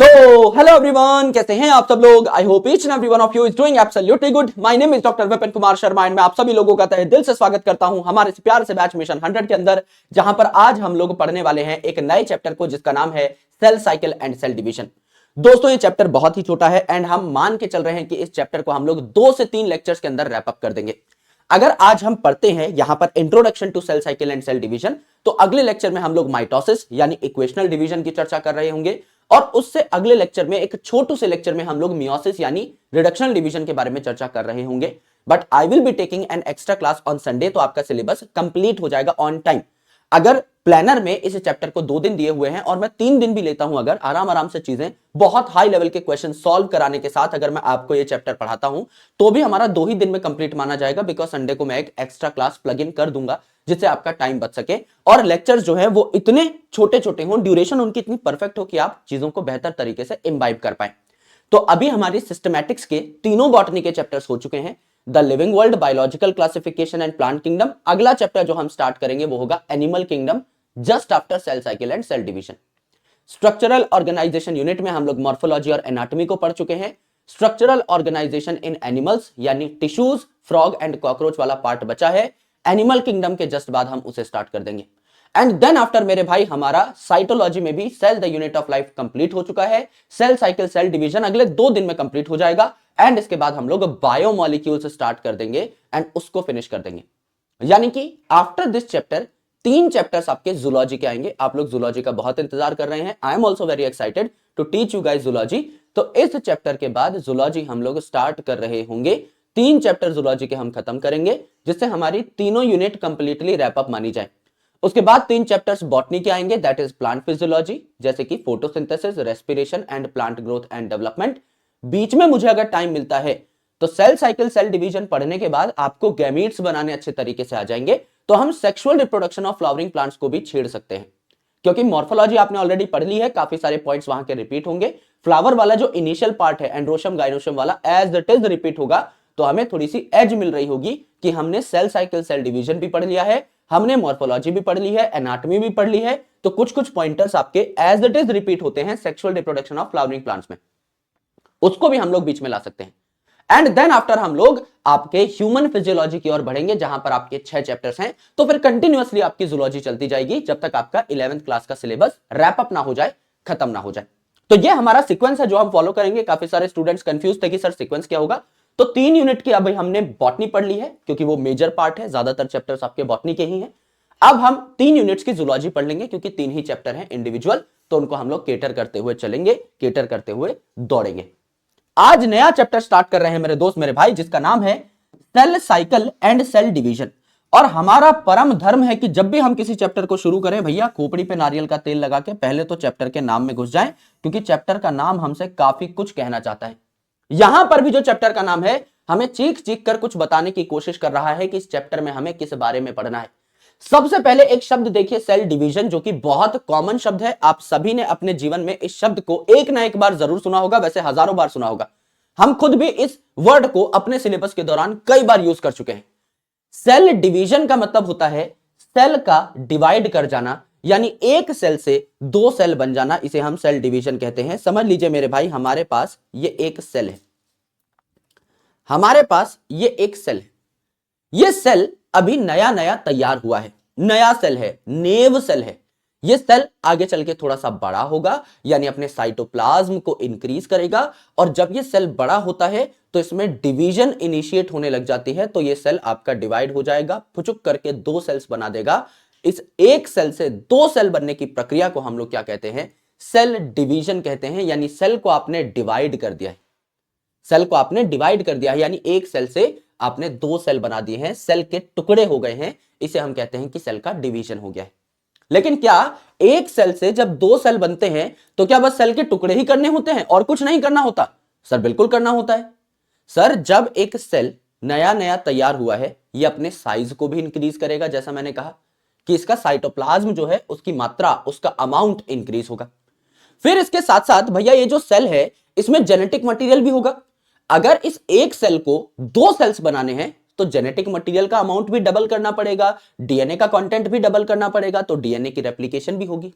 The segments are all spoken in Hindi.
सो हेलो एवरीवन, कैसे हैं आप सब लोग। I hope each and every one of you is doing absolutely good. My name is doctor Vipin Kumar Sharma and मैं आप सभी लोगों का तहे दिल से स्वागत करता हूं हमारे इस प्यार से बैच मिशन 100 के अंदर, जहां पर आज हम लोग पढ़ने वाले हैं एक नए चैप्टर को जिसका नाम है cell cycle and cell division. दोस्तों ये चैप्टर बहुत ही छोटा है एंड हम मान के चल रहे हैं कि इस चैप्टर को हम लोग 2 से 3 लेक्चर्स के अंदर रैप अप कर देंगे। अगर आज हम पढ़ते हैं यहां पर introduction to cell cycle and cell division, तो अगले लेक्चर में हम लोग माइटोसिस यानी इक्वेशनल डिवीजन की चर्चा कर रहे होंगे और उससे अगले लेक्चर में एक छोटू से लेक्चर में हम लोग मियोसिस यानी रिडक्शनल डिवीजन के बारे में चर्चा कर रहे होंगे। But I will be taking an extra class on Sunday, तो आपका सिलेबस कंप्लीट हो जाएगा ऑन टाइम। अगर प्लानर में इस चैप्टर को 2 दिन दिए हुए हैं और मैं 3 दिन भी लेता हूं, अगर आराम से चीजें बहुत हाई लेवल के क्वेश्चन सॉल्व कराने के साथ अगर मैं आपको ये चैप्टर पढ़ाता हूं, तो भी हमारा 2 ही दिन में कंप्लीट माना जाएगा। बिकॉज संडे को मैं एक एक्स्ट्रा क्लास प्लग इन कर दूंगा जिससे आपका टाइम बच सके और लेक्चर्स जो है वो इतने छोटे छोटे हों, ड्यूरेशन उनकी इतनी परफेक्ट हो कि आप चीजों को बेहतर तरीके से इम्बाइब कर पाए। तो अभी हमारी सिस्टमैटिक्स के तीनों बॉटनी के चैप्टर्स हो चुके हैं, the living world, biological classification and plant kingdom. अगला चैप्टर जो हम स्टार्ट करेंगे वो होगा animal kingdom, just after cell cycle and cell division. Structural organisation unit में हम लोग मॉर्फोलॉजी और एनाटॉमी को पढ़ चुके हैं। स्ट्रक्चरल ऑर्गेनाइजेशन इन एनिमल्स यानी टिश्यूज, फ्रॉग एंड कॉकरोच वाला पार्ट बचा है। एनिमल किंगडम के जस्ट बाद हम उसे स्टार्ट कर देंगे। एंड देन आफ्टर मेरे भाई हमारा साइटोलॉजी में भी cell the unit of life complete हो चुका है। सेल साइकिल सेल डिवीजन अगले 2 दिन में कंप्लीट हो जाएगा एंड इसके बाद हम लोग बायोमोलिक्यूल्स स्टार्ट कर देंगे एंड उसको फिनिश कर देंगे। यानी कि आफ्टर दिस चैप्टर 3 चैप्टर्स आपके जूलॉजी के आएंगे। आप लोग जूलॉजी का बहुत इंतजार कर रहे हैं। I am also very excited to teach you guys zoology. तो इस चैप्टर के बाद जूलॉजी हम लोग स्टार्ट कर रहे होंगे। 3 चैप्टर जूलॉजी के हम खत्म करेंगे जिससे हमारी तीनों यूनिट कंप्लीटली रैप अप मानी जाए। उसके बाद 3 चैप्टर्स बॉटनी के आएंगे, दैट इज प्लांट फिजियोलॉजी, जैसे कि photosynthesis, respiration and plant growth and development. बीच में मुझे अगर टाइम मिलता है तो सेल साइकिल सेल डिवीजन पढ़ने के बाद आपको गैमीट्स बनाने अच्छे तरीके से आ जाएंगे, तो हम sexual reproduction of flowering plants को भी छेड़ सकते हैं। क्योंकि मॉर्फोलॉजी आपने ऑलरेडी पढ़ ली है, काफी सारे पॉइंट्स वहां के रिपीट होंगे। फ्लावर वाला जो इनिशियल पार्ट है एंड्रोशम गाइनोशम वाला एज इट इज रिपीट होगा, तो हमें थोड़ी सी एज मिल रही होगी कि हमने सेल साइकिल सेल डिवीजन भी पढ़ लिया है, हमने मॉर्फोलॉजी भी पढ़ ली है, एनाटॉमी भी पढ़ ली है। तो कुछ कुछ पॉइंटर्स आपके एज इट इज रिपीट होते हैं sexual reproduction of flowering plants में, उसको भी हम लोग बीच में ला सकते हैं। एंड देन आफ्टर हम लोग आपके ह्यूमन फिजियोलॉजी की ओर बढ़ेंगे जहां पर आपके 6 चैप्टर्स हैं। तो फिर कंटिन्यूअसली आपकी जूलॉजी चलती जाएगी जब तक आपका 11th क्लास का सिलेबस रैप अप ना हो जाए, खत्म ना हो जाए। तो ये हमारा सीक्वेंस है जो हम फॉलो करेंगे। काफी सारे स्टूडेंट्स कंफ्यूज थे कि सर सीक्वेंस क्या होगा। तो 3 यूनिट की अभी हमने बॉटनी पढ़ ली है क्योंकि वो मेजर पार्ट है, ज्यादातर चैप्टर्स आपके बॉटनी के ही हैं। अब हम 3 यूनिट्स की जूलॉजी पढ़ लेंगे क्योंकि 3 ही चैप्टर हैं इंडिविजुअल, तो उनको हम लोग केटर करते हुए चलेंगे, केटर करते हुए दौड़ेंगे। आज नया चैप्टर स्टार्ट कर रहे हैं मेरे दोस्त मेरे भाई, जिसका नाम है cell cycle and cell division. और हमारा परम धर्म है कि जब भी हम किसी चैप्टर को शुरू करें भैया, खोपड़ी पे नारियल का तेल लगा के पहले तो चैप्टर के नाम में घुस जाएं, क्योंकि चैप्टर का नाम हमसे काफी कुछ कहना चाहता है। यहां पर भी जो चैप्टर का नाम है हमें चीख चीख कर कुछ बताने की कोशिश कर रहा है कि इस चैप्टर में हमें किस बारे में पढ़ना है। सबसे पहले एक शब्द देखिए, सेल डिवीजन, जो कि बहुत कॉमन शब्द है। आप सभी ने अपने जीवन में इस शब्द को एक ना एक बार जरूर सुना होगा, वैसे हजारों बार सुना होगा। हम खुद भी इस वर्ड को अपने सिलेबस के दौरान कई बार यूज कर चुके हैं। सेल डिवीजन का मतलब होता है सेल का डिवाइड कर जाना, यानी एक सेल से 2 सेल बन जाना, इसे हम सेल डिवीजन कहते हैं। समझ लीजिए मेरे भाई, हमारे पास ये एक सेल है, हमारे पास ये एक सेल है। ये सेल अभी नया नया तैयार हुआ है, नया सेल है, नेव सेल है। ये सेल आगे चल के थोड़ा सा बड़ा होगा, यानी अपने साइटोप्लाज्म को इंक्रीज करेगा, और जब ये सेल बड़ा होता है तो इसमें डिवीजन इनिशिएट होने लग जाती है। तो ये सेल आपका डिवाइड हो जाएगा, फुचुक करके 2 सेल्स बना देगा। इस एक सेल से 2 सेल बनने की प्रक्रिया को हम लोग क्या कहते हैं? सेल डिवीजन कहते हैं। यानी सेल को आपने डिवाइड कर दिया है, सेल को आपने डिवाइड कर दिया है, यानी एक सेल से आपने 2 सेल बना दिए हैं, सेल के टुकड़े हो गए हैं। इसे हम कहते हैं कि सेल का डिवीजन हो गया है। लेकिन क्या एक सेल से जब 2 सेल बनते हैं तो क्या बस सेल के टुकड़े ही करने होते हैं और कुछ नहीं करना होता? सर बिल्कुल करना होता है। सर जब एक सेल नया नया तैयार हुआ है, ये अपने साइज को भी इंक्रीज करेगा, जैसा मैंने कहा कि इसका साइटोप्लाज्म जो है उसकी मात्रा, उसका अमाउंट इंक्रीज होगा। फिर इसके साथ साथ भैया ये जो सेल है इसमें जेनेटिक मटेरियल भी होगा। अगर इस एक सेल को 2 सेल्स बनाने हैं तो जेनेटिक मटेरियल का अमाउंट भी डबल करना पड़ेगा, डीएनए का कंटेंट भी डबल करना पड़ेगा, तो डीएनए की रेप्लिकेशन भी होगी।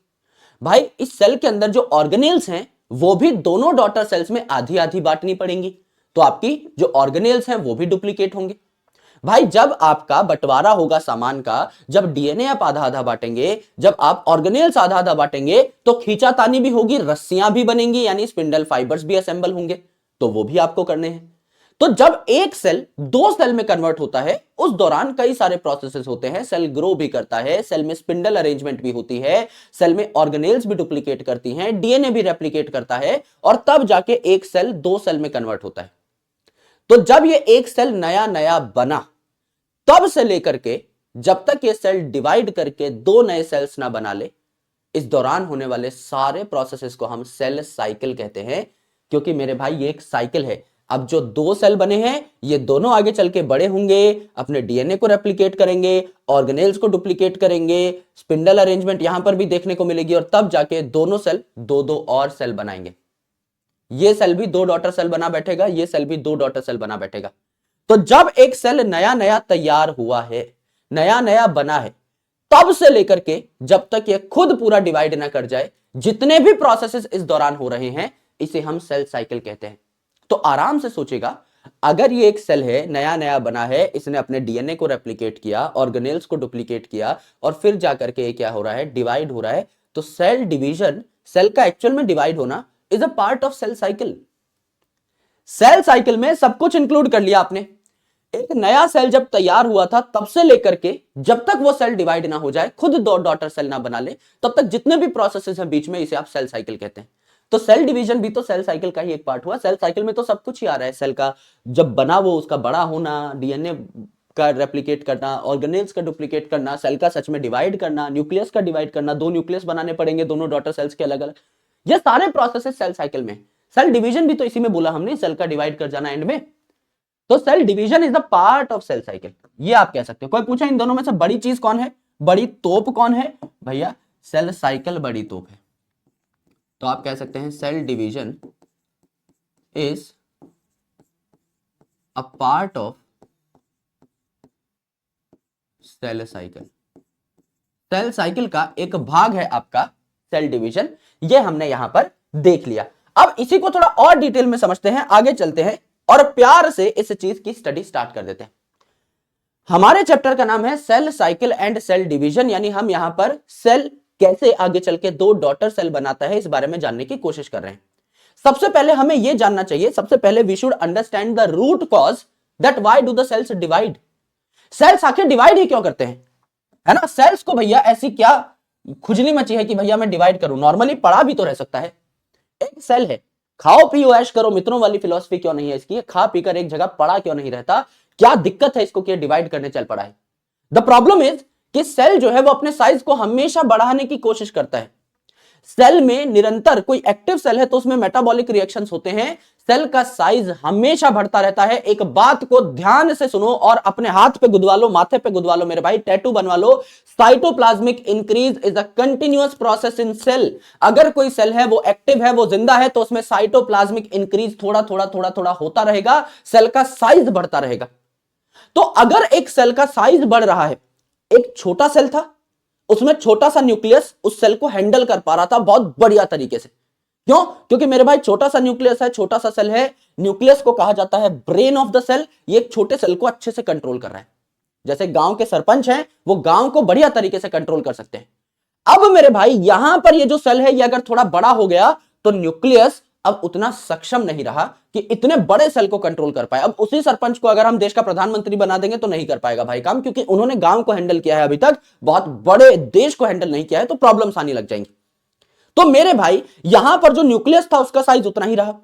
भाई इस सेल के अंदर जो ऑर्गेनेल्स हैं वो भी दोनों डॉटर सेल्स में आधी आधी बांटनी पड़ेंगी, तो आपकी जो ऑर्गेनेल्स हैं वो भी डुप्लीकेट होंगे। भाई जब आपका बंटवारा होगा सामान का, जब डीएनए आप आधा आधा बांटेंगे, जब आप ऑर्गेनेल्स आधा आधा बांटेंगे, तो खींचातानी भी होगी, रस्सियां भी बनेंगी, यानी स्पिंडल फाइबर्स भी असेंबल होंगे, तो वो भी आपको करने हैं। तो जब एक सेल दो सेल में कन्वर्ट होता है, उस दौरान कई सारे प्रोसेसेस होते हैं। सेल ग्रो भी करता है, सेल में स्पिंडल अरेंजमेंट भी होती है, सेल में ऑर्गेनेल्स भी डुप्लीकेट करती हैं, डीएनए भी रेप्लिकेट करता है, और तब जाके एक सेल दो सेल में कन्वर्ट होता है। तो जब ये एक सेल नया नया बना, तब से लेकर के जब तक ये सेल डिवाइड करके दो नए सेल्स ना बना ले, इस दौरान होने वाले सारे प्रोसेसेस को हम सेल साइकिल कहते हैं। क्योंकि मेरे भाई ये एक साइकिल है। अब जो दो सेल बने हैं, ये दोनों आगे चल के बड़े होंगे, अपने डीएनए को रेप्लिकेट करेंगे, ऑर्गेनेल्स को डुप्लीकेट करेंगे, स्पिंडल अरेंजमेंट यहां पर भी देखने को मिलेगी, और तब जाके दोनों सेल दो दो और सेल बनाएंगे। ये सेल भी दो डॉटर सेल बना बैठेगा, ये सेल भी दो डॉटर सेल बना बैठेगा। तो जब एक सेल नया नया तैयार हुआ है, नया नया बना है, तब से लेकर के जब तक ये खुद पूरा डिवाइड ना कर जाए, जितने भी प्रोसेसेस इस दौरान हो रहे हैं, इसे हम सेल साइकिल कहते हैं। तो आराम से सोचेगा, अगर ये एक सेल है, नया नया बना है, इसने अपने डीएनए को रेप्लिकेट किया, ऑर्गेनेल्स को डुप्लीकेट किया, और फिर जाकर के क्या हो रहा है, डिवाइड हो रहा है। तो सेल डिवीजन, सेल का एक्चुअल में डिवाइड होना, is a part of cell cycle. Cell cycle में सब कुछ इंक्लूड कर लिया आपने। एक नया सेल जब तैयार हुआ था, तब से लेकर के जब तक वो सेल डिवाइड ना हो जाए, खुद दो डॉटर सेल ना बना ले, तब तक जितने भी प्रोसेसेस हैं बीच में, इसे आप सेल साइकिल कहते हैं। तो सेल डिवीजन भी तो सेल साइकिल का ही एक पार्ट हुआ। सेल साइकिल में तो सब कुछ ही आ रहा है। सेल का जब बना, वो उसका बड़ा होना, डीएनए का रेप्लिकेट करना, ऑर्गेनेल्स का डुप्लीकेट करना, सेल का सच में डिवाइड करना, न्यूक्लियस का डिवाइड करना, दो न्यूक्लियस बनाने पड़ेंगे दोनों डॉटर सेल्स के अलग अलग, ये सारे प्रोसेसेस सेल साइकिल में। सेल डिवीजन भी तो इसी में बोला हमने, सेल का डिवाइड कर जाना एंड में। तो cell division is the part of cell cycle, ये आप कह सकते हो। कोई पूछा इन दोनों में से बड़ी चीज कौन है, बड़ी तोप कौन है? भैया सेल साइकिल बड़ी तोप है। तो आप कह सकते हैं cell division is a part of cell cycle. Cell cycle का एक भाग है आपका सेल डिवीजन, ये हमने यहां पर देख लिया। अब इसी को थोड़ा और डिटेल में समझते हैं, आगे चलते हैं और प्यार से इस चीज की स्टडी स्टार्ट कर देते हैं। हमारे चैप्टर का नाम है cell cycle and cell division, यानी हम यहां पर सेल कैसे आगे चल के दो डॉटर सेल बनाता है, इस बारे में जानने की कोशिश कर रहे हैं। सबसे पहले हमें यह जानना चाहिए, सबसे पहले we should understand the root cause that why do the cells divide. Cells आखिर डिवाइड ही क्यों करते हैं, है ना? सेल्स को भैया ऐसी क्या खुजली मची है कि भैया मैं डिवाइड करूं? नॉर्मली पड़ा भी तो रह सकता है। एक सेल है, खाओ पियो ऐश करो मित्रों वाली फिलॉसफी क्यों नहीं है इसकी? खा पीकर एक जगह पड़ा क्यों नहीं रहता? क्या दिक्कत है इसको कि डिवाइड करने चल पड़ा है? द प्रॉब्लम इज कि सेल जो है वो अपने साइज को हमेशा बढ़ाने की कोशिश करता है। सेल में निरंतर, कोई एक्टिव सेल है तो उसमें मेटाबॉलिक रिएक्शंस होते हैं, सेल का साइज हमेशा बढ़ता रहता है। एक बात को ध्यान से सुनो और अपने हाथ पे गुदवा लो, माथे पे गुदवा लो मेरे भाई, टैटू बनवा लो। Cytoplasmic increase is a continuous process in cell. अगर कोई सेल है वो एक्टिव है, वो जिंदा है, तो उसमें साइटोप्लाज्मिक इंक्रीज थोड़ा थोड़ा थोड़ा थोड़ा होता रहेगा, सेल का साइज बढ़ता रहेगा। तो अगर एक सेल का साइज बढ़ रहा है, एक छोटा सेल था, उसमें छोटा सा न्यूक्लियस उस सेल को हैंडल कर पा रहा था बहुत बढ़िया तरीके से। क्यों? क्योंकि मेरे भाई छोटा सा न्यूक्लियस है, छोटा सा सेल है, न्यूक्लियस को कहा जाता है ब्रेन ऑफ द सेल। ये एक छोटे सेल को अच्छे से कंट्रोल कर रहा है। जैसे गांव के सरपंच हैं, वो गांव को बढ़िया तरीके से कंट्रोल कर सकते हैं। अब मेरे भाई यहां पर ये जो सेल है, ये अगर थोड़ा बड़ा हो गया तो न्यूक्लियस अब उतना सक्षम नहीं रहा कि इतने बड़े सेल को कंट्रोल कर पाए। अब उसी सरपंच को अगर हम देश का प्रधानमंत्री बना देंगे तो नहीं कर पाएगा भाई काम, क्योंकि उन्होंने गांव को हैंडल किया है, अभी तक बहुत बड़े देश को हैंडल नहीं किया है, तो प्रॉब्लम्स आने लग जाएंगी। तो मेरे भाई यहां पर जो न्यूक्लियस था उसका साइज उतना ही रहा,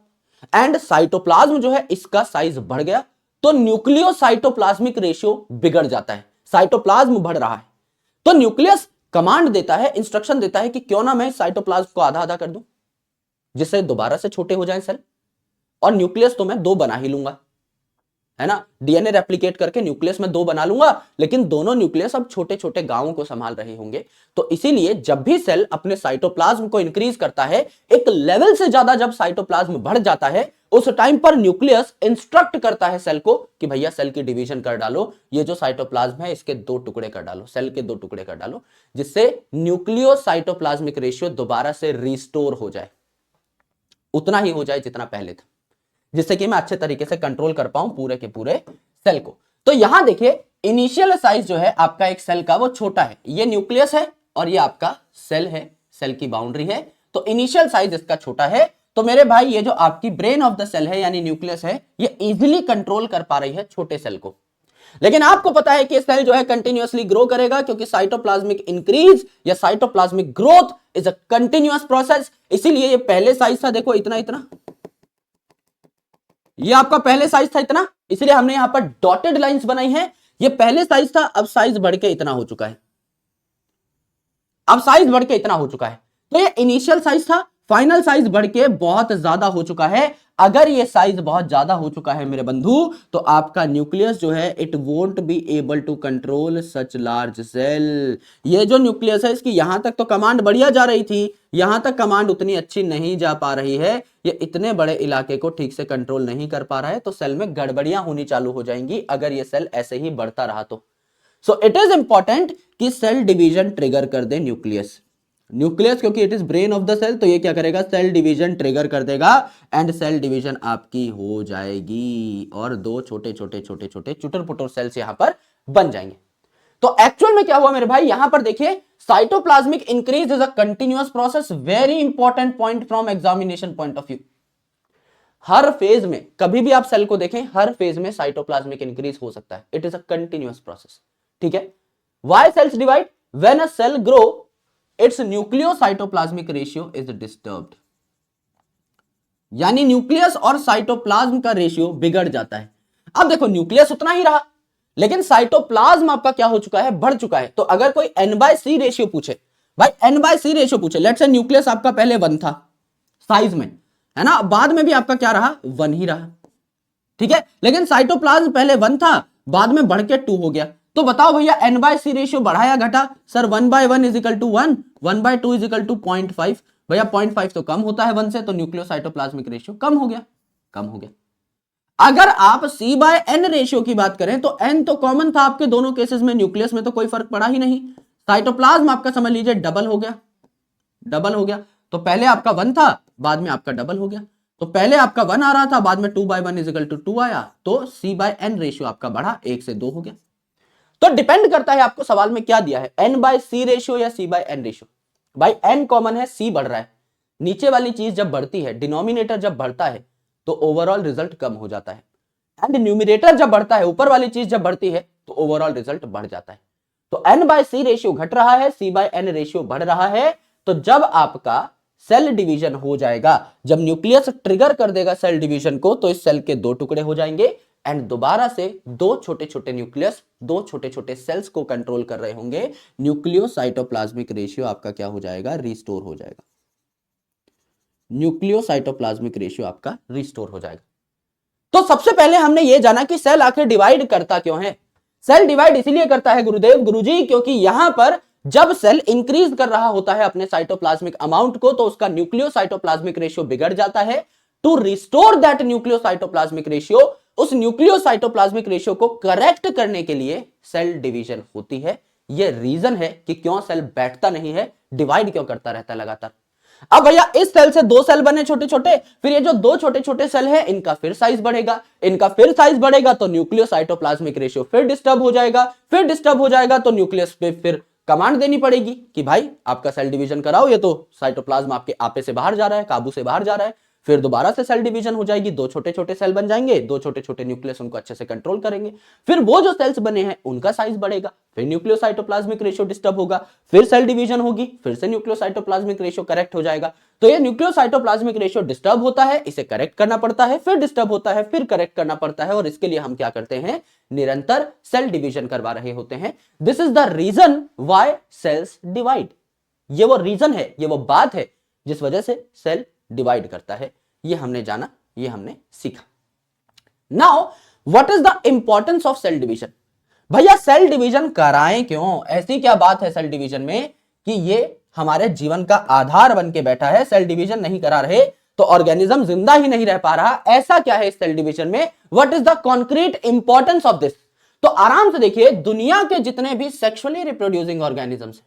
एंड साइटोप्लाज्म जो है इसका साइज बढ़ गया, तो न्यूक्लियोसाइटोप्लाज्मिक रेशियो बिगड़ जाता है। साइटोप्लाज्म बढ़ रहा है तो न्यूक्लियस कमांड देता है, इंस्ट्रक्शन देता है कि क्यों ना मैं साइटोप्लाज्म को आधा आधा कर दूं, जिससे दोबारा से छोटे हो जाएं सेल, और न्यूक्लियस तो मैं दो बना ही लूंगा, है ना? डीएनए रेप्लिकेट करके न्यूक्लियस में दो बना लूंगा, लेकिन दोनों न्यूक्लियस अब छोटे छोटे गांवों को संभाल रहे होंगे। तो इसीलिए जब भी सेल अपने साइटोप्लाज्म को इंक्रीज करता है, एक लेवल से ज्यादा जब साइटोप्लाज्म बढ़ जाता है, उस टाइम पर न्यूक्लियस इंस्ट्रक्ट करता है सेल को कि भैया सेल की डिवीजन कर डालो, ये जो साइटोप्लाज्म है इसके दो टुकड़े कर डालो, सेल के दो टुकड़े कर डालो, जिससे न्यूक्लियोसाइटोप्लाज्मिक रेशियो दोबारा से रिस्टोर हो जाए। उतना ही हो जाए जितना पहले था, जिससे कि मैं अच्छे तरीके से कंट्रोल कर पाऊं पूरे के पूरे सेल को। तो यहां देखिए इनिशियल साइज जो है आपका एक सेल का वो छोटा है, ये न्यूक्लियस है और ये आपका सेल है, सेल की बाउंड्री है, तो इनिशियल साइज इसका छोटा है। तो मेरे भाई ये जो आपकी ब्रेन ऑफ द सेल है यानी न्यूक्लियस है, ये इजीली कंट्रोल कर पा रही है छोटे सेल को। लेकिन आपको पता है कि सेल जो है कंटिन्यूअसली ग्रो करेगा, क्योंकि साइटोप्लाज्मिक इंक्रीज या cytoplasmic growth is a continuous process. इसीलिए ये पहले साइज था, देखो इतना इतना, ये आपका पहले साइज था इतना, इसलिए हमने यहां पर डॉटेड लाइंस बनाई हैं। ये पहले साइज था, अब साइज बढ़ के इतना हो चुका है, अब साइज बढ़ के इतना हो चुका है। तो ये इनिशियल साइज था, फाइनल साइज बढ़ के बहुत ज्यादा हो चुका है। अगर ये साइज बहुत ज्यादा हो चुका है मेरे बंधु, तो आपका न्यूक्लियस जो है it won't be able to control such large cell. ये जो न्यूक्लियस है इसकी यहां तक तो कमांड बढ़िया जा रही थी, यहां तक कमांड उतनी अच्छी नहीं जा पा रही है, ये इतने बड़े इलाके को ठीक से कंट्रोल नहीं कर पा रहा है, तो सेल में गड़बड़ियां होनी चालू हो जाएंगी अगर ये सेल ऐसे ही बढ़ता रहा तो। सो इट इज इंपॉर्टेंट कि सेल डिवीजन ट्रिगर कर दे न्यूक्लियस, क्योंकि it is brain of the cell, तो ये क्या करेगा, सेल डिवीजन ट्रिगर कर देगा एंड सेल डिवीजन आपकी हो जाएगी और दो छोटे छोटे छोटे छोटे चुटर पुटर सेल्स यहां पर बन जाएंगे। तो एक्चुअल में क्या हुआ मेरे भाई, यहां पर देखिए cytoplasmic increase is a continuous process, very important point from examination point of view. हर फेज में कभी भी आप सेल को देखें, हर फेज में साइटोप्लाज्मिक इंक्रीज हो सकता है, it is a continuous process, ठीक है। Why cells divide, when a cell grow its nucleocytoplasmic ratio is disturbed, यानी न्यूक्लियस और साइटोप्लाज्म का रेशियो बिगड़ जाता है। अब देखो न्यूक्लियस उतना ही रहा, लेकिन साइटोप्लाज्म आपका क्या हो चुका है, बढ़ चुका है। तो अगर कोई n/c रेशियो पूछे, भाई n/c रेशियो पूछे, लेट्स से न्यूक्लियस आपका पहले 1 था साइज में, है ना, बाद में भी आपका क्या रहा, 1 ही रहा, ठीक है। लेकिन साइटोप्लाज्म पहले 1 था, बाद में बढ़ के 2 हो गया। तो बताओ भैया n/c रेशियो बढ़ा या घटा, sir 1/1 is equal to 1, 1/2 is equal to 0.5, भैया 0.5 तो कम होता है 1 से, तो न्यूक्लियोसाइटोप्लाज्मिक रेशियो कम हो गया, कम हो गया। अगर आप C/N रेशियो की बात करें तो n तो कॉमन था आपके दोनों केसेस में, न्यूक्लियस में तो कोई फर्क पड़ा ही नहीं, साइटोप्लाज्म आपका समझ लीजिए डबल हो गया, डबल हो गया। तो पहले आपका 1 था, बाद में आपका डबल हो गया। तो पहले आपका 1 आ रहा था, बाद में 2/1 इज इक्वल टू 2 आया, तो C/N रेशियो आपका बढ़ा, 1 से 2 हो गया। तो डिपेंड करता है आपको सवाल में क्या दिया है, n/c रेशियो या C/N रेशियो। भाई n कॉमन है, C बढ़ रहा है, नीचे वाली चीज जब बढ़ती है, डिनोमिनेटर जब बढ़ता है तो ओवरऑल रिजल्ट कम हो जाता है, एंड न्यूमिनेटर जब बढ़ता है, ऊपर वाली चीज जब बढ़ती है तो ओवरऑल रिजल्ट बढ़ जाता है। तो n/c रेशियो घट रहा है, C/N रेशियो बढ़ रहा है। तो जब आपका सेल डिवीजन हो जाएगा, जब न्यूक्लियस ट्रिगर कर देगा सेल डिवीजन को, तो इस सेल के 2 टुकड़े हो जाएंगे एंड दोबारा से 2 छोटे छोटे न्यूक्लियस 2 छोटे छोटे सेल्स को कंट्रोल कर रहे होंगे। न्यूक्लियोसाइटोप्लाज्मिक रेशियो आपका क्या हो जाएगा, रिस्टोर हो जाएगा, न्यूक्लियोसाइटोप्लाज्मिक रेशियो आपका रिस्टोर हो जाएगा। तो सबसे पहले हमने यह जाना कि सेल आखिर डिवाइड करता क्यों है। सेल डिवाइड इसलिए करता है गुरुदेव गुरुजी, क्योंकि यहां पर जब सेल इंक्रीज कर रहा होता है अपने साइटोप्लाज्मिक अमाउंट को, तो उसका न्यूक्लियोसाइटोप्लाज्मिक रेशियो बिगड़ जाता है। To restore that nucleocytoplasmic ratio, उस न्यूक्लियोसाइटोप्लाज्मिक रेशियो को करेक्ट करने के लिए सेल डिवीजन होती है। यह रीजन है कि क्यों सेल बैठता नहीं है, डिवाइड क्यों करता रहता है लगातार। अब भैया इस सेल से 2 सेल बने छोटे छोटे, फिर ये जो 2 छोटे छोटे सेल है इनका फिर साइज बढ़ेगा, इनका फिर साइज बढ़ेगा, तो न्यूक्लियोसाइटोप्लाज्मिक रेशियो फिर डिस्टर्ब हो जाएगा, फिर डिस्टर्ब हो जाएगा तो न्यूक्लियस पे फिर कमांड देनी पड़ेगी कि भाई आपका सेल डिवीजन कराओ, ये तो साइटोप्लाज्म आपके आपे से बाहर जा रहा है, काबू से बाहर जा रहा है। फिर दोबारा से सेल डिवीजन हो जाएगी, 2 छोटे छोटे सेल बन जाएंगे, 2 छोटे छोटे न्यूक्लियस उनको अच्छे से कंट्रोल करेंगे, फिर वो जो सेल्स बने हैं उनका साइज बढ़ेगा, फिर न्यूक्लियोसाइटोप्लाज्मिक रेशियो डिस्टर्ब होगा, फिर सेल डिवीजन होगी, फिर से न्यूक्लियोसाइटोप्लाज्मिक रेशियो करेक्ट हो जाएगा। तो ये न्यूक्लियोसाइटोप्लाज्मिक रेशियो डिस्टर्ब होता है, इसे करेक्ट करना पड़ता है, फिर डिस्टर्ब होता है, फिर करेक्ट करना पड़ता है, और इसके लिए हम क्या करते हैं, निरंतर सेल डिवीजन करवा रहे होते हैं। This is the reason why cells divide. ये वो रीजन है, ये वो बात है जिस वजह से सेल डिवाइड करता है। ये हमने जाना, ये हमने सीखा। Now what is the importance of cell division. भैया सेल डिवीजन कराएं क्यों, ऐसी क्या बात है सेल डिवीजन में कि ये हमारे जीवन का आधार बन के बैठा है। सेल डिवीजन नहीं करा रहे तो ऑर्गेनिज्म जिंदा ही नहीं रह पा रहा, ऐसा क्या है इस सेल डिवीजन में, what is the concrete importance of this. तो आराम से देखिए, दुनिया के जितने भी sexually reproducing organisms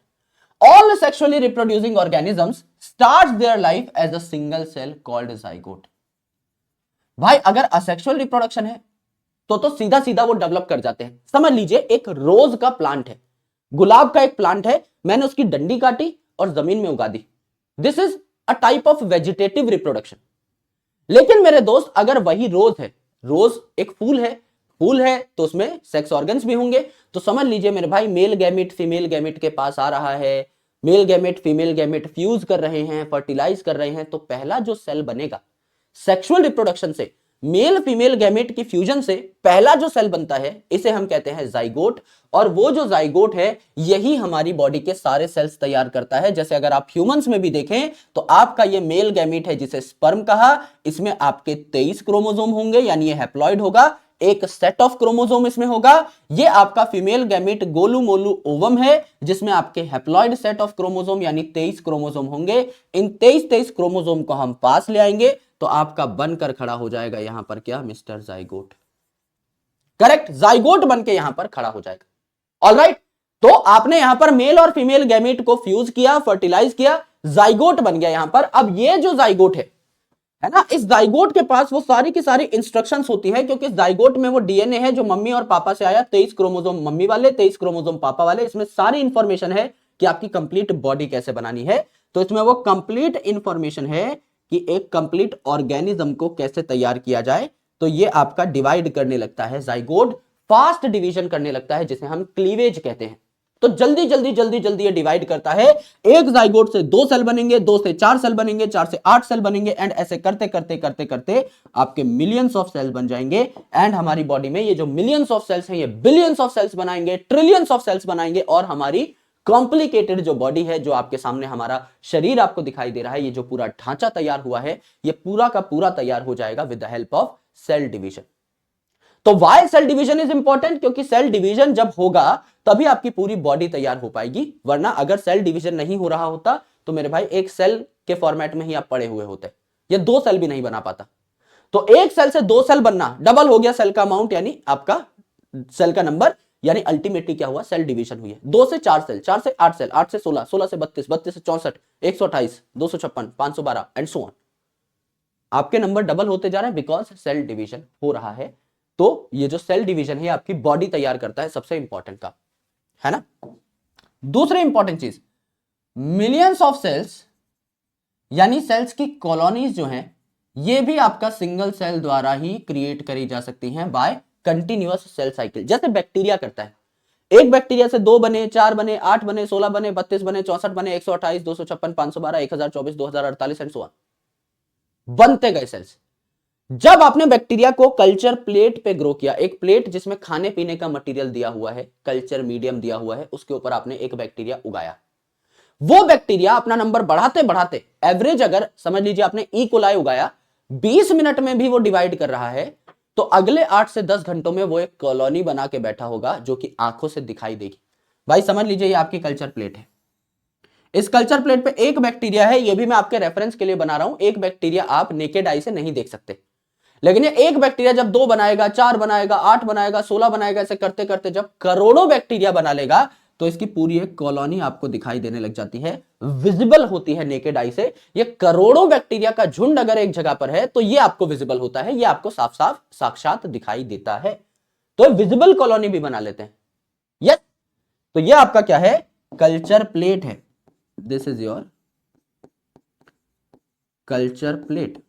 all sexually reproducing organisms start their life as a single cell called zygote. भाई अगर असेक्सुअल रिप्रोडक्शन है तो सीधा सीधा वो डेवलप कर जाते हैं। समझ लीजिए एक रोज का प्लांट है, गुलाब का एक प्लांट है, मैंने उसकी डंडी काटी और जमीन में उगा दी। This is a type of vegetative reproduction. लेकिन मेरे दोस्त अगर वही रोज है, रोज एक फूल है तो उसमें सेक्स ऑर्गन्स भी होंगे। तो समझ लीजिए मेरे भाई मेल गैमेट फीमेल गैमेट के पास आ रहा है, male gamete female gamete fuse कर रहे हैं, फर्टिलाइज कर रहे हैं, तो पहला जो सेल बनेगा सेक्सुअल रिप्रोडक्शन से, मेल फीमेल गैमेट की फ्यूजन से पहला जो सेल बनता है इसे हम कहते हैं जाइगोट। और वो जो जाइगोट है यही हमारी बॉडी के सारे सेल्स तैयार करता है। जैसे अगर आप ह्यूमंस में भी देखें तो आपका ये मेल गैमेट है जिसे स्पर्म कहा, इसमें आपके 23 क्रोमोसोम होंगे, यानी ये हैप्लॉइड होगा, एक सेट ऑफ क्रोमोसोम इसमें होगा। ये आपका female gamete Golu Molu ovum है जिसमें आपके हैप्लॉइड सेट ऑफ क्रोमोसोम यानी 23 क्रोमोसोम होंगे। इन 23 क्रोमोसोम को हम पास ले आएंगे तो आपका बनकर खड़ा हो जाएगा यहां पर क्या, मिस्टर जाइगोट। करेक्ट, जाइगोट बनके यहां पर खड़ा हो जाएगा। ऑलराइट, तो आपने यहां पर मेल और फीमेल गैमेट को फ्यूज किया, फर्टिलाइज किया, जाइगोट बन गया यहां पर। अब ये जो जाइगोट है ना, इस जाइगोट के पास वो सारी की सारी इंस्ट्रक्शंस होती है, क्योंकि इस जाइगोट में वो डीएनए है जो मम्मी और पापा से आया, 23 क्रोमोसोम मम्मी वाले, 23 क्रोमोसोम पापा वाले। इसमें सारी इंफॉर्मेशन है कि आपकी कंप्लीट बॉडी कैसे बनानी है। तो इसमें वो कंप्लीट इंफॉर्मेशन है कि एक कंप्लीट ऑर्गेनिज्म को कैसे तैयार किया जाए। तो ये आपका डिवाइड करने लगता है, जाइगोट फास्ट डिवीजन करने लगता है जिसे हम क्लीवेज कहते हैं। तो जल्दी जल्दी जल्दी जल्दी ये डिवाइड करता है। एक जाइगोट से 2 सेल बनेंगे, 2 से 4 सेल बनेंगे, 4 से 8 सेल बनेंगे, एंड ऐसे करते करते करते करते आपके मिलियंस ऑफ सेल्स बन जाएंगे। एंड हमारी बॉडी में ये जो मिलियंस ऑफ सेल्स हैं ये बिलियंस ऑफ सेल्स बनाएंगे, ट्रिलियंस ऑफ सेल्स बनाएंगे, और हमारी कॉम्प्लिकेटेड जो बॉडी है, जो आपके सामने हमारा शरीर आपको दिखाई दे रहा है, ये जो पूरा ढांचा तैयार हुआ है, ये पूरा का पूरा तैयार हो जाएगा with the help of cell division. तो why cell division is important, क्योंकि सेल डिवीजन जब होगा तभी आपकी पूरी बॉडी तैयार हो पाएगी। वरना अगर सेल डिवीजन नहीं हो रहा होता तो मेरे भाई एक सेल के फॉर्मेट में ही आप पड़े हुए होते, या 2 सेल भी नहीं बना पाता। तो एक सेल से 2 सेल बनना, डबल हो गया सेल का अमाउंट, यानी आपका सेल का नंबर, यानी अल्टीमेटली क्या हुआ, सेल डिवीजन हुई है। 2 से 4 सेल, 4 से 8 सेल, 8 से 16, 16 से 32, 32 से 64, 128, 256, 512 एंड सो ऑन। आपके नंबर डबल होते जा रहे हैं बिकॉज सेल डिवीजन हो रहा है। तो ये जो सेल डिवीजन है आपकी बॉडी तैयार करता है, सबसे इंपॉर्टेंट काम है ना। दूसरी इंपॉर्टेंट चीज, मिलियंस ऑफ सेल्स यानी सेल्स की कॉलोनीज जो हैं ये भी आपका सिंगल सेल द्वारा ही क्रिएट करी जा सकती हैं बाय कंटिन्यूअस सेल साइकिल, जैसे बैक्टीरिया करता है। एक बैक्टीरिया से 2 बने, 4 बने, 8 बने, 16 बने, 32 बने, 64 बने, 128, 256, 512, 1024, 2048 एंड सो ऑन, बनते गए सेल्स। जब आपने बैक्टीरिया को कल्चर प्लेट पे ग्रो किया, एक प्लेट जिसमें खाने पीने का मटेरियल दिया हुआ है, कल्चर मीडियम दिया हुआ है, उसके ऊपर आपने एक बैक्टीरिया उगाया। वो बैक्टीरिया अपना नंबर बढ़ाते बढ़ाते, एवरेज अगर समझ लीजिए आपने ई कोलाई उगाया, 20 मिनट में भी वो डिवाइड कर रहा है, तो अगले 8 से 10 घंटों में वो एक कॉलोनी बना के बैठा होगा जो कि आंखों से दिखाई देगी। भाई समझ लीजिए ये आपकी कल्चर प्लेट है। इस कल्चर प्लेट पे एक बैक्टीरिया है, ये भी मैं आपके रेफरेंस के लिए बना रहा हूं। एक बैक्टीरिया आप नेकेड आई से नहीं देख सकते, लेकिन ये एक बैक्टीरिया जब 2 बनाएगा, 4 बनाएगा, 8 बनाएगा, 16 बनाएगा, ऐसे करते करते जब करोड़ों बैक्टीरिया बना लेगा तो इसकी पूरी एक कॉलोनी आपको दिखाई देने लग जाती है, विजिबल होती है नेकेड आई से। ये करोड़ों बैक्टीरिया का झुंड अगर एक जगह पर है तो ये आपको विजिबल होता है, ये आपको साफ साफ साक्षात दिखाई देता है। तो विजिबल कॉलोनी भी बना लेते हैं। यस, तो ये आपका क्या है, कल्चर प्लेट है। This is your culture plate.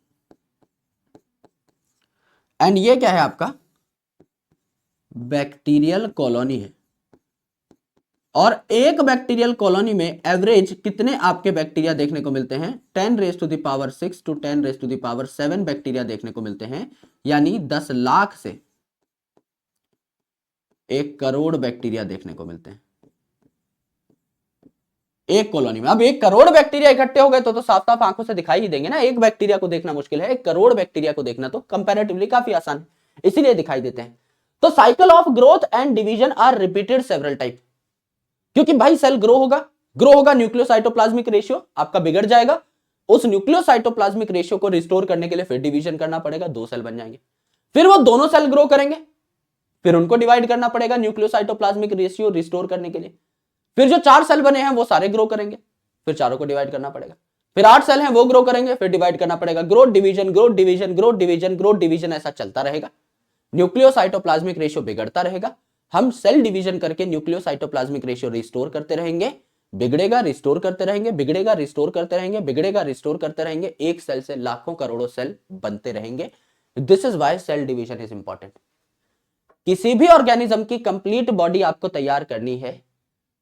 And ये क्या है, आपका बैक्टीरियल कॉलोनी है। और एक बैक्टीरियल कॉलोनी में एवरेज कितने आपके बैक्टीरिया देखने को मिलते हैं, 10⁻⁶ टू 10⁻⁷ बैक्टीरिया देखने को मिलते हैं, यानी 10 लाख से 1 करोड़ बैक्टीरिया देखने को मिलते हैं एक कॉलोनी में। अब 1 करोड़ बैक्टीरिया इकट्ठे हो गए तो साफ साफ आंखों से दिखाई ही देंगे ना। एक बैक्टीरिया को देखना मुश्किल है, 1 करोड़ बैक्टीरिया को देखना तो कंपैरेटिवली काफी आसान है, इसीलिए दिखाई देते हैं। तो cycle of growth and division are repeated several type, क्योंकि भाई सेल ग्रो होगा, न्यूक्लियोसाइटोप्लाज्मिक रेशियो आपका बिगड़ जाएगा। उस न्यूक्लियोसाइटोप्लाज्मिक रेशियो को रिस्टोर करने के लिए फिर डिवीजन करना पड़ेगा, 2 सेल बन जाएंगे। फिर वो दोनों सेल ग्रो करेंगे, फिर उनको डिवाइड करना पड़ेगा न्यूक्लियोसाइटोप्लाज्मिक रेशियो रिस्टोर करने के लिए। फिर जो 4 सेल बने हैं वो सारे ग्रो करेंगे, फिर चारों को डिवाइड करना पड़ेगा। फिर 8 सेल हैं वो ग्रो करेंगे, फिर डिवाइड करना पड़ेगा। Growth division, growth division, growth division, growth division, ऐसा चलता रहेगा। न्यूक्लियोसाइटोप्लाज्मिक रेशियो बिगड़ता रहेगा। हम सेल डिवीजन करके न्यूक्लियोसाइटोप्लाज्मिक रेशियो रिस्टोर करते रहेंगे, बिगड़ेगा, रिस्टोर करते रहेंगे, बिगड़ेगा, रिस्टोर करते रहेंगे, बिगड़ेगा, रिस्टोर करते रहेंगे। एक सेल से लाखों करोड़ों सेल बनते रहेंगे। This is why cell division is important. किसी भी ऑर्गेनिज्म की कंप्लीट बॉडी आपको तैयार करनी है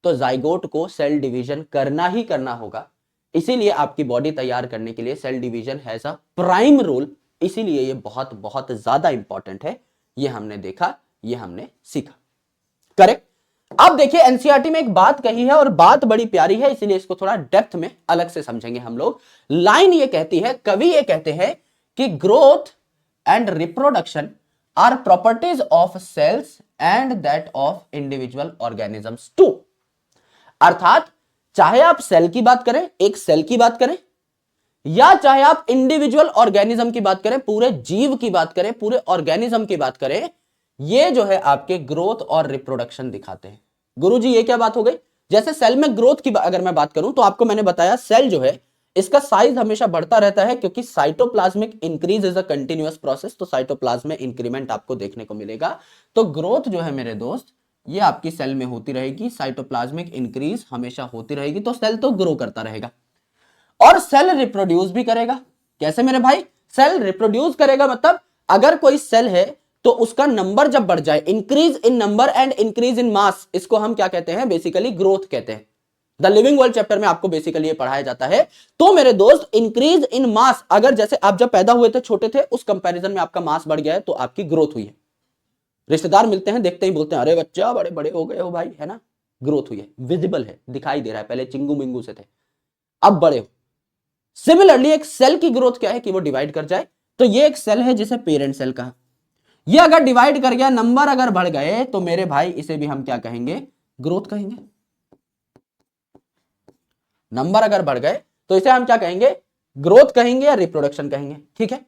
तो जाइगोट को सेल डिवीजन करना ही करना होगा। इसीलिए आपकी बॉडी तैयार करने के लिए cell division has a prime role. इसीलिए ये बहुत बहुत ज्यादा इंपॉर्टेंट है। ये हमने देखा, ये हमने सीखा। करेक्ट। अब देखिए एनसीईआरटी में एक बात कही है और बात बड़ी प्यारी है, इसीलिए इसको थोड़ा डेप्थ में अलग से समझेंगे हम लोग। लाइन ये कहती है, कवि ये कहते हैं कि growth and reproduction are properties of cells and that of individual organisms too. अर्थात चाहे आप सेल की बात करें, एक सेल की बात करें, या चाहे आप इंडिविजुअल ऑर्गेनिज्म की बात करें, पूरे जीव की बात करें, पूरे ऑर्गेनिज्म की बात करें, ये जो है आपके ग्रोथ और रिप्रोडक्शन दिखाते हैं। गुरुजी ये क्या बात हो गई? जैसे सेल में ग्रोथ की अगर मैं बात करूं तो आपको मैंने बताया सेल जो है इसका साइज हमेशा बढ़ता रहता है, क्योंकि cytoplasmic increase is a continuous process. तो साइटोप्लाज्म में इंक्रीमेंट आपको देखने को मिलेगा। तो ग्रोथ जो है मेरे दोस्त, ये आपकी सेल में होती रहेगी, साइटोप्लाज्मिक इंक्रीज हमेशा होती रहेगी, तो सेल तो ग्रो करता रहेगा। और सेल रिप्रोड्यूस भी करेगा। कैसे मेरे भाई? सेल रिप्रोड्यूस करेगा मतलब अगर कोई सेल है तो उसका नंबर जब बढ़ जाए, increase in number and increase in mass, इसको हम क्या कहते हैं? बेसिकली ग्रोथ कहते हैं। द लिविंग वर्ल्ड चैप्टर में आपको बेसिकली ये पढ़ाया जाता है। तो मेरे दोस्त इंक्रीज इन मास, अगर जैसे आप जब पैदा हुए थे छोटे थे, उस कंपैरिजन में आपका मास बढ़ गया है तो आपकी ग्रोथ हुई है। रिश्तेदार मिलते हैं, देखते ही बोलते हैं अरे बच्चा बड़े बड़े हो गए हो भाई, है ना? ग्रोथ हुई है, विजिबल है, दिखाई दे रहा है। पहले चिंगू मिंगू से थे, अब बड़े हो। सिमिलरली एक सेल की ग्रोथ क्या है कि वो डिवाइड कर जाए। तो ये एक सेल है जिसे पेरेंट सेल कहा। ये अगर डिवाइड कर गया, नंबर अगर बढ़ गए, तो मेरे भाई इसे भी हम क्या कहेंगे? ग्रोथ कहेंगे। नंबर अगर बढ़ गए तो इसे हम क्या कहेंगे? ग्रोथ कहेंगे या रिप्रोडक्शन कहेंगे। ठीक है।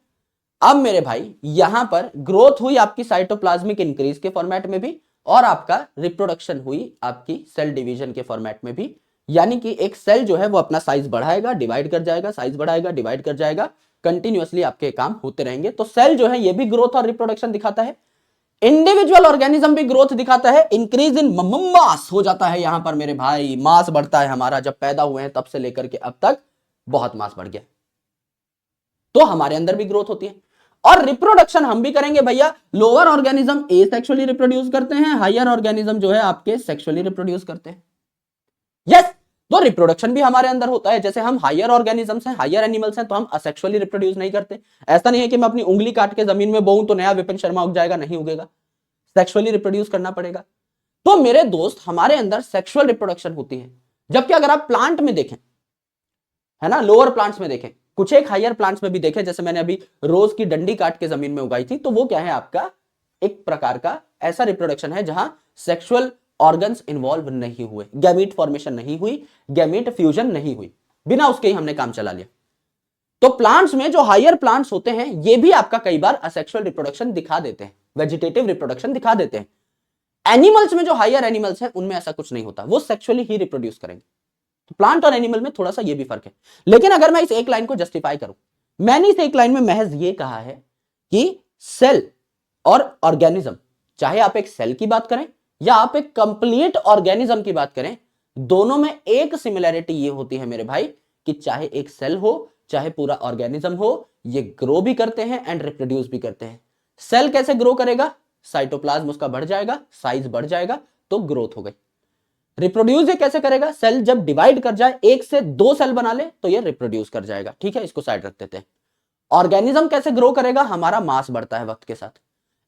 अब मेरे भाई यहां पर ग्रोथ हुई आपकी साइटोप्लाज्मिक इंक्रीज के फॉर्मेट में भी, और आपका रिप्रोडक्शन हुई आपकी सेल डिवीजन के फॉर्मेट में भी। यानी कि एक सेल जो है वो अपना साइज बढ़ाएगा, डिवाइड कर जाएगा, साइज बढ़ाएगा, डिवाइड कर जाएगा, कंटिन्यूअसली आपके काम होते रहेंगे। तो सेल जो है ये भी ग्रोथ और रिप्रोडक्शन दिखाता है। इंडिविजुअल ऑर्गेनिज्म भी ग्रोथ दिखाता है। इंक्रीज इन मास हो जाता है यहां पर मेरे भाई, मास बढ़ता है हमारा। जब पैदा हुए हैं तब से लेकर के अब तक बहुत मास बढ़ गया, तो हमारे अंदर भी ग्रोथ होती है। और रिप्रोडक्शन हम भी करेंगे भैया। लोअर ऑर्गेनिज्म एसेक्सुअली रिप्रोड्यूस करते हैं, हायर ऑर्गेनिज्म जो है आपके सेक्सुअली रिप्रोड्यूस करते हैं। यस, तो रिप्रोडक्शन भी हमारे अंदर होता है। जैसे हम हायर ऑर्गेनिजम्स हैं, हायर एनिमल्स हैं, तो हम असेक्सुअली रिप्रोड्यूस नहीं करते। ऐसा नहीं है कि मैं अपनी उंगली काट के जमीन में बोऊं तो नया विपिन शर्मा उग जाएगा, नहीं उगेगा, सेक्सुअली रिप्रोड्यूस करना पड़ेगा। तो मेरे दोस्त हमारे अंदर सेक्सुअल रिप्रोडक्शन होती है। जबकि अगर आप प्लांट में देखें, है ना, लोअर प्लांट्स में देखें, कुछ एक हायर प्लांट्स में भी देखें, जैसे मैंने अभी रोज की डंडी काट के जमीन में उगाई थी, तो वो क्या है आपका एक प्रकार का ऐसा रिप्रोडक्शन है जहां सेक्सुअल ऑर्गन्स इन्वॉल्व नहीं हुए, गैमीट फॉर्मेशन नहीं हुई, गैमीट फ्यूजन नहीं हुई, बिना उसके ही हमने काम चला लिया। तो प्लांट्स में जो हायर प्लांट्स होते हैं ये भी आपका कई बार असेक्सुअल रिप्रोडक्शन दिखा देते हैं, वेजिटेटिव रिप्रोडक्शन दिखा देते हैं। एनिमल्स में जो हायर एनिमल्स हैं उनमें ऐसा कुछ नहीं होता, वो सेक्सुअली ही रिप्रोड्यूस करेंगे। तो प्लांट और एनिमल में थोड़ा सा ये भी फर्क है। लेकिन अगर मैं इस एक लाइन को जस्टिफाई करूं, मैंने इस एक लाइन में महज ये कहा है कि सेल और ऑर्गेनिज्म, चाहे आप एक सेल की बात करें या आप एक कंप्लीट ऑर्गेनिज्म की बात करें, दोनों में एक सिमिलैरिटी ये होती है मेरे भाई कि चाहे एक सेल हो चाहे पूरा ऑर्गेनिज्म हो, ये ग्रो भी करते हैं एंड रिप्रोड्यूस भी करते हैं। सेल कैसे ग्रो करेगा? साइटोप्लाज्म उसका बढ़ जाएगा, साइज बढ़ जाएगा, तो ग्रोथ हो गई। रिप्रोड्यूस ये कैसे करेगा? सेल जब डिवाइड कर जाए, 1 से 2 सेल बना ले, तो ये रिप्रोड्यूस कर जाएगा। ठीक है, इसको साइड रख देते हैं। ऑर्गेनिज्म कैसे ग्रो करेगा? हमारा मास बढ़ता है वक्त के साथ।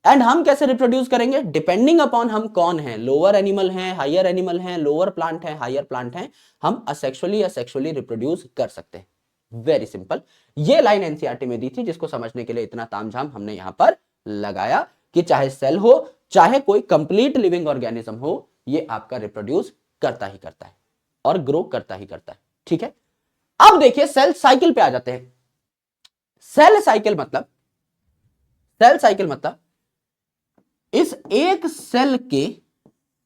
एंड हम कैसे रिप्रोड्यूस करेंगे? डिपेंडिंग अपॉन हम कौन है, लोअर एनिमल हैं, हायर एनिमल हैं, लोअर प्लांट है, हायर प्लांट है, हम असेक्सुअली या सेक्सुअली रिप्रोड्यूस कर सकते हैं। Very simple. ये लाइन एनसीईआरटी में दी थी, जिसको समझने के लिए इतना तामझाम हमने यहां पर लगाया कि चाहे सेल हो चाहे कोई कंप्लीट लिविंग ऑर्गेनिज्म हो, ये आपका रिप्रोड्यूस करता ही करता है और ग्रो करता ही करता है। ठीक है। अब देखिए सेल साइकिल पे आ जाते हैं। सेल साइकिल मतलब इस एक सेल के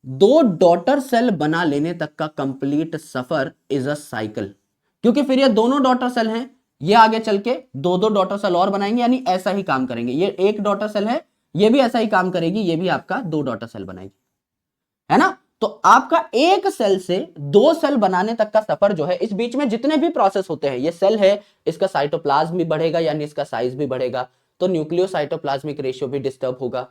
दो डॉटर सेल बना लेने तक का complete suffer is a cycle, क्योंकि फिर ये दोनों डॉटर सेल हैं, ये आगे चल के दो दो डॉटर सेल और बनाएंगे, यानी ऐसा ही काम करेंगे। ये एक डॉटर सेल है, ये भी ऐसा ही काम करेगी, ये भी आपका दो डॉटर सेल बनाएगी, है ना। तो आपका एक सेल से दो सेल बनाने तक का सफर जो है, इस बीच में जितने भी प्रोसेस होते हैं, ये सेल है, इसका साइटोप्लाज्म भी बढ़ेगा, यानी इसका साइज भी बढ़ेगा, तो न्यूक्लियोसाइटोप्लाज्मिक रेशियो भी डिस्टर्ब होगा।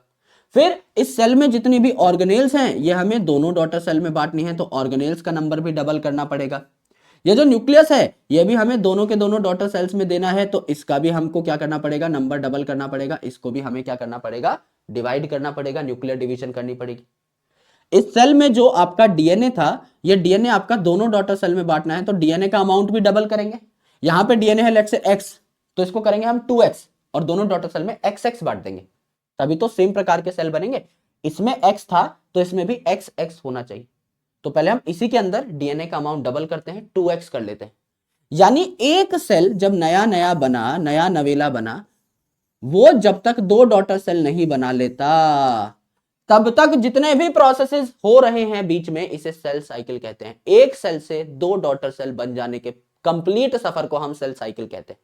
फिर इस सेल में जितनी भी ऑर्गेनेल्स हैं, ये हमें दोनों डॉटर सेल में बांटनी है, तो ऑर्गेनेल्स का नंबर भी डबल करना पड़ेगा। ये जो न्यूक्लियस है, ये भी हमें दोनों के दोनों डॉटर सेल्स में देना है, तो इसका भी हमको क्या करना पड़ेगा, नंबर डबल करना पड़ेगा। इसको भी हमें क्या करना पड़ेगा, डिवाइड करना पड़ेगा, न्यूक्लियर डिवीजन करनी पड़ेगी। इस सेल में जो आपका डीएनए था, ये डीएनए आपका दोनों डॉटर सेल में बांटना है, तो डीएनए का अमाउंट भी डबल करेंगे। यहां पे डीएनए है लेट्स से x, तो इसको करेंगे हम 2x और दोनों डॉटर सेल में xx बांट देंगे, तभी तो सेम प्रकार के सेल बनेंगे। इसमें x था तो इसमें भी xx होना चाहिए, तो पहले हम इसी के अंदर डीएनए का अमाउंट डबल करते हैं, 2x कर लेते हैं। यानी एक सेल जब नया नया बना, नया नवेला बना, वो जब तक दो डॉटर सेल नहीं बना लेता, तब तक जितने भी प्रोसेसेस हो रहे हैं बीच में, इसे सेल साइकिल कहते हैं। एक सेल से दो डॉटर सेल बन जाने के कंप्लीट सफर को हम सेल साइकिल कहते हैं।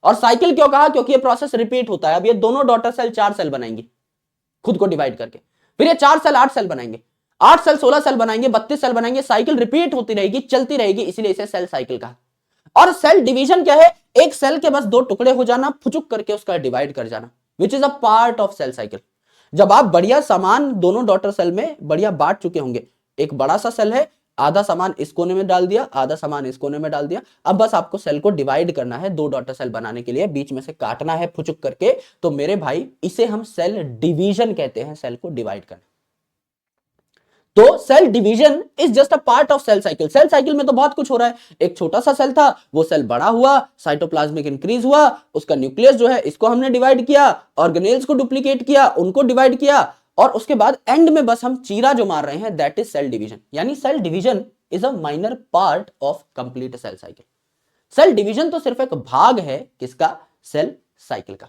और साइकिल क्यों कहा, क्योंकि ये प्रोसेस रिपीट होता है। अब ये दोनों डॉटर सेल 4 सेल बनाएंगी खुद को डिवाइड करके, फिर ये 4 सेल 8 सेल बनाएंगे, 8 सेल 16 सेल बनाएंगे, 32 सेल बनाएंगे, साइकिल रिपीट होती रहेगी, चलती रहेगी, इसीलिए इसे सेल साइकिल कहा। और सेल डिवीजन क्या है, एक सेल के बस दो टुकड़े हो जाना, फुचुक करके उसका डिवाइड कर जाना, which is a part of cell cycle. जब आप बढ़िया सामान दोनों डॉटर सेल में बढ़िया बांट चुके होंगे, एक बड़ा सा सेल है, आधा सामान इस कोने में डाल दिया, आधा सामान इस कोने में डाल दिया, अब बस आपको सेल को डिवाइड करना है, दो डॉटर सेल बनाने के लिए बीच में से काटना है फुचुक करके, तो मेरे भाई इसे हम सेल डिवीजन कहते हैं, सेल को डिवाइड करना। तो cell division is just a part of cell cycle. Cell cycle में तो बहुत कुछ हो रहा है, एक छोटा सा सेल था, वो सेल बड़ा हुआ, साइटोप्लाज्मिक इंक्रीज हुआ, उसका न्यूक्लियस जो है इसको हमने डिवाइड किया, ऑर्गेनेल्स को डुप्लीकेट किया, उनको डिवाइड किया, और उसके बाद एंड में बस हम चीरा जो मार रहे हैं, दैट इज सेल डिवीजन। यानी cell division is a minor part of complete cell cycle. Cell division तो सिर्फ एक भाग है किसका, सेल साइकिल का।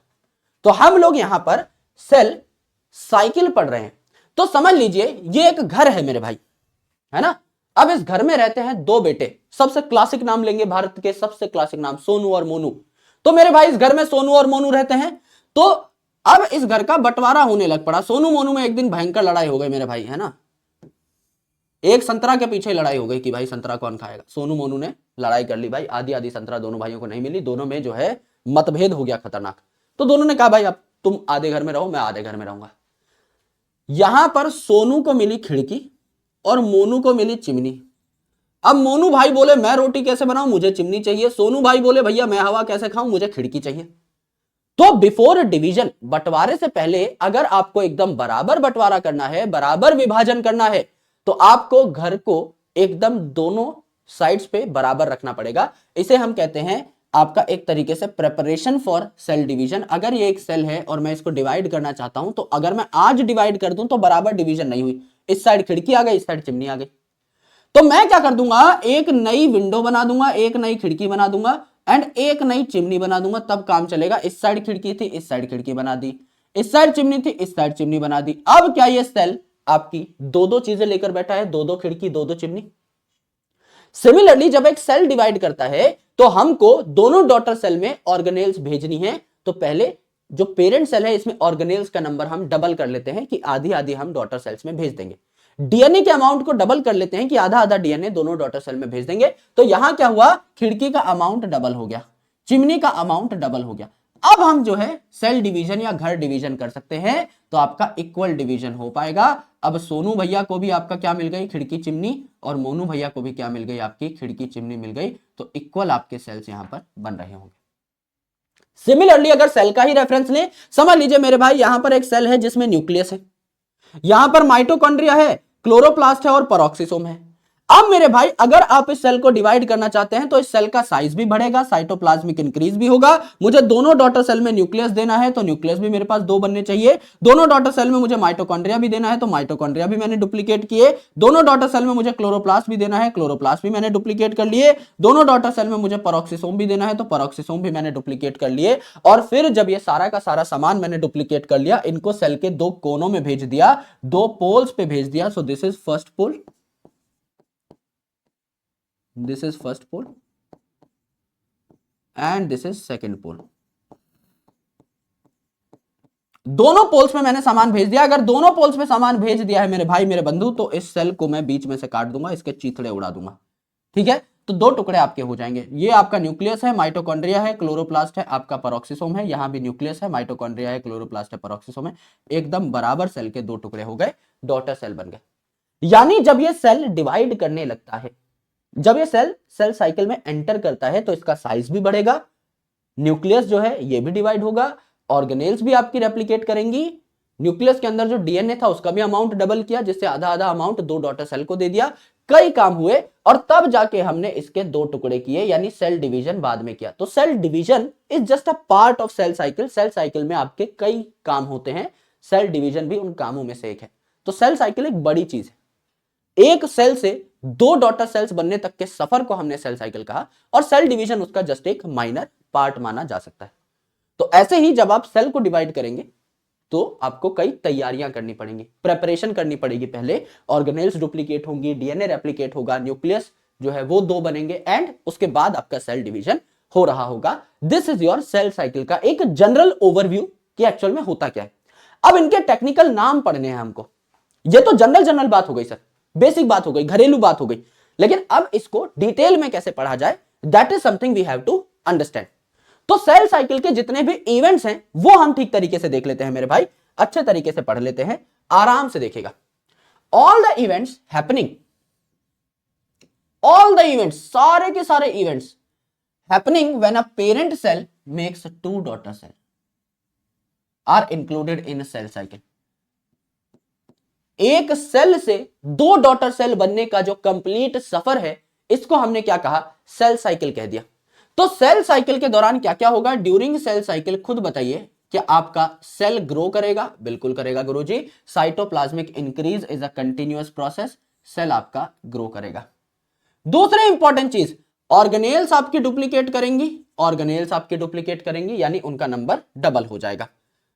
तो हम लोग यहां पर सेल साइकिल पढ़ रहे हैं। तो समझ लीजिए ये एक घर है मेरे भाई, है ना। अब इस घर में रहते हैं दो बेटे, सबसे क्लासिक नाम लेंगे, भारत के सबसे क्लासिक नाम, सोनू और मोनू। तो मेरे भाई इस घर में सोनू और मोनू रहते हैं। तो अब इस घर का बंटवारा होने लग पड़ा, सोनू मोनू में एक दिन भयंकर लड़ाई हो गई मेरे भाई, है ना। एक संतरा के पीछे लड़ाई हो गई कि भाई संतरा कौन खाएगा। सोनू मोनू ने लड़ाई कर ली भाई, आधी आधी संतरा दोनों भाइयों को नहीं मिली, दोनों में जो है मतभेद हो गया खतरनाक। तो दोनों ने कहा भाई अब तुम आधे घर में रहो, मैं आधे घर में रहूंगा। यहां पर सोनू को मिली खिड़की और मोनू को मिली चिमनी। अब मोनू भाई बोले मैं रोटी कैसे बनाऊं, मुझे चिमनी चाहिए। सोनू भाई बोले भैया मैं हवा कैसे खाऊं, मुझे खिड़की चाहिए। तो बिफोर डिवीजन, बंटवारे से पहले अगर आपको एकदम बराबर बंटवारा करना है, बराबर विभाजन करना है, तो आपको घर को एकदम दोनों साइड्स पे बराबर रखना पड़ेगा। इसे हम कहते हैं आपका एक तरीके से प्रेपरेशन फॉर सेल डिवीजन। अगर ये एक सेल है और मैं इसको डिवाइड करना चाहता हूं, तो अगर मैं आज डिवाइड कर दूं तो बराबर डिवीजन नहीं हुई, इस साइड खिड़की आ गई, इस साइड चिमनी आ गई। तो मैं क्या कर दूंगा, एक नई विंडो बना दूंगा, एक नई खिड़की बना दूंगा एंड एक नई चिमनी बना दूंगा, तब काम चलेगा। इस साइड खिड़की थी, इस साइड खिड़की बना दी, इस साइड चिमनी थी, इस साइड चिमनी बना दी। अब क्या ये सेल आपकी दो दो चीजें लेकर बैठा है, दो दो खिड़की, दो दो चिमनी। सिमिलरली जब एक सेल डिवाइड करता है तो हमको दोनों डॉटर सेल में ऑर्गेनेल्स भेजनी है, तो पहले जो पेरेंट सेल है इसमें ऑर्गेनेल्स का नंबर हम डबल कर लेते हैं कि आधी आधी हम डॉटर सेल्स में भेज देंगे। डीएनए के अमाउंट को डबल कर लेते हैं कि आधा आधा डीएनए दोनों डॉटर सेल में भेज देंगे। तो यहां क्या हुआ, खिड़की का अमाउंट डबल हो गया, चिमनी का अमाउंट डबल हो गया। अब हम जो है सेल डिवीजन या घर डिवीजन कर सकते हैं, तो आपका इक्वल डिवीजन हो पाएगा। अब सोनू भैया को भी आपका क्या मिल गई, खिड़की चिमनी, और मोनू भैया को भी क्या मिल गई, आपकी खिड़की चिमनी मिल गई। तो इक्वल आपके सेल्स यहां पर बन रहे होंगे। सिमिलरली अगर सेल का ही रेफरेंस लें, समझ लीजिए मेरे भाई यहां पर एक सेल है जिसमें न्यूक्लियस है, यहां पर माइटोकॉन्ड्रिया है, क्लोरोप्लास्ट है और पेरोक्सिसोम है। अब मेरे भाई अगर आप इस सेल को डिवाइड करना चाहते हैं तो इस सेल का साइज भी बढ़ेगा, साइटोप्लाज्मिक इंक्रीज भी होगा। मुझे दोनों डॉटर सेल में न्यूक्लियस देना है तो न्यूक्लियस भी मेरे पास 2 बनने चाहिए। दोनों डॉटर सेल में मुझे माइटोकॉन्ड्रिया भी देना है तो माइटोकॉन्ड्रिया भी मैंने डुप्लीकेट किए। दोनों डॉटर सेल में मुझे क्लोरोप्लास्ट भी देना है, क्लोरोप्लास्ट भी मैंने डुप्लीकेट कर लिए। दोनों डॉटर सेल में मुझे पेरोक्सिसोम भी देना है तो पेरोक्सिसोम भी मैंने डुप्लीकेट कर लिए। और फिर जब ये सारा का सारा सामान मैंने डुप्लीकेट कर लिया, इनको सेल के 2 कोनों में भेज दिया, 2 पोल्स पे भेज दिया। So this is first pole, this is first pole and this is second pole। दोनों पोल्स में मैंने सामान भेज दिया। अगर दोनों पोल्स में सामान भेज दिया है मेरे भाई मेरे बंधु, तो इस सेल को मैं बीच में से काट दूंगा, इसके चीथड़े उड़ा दूंगा, ठीक है। तो 2 टुकड़े आपके हो जाएंगे। ये आपका न्यूक्लियस है, माइटोकॉन्ड्रिया है, क्लोरोप्लास्ट है, आपका पेरोक्सिसोम है। यहां भी न्यूक्लियस है, माइटोकॉन्ड्रिया है, क्लोरोप्लास्ट है, पेरोक्सिसोम है। एकदम बराबर सेल के 2 टुकड़े हो गए, डॉटर सेल बन गए। यानी जब ये सेल डिवाइड करने लगता है, जब ये सेल साइकिल में एंटर करता है, तो इसका साइज भी बढ़ेगा, न्यूक्लियस जो है ये भी डिवाइड होगा, ऑर्गेनेल्स भी आपकी रेप्लिकेट करेंगी। न्यूक्लियस के अंदर जो डीएनए था उसका भी अमाउंट डबल किया, जिससे आधा आधा अमाउंट 2 डॉटर सेल को दे दिया। कई काम हुए और तब जाके हमने इसके 2 टुकड़े किए, यानी सेल डिवीजन बाद में किया। तो cell division is just a part of cell cycle. Cell cycle में आपके कई काम होते हैं, सेल डिवीजन भी उन कामों में से एक है। तो सेल साइकिल एक बड़ी चीज है। एक सेल से 2 डॉटर सेल्स बनने तक के सफर को हमने सेल साइकिल कहा, और सेल डिवीजन उसका जस्ट एक माइनर पार्ट माना जा सकता है। तो ऐसे ही जब आप सेल को डिवाइड करेंगे तो आपको कई तैयारियां करनी पड़ेंगी, प्रेपरेशन करनी पड़ेगी। पहले ऑर्गेनेल्स डुप्लीकेट होंगी, डीएनए रेप्लिकेट होगा, न्यूक्लियस जो है वो 2 बनेंगे, एंड उसके बाद आपका सेल डिवीजन हो रहा होगा। This is your cell cycle का एक जनरल ओवरव्यू कि एक्चुअल में होता क्या है। अब इनके टेक्निकल नाम पढ़ने हैं हमको। ये तो जनरल बात हो गई सर, बेसिक बात हो गई, घरेलू बात हो गई, लेकिन अब इसको डिटेल में कैसे पढ़ा जाए, that is something we have to understand. तो सेल साइकिल के जितने भी इवेंट्स हैं वो हम ठीक तरीके से देख लेते हैं मेरे भाई, अच्छे तरीके से पढ़ लेते हैं, आराम से देखेगा। All the events happening, all the events, सारे के सारे events happening when a parent cell makes 2 daughter cell are included in cell cycle. एक सेल से 2 डॉटर सेल बनने का जो कंप्लीट सफर है, इसको हमने क्या कहा, सेल साइकिल कह दिया। तो सेल साइकिल के दौरान क्या क्या होगा, ड्यूरिंग सेल साइकिल खुद बताइए कि आपका सेल ग्रो करेगा, बिल्कुल करेगा गुरुजी। Cytoplasmic increase is a continuous process, cell आपका ग्रो करेगा। दूसरी इंपॉर्टेंट चीज, ऑर्गेनेल्स आपकी डुप्लीकेट करेंगी, ऑर्गेनेल्स आपके डुप्लीकेट करेंगी, यानी उनका नंबर डबल हो जाएगा,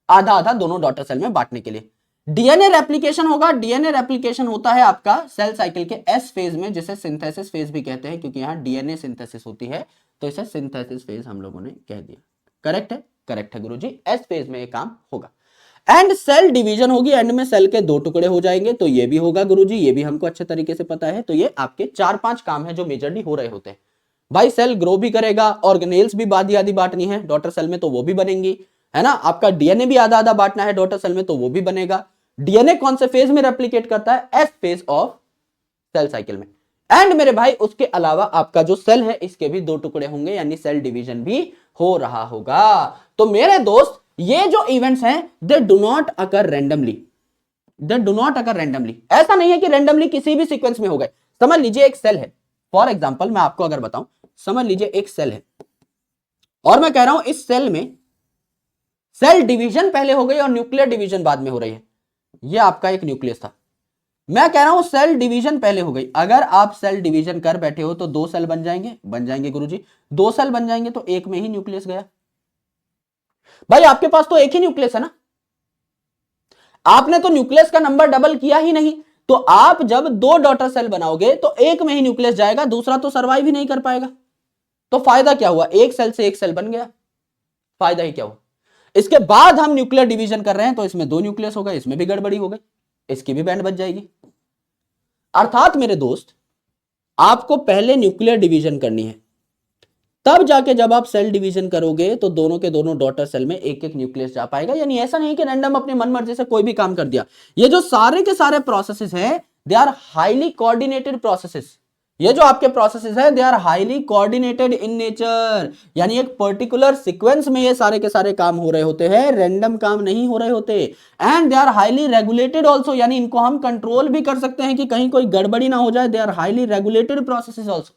आधा आधा दोनों डॉटर सेल में बांटने के लिए। डीएनए रेप्लिकेशन होगा, डीएनए रेप्लिकेशन होता है आपका सेल साइकिल के एस फेज में, जिसे सिंथेसिस फेज भी कहते हैं, क्योंकि यहां डीएनए सिंथेसिस होती है, तो इसे सिंथेसिस फेज हम लोगों ने कह दिया। करेक्ट है, करेक्ट है गुरुजी, एस फेज में ये काम होगा। एंड सेल डिवीजन होगी, एंड में सेल के 2 टुकड़े हो जाएंगे, तो ये भी होगा गुरुजी, ये भी हमको अच्छे तरीके से पता है। तो ये आपके 4-5 काम है जो मेजरली हो रहे होते हैं भाई। सेल ग्रो भी करेगा, ऑर्गेनेल्स भी आधी आधी बांटनी है डॉटर सेल में, तो वो भी बनेंगी, है ना। आपका डीएनए भी आधा आधा बांटना है डॉटर सेल में, तो वो भी बनेगा। डीएनए कौन से फेज में रेप्लिकेट करता है, S phase of cell cycle में। एंड मेरे भाई उसके अलावा आपका जो सेल है इसके भी 2 टुकड़े होंगे, यानी सेल डिवीजन भी हो रहा होगा। तो मेरे दोस्त ये जो इवेंट्स हैं दे do not occur randomly, they do not occur randomly. ऐसा नहीं है कि रैंडमली किसी भी सीक्वेंस में हो गए। समझ लीजिए एक सेल है, फॉर एग्जांपल मैं आपको अगर बताऊं, समझ लीजिए एक सेल है और मैं कह रहा हूं इस सेल में सेल डिवीजन पहले हो गई और न्यूक्लियर डिवीजन बाद में हो रही है। ये आपका एक न्यूक्लियस था, मैं कह रहा हूं सेल डिवीजन पहले हो गई। अगर आप सेल डिवीजन कर बैठे हो तो 2 सेल बन जाएंगे गुरुजी। 2 सेल बन जाएंगे तो एक में ही न्यूक्लियस गया। भाई आपके पास तो एक ही न्यूक्लियस है ना, आपने तो न्यूक्लियस का नंबर डबल किया ही नहीं। तो आप जब 2 डॉटर सेल बनाओगे तो एक में ही न्यूक्लियस जाएगा, दूसरा तो सर्वाइव ही नहीं कर पाएगा। तो फायदा क्या हुआ, एक सेल से एक सेल बन गया, फायदा ही क्या हुआ। इसके बाद हम न्यूक्लियर डिवीजन कर रहे हैं तो इसमें 2 न्यूक्लियस हो गए, इसमें भी गड़बड़ी हो गई, इसकी भी बैंड बच जाएगी। अर्थात मेरे दोस्त आपको पहले न्यूक्लियर डिवीजन करनी है, तब जाके जब आप सेल डिवीजन करोगे तो दोनों के दोनों डॉटर सेल में एक एक न्यूक्लियस जा पाएगा। यानी ऐसा नहीं कि रैंडम अपनी मन मर्जी से कोई भी काम कर दिया। ये जो सारे के सारे प्रोसेसेस हैं they are highly coordinated processes, ये जो आपके प्रोसेसेस है they are highly coordinated in nature, यानी एक पर्टिकुलर सीक्वेंस में ये सारे के सारे काम हो रहे होते हैं, रैंडम काम नहीं हो रहे होते। And they are highly regulated also, यानी इनको हम कंट्रोल भी कर सकते हैं कि कहीं कोई गड़बड़ी ना हो जाए। They are highly regulated processes also,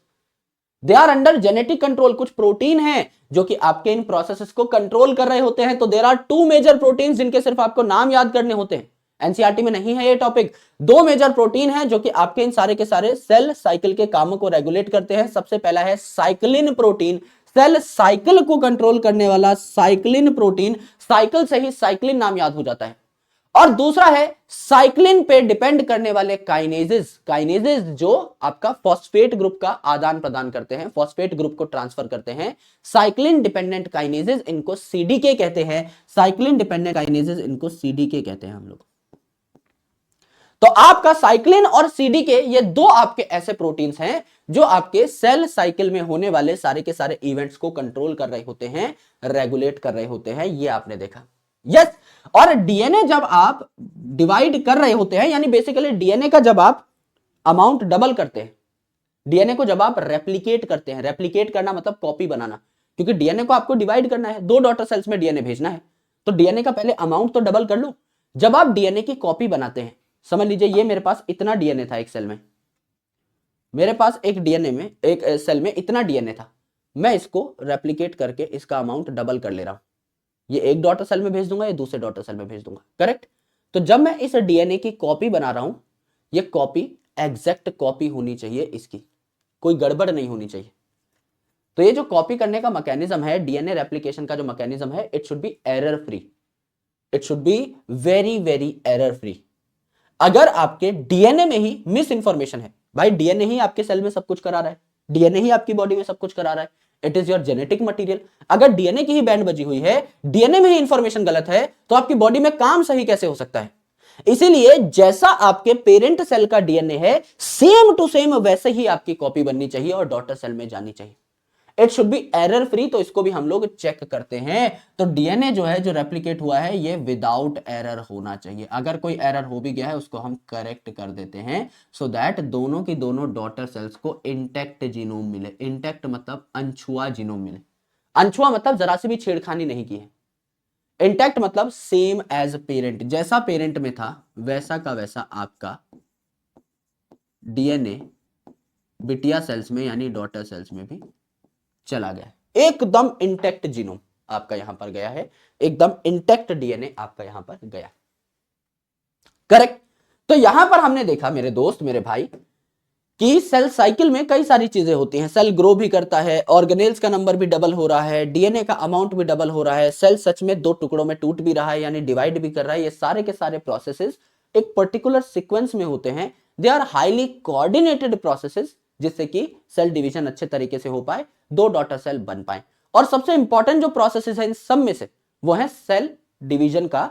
they are under genetic control. कुछ प्रोटीन है जो कि आपके इन प्रोसेसेस को कंट्रोल कर रहे होते हैं। तो there are two major proteins जिनके सिर्फ आपको नाम याद करने होते हैं, एनसीईआरटी में नहीं है ये टॉपिक। दो मेजर प्रोटीन है जो कि आपके इन सारे के सारे सेल साइकिल के कामों को रेगुलेट करते हैं। सबसे पहला है साइक्लिन प्रोटीन, सेल साइकिल को कंट्रोल करने वाला साइक्लिन प्रोटीन, साइकिल से ही साइक्लिन नाम याद हो जाता है। और दूसरा है साइक्लिन पे डिपेंड करने वाले काइनेजेस, काइनेजेस जो आपका फॉस्फेट ग्रुप का आदान प्रदान करते हैं, फॉस्फेट ग्रुप को ट्रांसफर करते हैं। साइक्लिन डिपेंडेंट काइनेजेस, इनको सीडीके कहते हैं। साइक्लिन डिपेंडेंट काइनेजेस, इनको सीडीके कहते हैं हम लोग। तो आपका साइक्लिन और सीडीके ये दो आपके ऐसे प्रोटीन्स हैं जो आपके सेल साइकिल में होने वाले सारे के सारे इवेंट्स को कंट्रोल कर रहे होते हैं, रेगुलेट कर रहे होते हैं। ये आपने देखा। यस, और डीएनए जब आप डिवाइड कर रहे होते हैं, यानी बेसिकली डीएनए का जब आप अमाउंट डबल करते हैं, डीएनए को जब आप रेप्लिकेट करते हैं, रेप्लिकेट करना मतलब कॉपी बनाना, क्योंकि डीएनए को आपको डिवाइड करना है, दो डॉटर सेल्स में डीएनए भेजना है, तो डीएनए का पहले अमाउंट तो डबल कर लो। जब आप डीएनए की कॉपी बनाते हैं, समझ लीजिए ये मेरे पास इतना डीएनए था एक सेल में, मेरे पास एक डीएनए में, एक सेल में इतना डीएनए था, मैं इसको रेप्लिकेट करके इसका अमाउंट डबल कर ले रहा हूं। ये एक डॉटर सेल में भेज दूंगा, ये दूसरे डॉटर सेल में भेज दूंगा, करेक्ट। तो जब मैं इस डीएनए की कॉपी बना रहा हूं, ये कॉपी एग्जैक्ट कॉपी होनी चाहिए, इसकी कोई गड़बड़ नहीं होनी चाहिए। तो ये जो कॉपी करने का मैकेनिज्म है, डीएनए रेप्लिकेशन का जो मैकेनिज्म है, it should be error free, it should be very very error free. अगर आपके डीएनए में ही मिस इंफॉर्मेशन है, भाई डीएनए ही आपके सेल में सब कुछ करा रहा है, डीएनए ही आपकी बॉडी में सब कुछ करा रहा है, it is your genetic material. अगर डीएनए की ही बैंड बजी हुई है, डीएनए में ही इंफॉर्मेशन गलत है, तो आपकी बॉडी में काम सही कैसे हो सकता है? इसीलिए जैसा आपके पेरेंट सेल का डीएनए है, सेम टू सेम वैसे ही आपकी कॉपी बननी चाहिए और डॉटर सेल में जानी चाहिए। It should be error free. तो इसको भी हम लोग चेक करते हैं। तो डीएनए जो है, जो रेप्लिकेट हुआ है, ये विदाउट एरर होना चाहिए। अगर कोई एरर हो भी गया है, उसको हम करेक्ट कर देते हैं, सो दैट दोनों की दोनों डॉटर सेल्स को इंटैक्ट जीनोम मिले। इंटैक्ट मतलब अनछुआ जीनोम मिले। अनछुआ मतलब जरा सी भी छेड़खानी नहीं की है। इंटैक्ट मतलब सेम एज पेरेंट, जैसा पेरेंट में था वैसा का वैसा आपका डीएनए बिटिया सेल्स में यानी डॉटर सेल्स में भी चला गया है। एकदम इंटैक्ट जीनोम आपका यहां पर गया है, एकदम इंटैक्ट डीएनए आपका यहां पर गया, करेक्ट। तो यहां पर हमने देखा मेरे दोस्त, मेरे भाई, कि सेल साइकिल में कई सारी चीजें होती हैं। सेल ग्रो भी करता है, ऑर्गेनेल्स का नंबर भी डबल हो रहा है, डीएनए का अमाउंट भी डबल हो रहा है, सेल सच में दो टुकड़ों में टूट भी रहा है, यानी डिवाइड भी कर रहा है। ये सारे के सारे प्रोसेसेस एक पर्टिकुलर सीक्वेंस में होते हैं। They are highly coordinated processes, जिससे कि सेल डिवीजन अच्छे तरीके से हो पाए, दो डॉटर सेल बन पाए। और सबसे इंपॉर्टेंट जो प्रोसेसेस है इन सब में से, वो है सेल डिवीजन का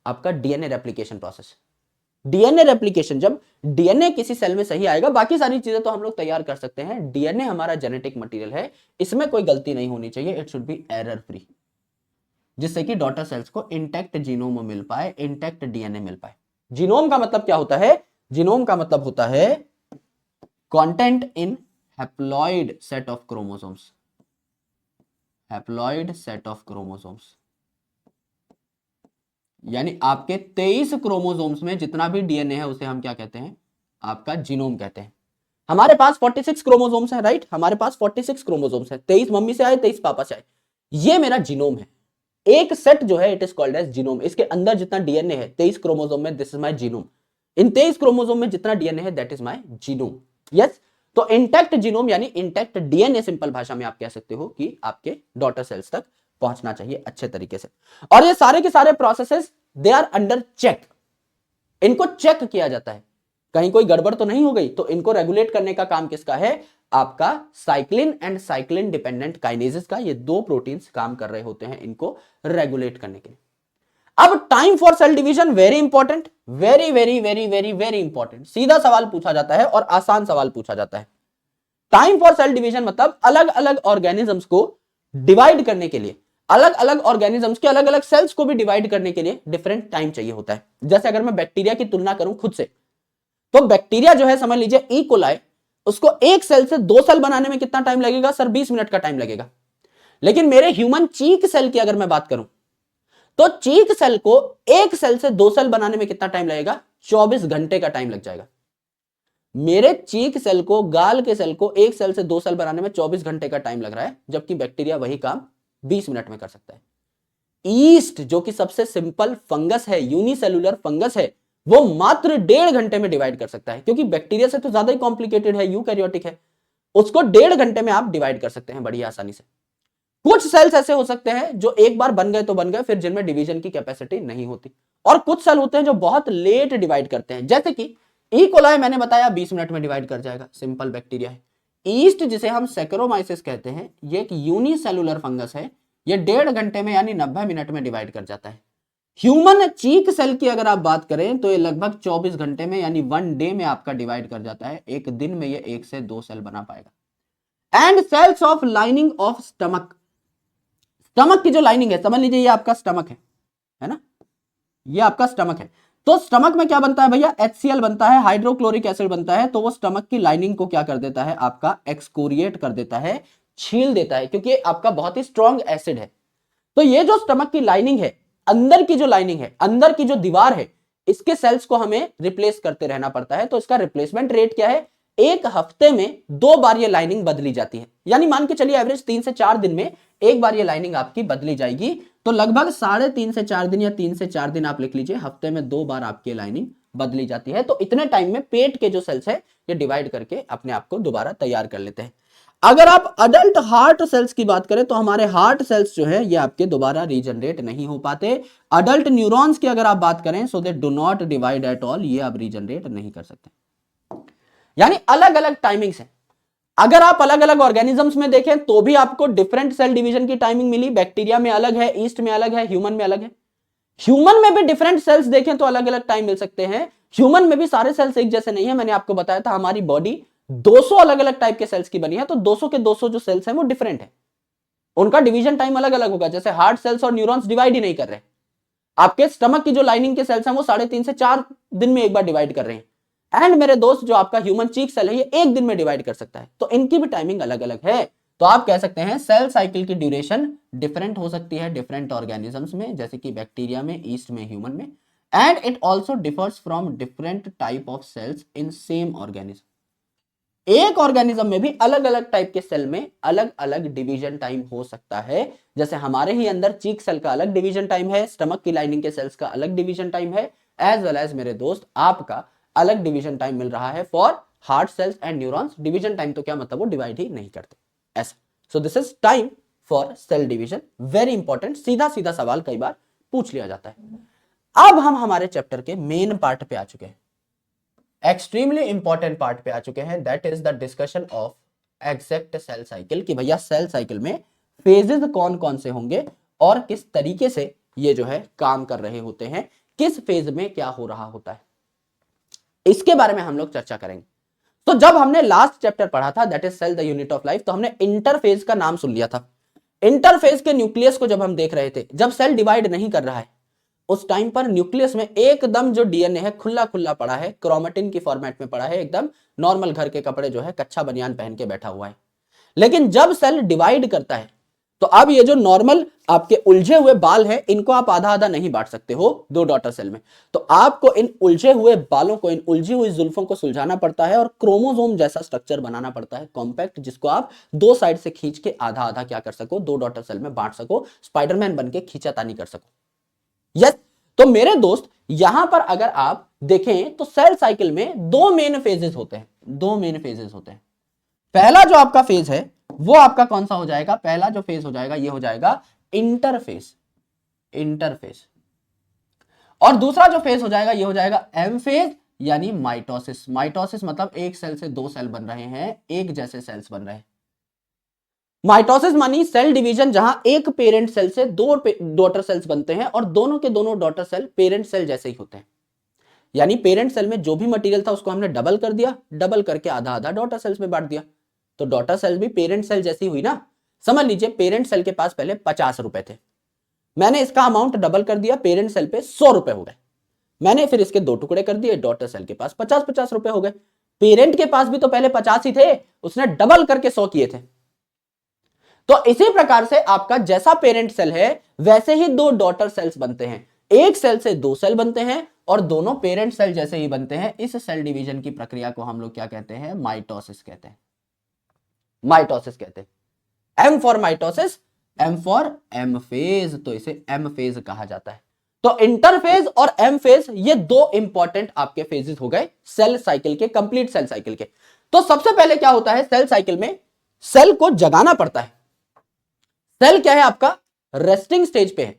आपका DNA replication process. DNA replication, जब डीएनए किसी सेल में सही आएगा, बाकी सारी चीजें तो हम लोग तैयार कर सकते हैं। डीएनए हमारा जेनेटिक मटेरियल है, इसमें कोई गलती नहीं होनी चाहिए। It should be error free, जिससे कि डॉटर सेल्स को इंटैक्ट जीनोम मिल पाए, इंटैक्ट डीएनए मिल पाए। जीनोम का मतलब क्या होता है? जीनोम का मतलब होता है content in haploid set of chromosomes, haploid set of chromosomes, यानी आपके 23 क्रोमोसोम्स में जितना भी डीएनए है उसे हम क्या कहते हैं? आपका जीनोम कहते हैं। हमारे पास 46 क्रोमोसोम्स हैं, राइट? हमारे पास 46 क्रोमोसोम्स हैं, 23 मम्मी से आए, 23 पापा से आए। ये मेरा जीनोम है। एक सेट जो है, it is called as genome. इसके अंदर जितना डीएनए है 23 क्रोमोसोम में, दिस इज माय जीनोम। इन 23 क्रोमोसोम में जितना डीएनए है, that is my genome. Yes, तो इंटैक्ट जीनोम यानी इंटैक्ट डीएनए, सिंपल भाषा में आप कह सकते हो कि आपके डॉटर सेल्स तक पहुंचना चाहिए अच्छे तरीके से। और ये सारे के सारे processes they are under check. इनको चेक किया जाता है, कहीं कोई गड़बड़ तो नहीं हो गई। तो इनको रेगुलेट करने का काम किसका है? आपका cyclin and cyclin dependent kinases का। ये दो प्रोटीन्स काम कर रहे होते हैं इनको रेगुलेट करने के लिए। अब time for cell division, very important, very very very very very important. सीधा सवाल पूछा जाता है और आसान सवाल पूछा जाता है। टाइम फॉर सेल डिवीजन मतलब अलग अलग ऑर्गेनिजम्स को डिवाइड करने के लिए, अलग अलग ऑर्गेनिजम्स के अलग अलग सेल्स को भी डिवाइड करने के लिए डिफरेंट टाइम चाहिए होता है। जैसे अगर मैं बैक्टीरिया की तुलना करूं खुद से, तो बैक्टीरिया जो है, समझ लीजिए ई कोलाई, उसको एक सेल से 2 सेल बनाने में कितना टाइम लगेगा सर? 20 मिनट का टाइम लगेगा। लेकिन मेरे ह्यूमन चीक सेल की अगर मैं बात करूं तो चीक सेल को एक सेल से 2 सेल बनाने में कितना टाइम लगेगा? 24 घंटे का टाइम लग जाएगा। मेरे चीक सेल को, गाल के सेल को एक सेल से 2 सेल बनाने में 24 घंटे का टाइम लग रहा है, जबकि बैक्टीरिया वही काम 20 मिनट में कर सकता है। ईस्ट जो कि सबसे सिंपल फंगस है, यूनिसेलुलर फंगस है, वो मात्र 1.5 घंटे में डिवाइड कर सकता है, क्योंकि बैक्टीरिया से तो ज्यादा ही कॉम्प्लिकेटेड है, यूकैरियोटिक है। उसको 1.5 घंटे में आप डिवाइड कर सकते हैं बड़ी आसानी से। कुछ सेल्स ऐसे हो सकते हैं जो एक बार बन गए तो बन गए, फिर जिनमें डिवीजन की कैपेसिटी नहीं होती। और कुछ सेल होते हैं जो बहुत लेट डिवाइड करते हैं, जैसे कि ई कोलाई मैंने बताया 20 मिनट में डिवाइड कर जाएगा, सिंपल बैक्टीरिया है। ईस्ट जिसे हम सैकरोमाइसिस कहते हैं, ये एक यूनिसेलुलर फंगस है, ये 1.5 घंटे में यानी 90 मिनट में डिवाइड कर जाता है। ह्यूमन चीक सेल की अगर आप बात करें तो ये लगभग 24 घंटे में यानी 1 डे में आपका डिवाइड कर जाता है। एक दिन में ये 1 से 2 सेल बना पाएगा। And cells of lining of stomach, stomach की जो लाइनिंग है, समझ लीजिए ये आपका स्टमक है ना, ये आपका स्टमक है। तो स्टमक में क्या बनता है भैया? HCl बनता है, हाइड्रोक्लोरिक एसिड बनता है। तो वो स्टमक की लाइनिंग को क्या कर देता है? आपका एक्सकोरिएट कर देता है, छील देता है, क्योंकि आपका बहुत ही स्ट्रॉन्ग एसिड है। तो ये जो स्टमक की लाइनिंग है, अंदर की जो लाइनिंग है, अंदर की जो दीवार है, इसके सेल्स को हमें रिप्लेस करते रहना पड़ता है। तो इसका रिप्लेसमेंट रेट क्या है? एक हफ्ते में 2 बार ये लाइनिंग बदली जाती है, यानी मान के चलिए एवरेज 3 से 4 दिन में एक बार ये लाइनिंग आपकी बदली जाएगी। तो लगभग 3.5 से 4 दिन या 3 से 4 दिन आप लिख लीजिए, हफ्ते में 2 बार आपकी लाइनिंग बदली जाती है। तो इतने टाइम में पेट के जो सेल्स है ये डिवाइड करके अपने आप को दोबारा तैयार कर लेते हैं। अगर आप अडल्ट हार्ट सेल्स की बात करें तो हमारे हार्ट सेल्स जो है ये आपके दोबारा रीजनरेट नहीं हो पाते। अडल्ट न्यूरॉन्स की अगर आप बात करें so they do not divide at all, ये आप रीजनरेट नहीं कर सकते। यानी अलग अलग टाइमिंग्स है। अगर आप अलग अलग ऑर्गेनिजम्स में देखें तो भी आपको डिफरेंट सेल डिवीजन की टाइमिंग मिली। बैक्टीरिया में अलग है, ईस्ट में अलग है, ह्यूमन में अलग है। ह्यूमन में भी डिफरेंट सेल्स देखें तो अलग अलग टाइम मिल सकते हैं। ह्यूमन में भी सारे सेल्स एक जैसे नहीं है। मैंने आपको बताया था हमारी बॉडी 200 अलग अलग टाइप के सेल्स की बनी है, तो 200 के 200 जो सेल्स हैं वो डिफरेंट है, उनका डिवीजन टाइम अलग अलग होगा। जैसे हार्ट सेल्स और न्यूरॉन्स डिवाइड ही नहीं कर रहे। आपके स्टमक की जो लाइनिंग के सेल्स हैं वो 3.5 से 4 दिन में एक बार डिवाइड कर रहे हैं। एंड मेरे दोस्त जो आपका ह्यूमन चीक सेल है ये एक दिन में डिवाइड कर सकता है। तो इनकी भी टाइमिंग अलग अलग है। तो आप कह सकते हैं सेल साइकिल की ड्यूरेशन डिफरेंट हो सकती है डिफरेंट ऑर्गेनिजम्स में, जैसे कि बैक्टीरिया में, ईस्ट में, ह्यूमन में। And it also differs from different type of cells in same organism. एक ऑर्गेनिज्म में भी अलग अलग टाइप के सेल में अलग अलग डिवीजन टाइम हो सकता है। जैसे हमारे ही अंदर चीक सेल का अलग डिवीजन टाइम है, स्टमक की लाइनिंग के सेल्स का अलग डिवीजन टाइम है, एज वेल एज मेरे दोस्त आपका अलग डिवीजन टाइम मिल रहा है for heart cells and neurons. Division time तो क्या मतलब, वो डिवाइड ही नहीं करते ऐसा। So this is time for cell division, very important. सीधा सीधा सवाल कई बार पूछ लिया जाता है। अब हम हमारे चैप्टर के मेन पार्ट पे आ चुके हैं, एक्सट्रीमली इंपॉर्टेंट पार्ट पे आ चुके हैं, that is the discussion of exact cell cycle. कि भैया सेल साइकिल में फेजेस कौन कौन से होंगे और किस तरीके से ये जो है काम कर रहे होते हैं, किस फेज में क्या हो रहा होता है, इसके बारे में हम लोग चर्चा करेंगे। तो जब हमने लास्ट चैप्टर पढ़ा था that is cell the unit of life, तो हमने इंटरफेज का नाम सुन लिया था। इंटरफेज के न्यूक्लियस को जब हम देख रहे थे, जब सेल डिवाइड नहीं कर रहा है उस टाइम पर न्यूक्लियस में एकदम जो डीएनए है खुला खुला पड़ा है, क्रोमेटिन की फॉर्मेट में पड़ा है, एकदम नॉर्मल घर के कपड़े जो है कच्चा बनियान पहन के बैठा हुआ है। लेकिन जब सेल डिवाइड करता है तो अब ये जो नॉर्मल आपके उलझे हुए बाल हैं इनको आप आधा आधा नहीं बांट सकते हो 2 डॉटर सेल में। तो आपको इन उलझे हुए बालों को, इन उलझी हुई जुल्फों को सुलझाना पड़ता है और क्रोमोसोम जैसा स्ट्रक्चर बनाना पड़ता है कॉम्पैक्ट, जिसको आप 2 साइड से खींच के आधा आधा क्या कर सको, 2 डॉटर सेल में बांट सको, स्पाइडरमैन बन के खींचातानी कर सको। यस, तो मेरे दोस्त यहां पर अगर आप देखें तो सेल साइकिल में 2 मेन फेजेस होते हैं, 2 मेन फेजेस होते हैं। पहला जो आपका फेज है वो आपका कौन सा हो जाएगा, पहला जो फेज हो जाएगा ये हो जाएगा इंटरफेज, इंटरफेज। और दूसरा जो फेज हो जाएगा ये हो जाएगा एम फेज यानी माइटोसिस। माइटोसिस मतलब एक सेल से 2 सेल बन रहे हैं, एक जैसे सेल्स बन रहे हैं। माइटोसिस मानी सेल डिवीजन जहां एक पेरेंट सेल से 2 डॉटर सेल्स बनते हैं और दोनों के दोनों डॉटर सेल पेरेंट सेल जैसे ही होते हैं। यानी पेरेंट सेल में जो भी मटेरियल था उसको हमने डबल कर दिया, डबल करके आधा आधा डॉटर सेल्स में बांट दिया, तो डॉटर सेल भी पेरेंट सेल जैसी हुई ना। समझ लीजिए पेरेंट सेल के पास पहले 50 रुपए थे, मैंने इसका अमाउंट डबल कर दिया, पेरेंट सेल पे 100 रुपए हो गए। मैंने फिर इसके 2 टुकड़े कर दिए, डॉटर सेल के पास 50-50 रुपए हो गए। पेरेंट के पास भी तो पहले 50 ही थे, उसने डबल करके 100 किए थे। तो इसी प्रकार से आपका जैसा पेरेंट सेल है वैसे ही दो डॉटर सेल्स बनते हैं, एक सेल से दो सेल बनते हैं और दोनों पेरेंट सेल जैसे ही बनते हैं। इस सेल डिवीजन की प्रक्रिया को हम लोग क्या कहते हैं? माइटोसिस कहते हैं। माइटोसिस कहते हैं। M for mitosis, M for M phase, तो इसे एम फेज कहा जाता है। तो इंटरफेज और एम फेज ये दो इंपॉर्टेंट आपके फेजेस हो गए सेल साइकिल के, कंप्लीट सेल साइकिल के। तो सबसे पहले क्या होता है सेल साइकिल में? सेल को जगाना पड़ता है। सेल क्या है आपका? रेस्टिंग स्टेज पे है।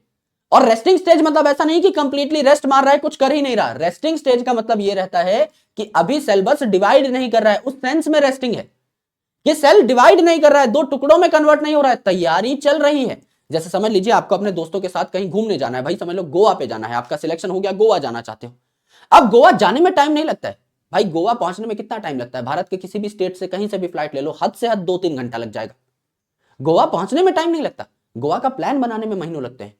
और रेस्टिंग स्टेज मतलब ऐसा नहीं कि कंप्लीटली रेस्ट मार रहा है, कुछ कर ही नहीं रहा। रेस्टिंग स्टेज का मतलब यह रहता है कि अभी सेल बस डिवाइड नहीं कर रहा है, उस सेंस में रेस्टिंग है। ये सेल डिवाइड नहीं कर रहा है, दो टुकड़ों में कन्वर्ट नहीं हो रहा है, तैयारी चल रही है। जैसे समझ लीजिए आपको अपने दोस्तों के साथ कहीं घूमने जाना है, भाई समझ लो गोवा पे जाना है, आपका सिलेक्शन हो गया, गोवा जाना चाहते हो। अब गोवा जाने में टाइम नहीं लगता है भाई, गोवा पहुंचने में कितना टाइम लगता है? भारत के किसी भी स्टेट से कहीं से भी फ्लाइट ले लो, हद से हद 2-3 घंटा लग जाएगा। गोवा पहुंचने में टाइम नहीं लगता, गोवा का प्लान बनाने में महीनों लगते हैं।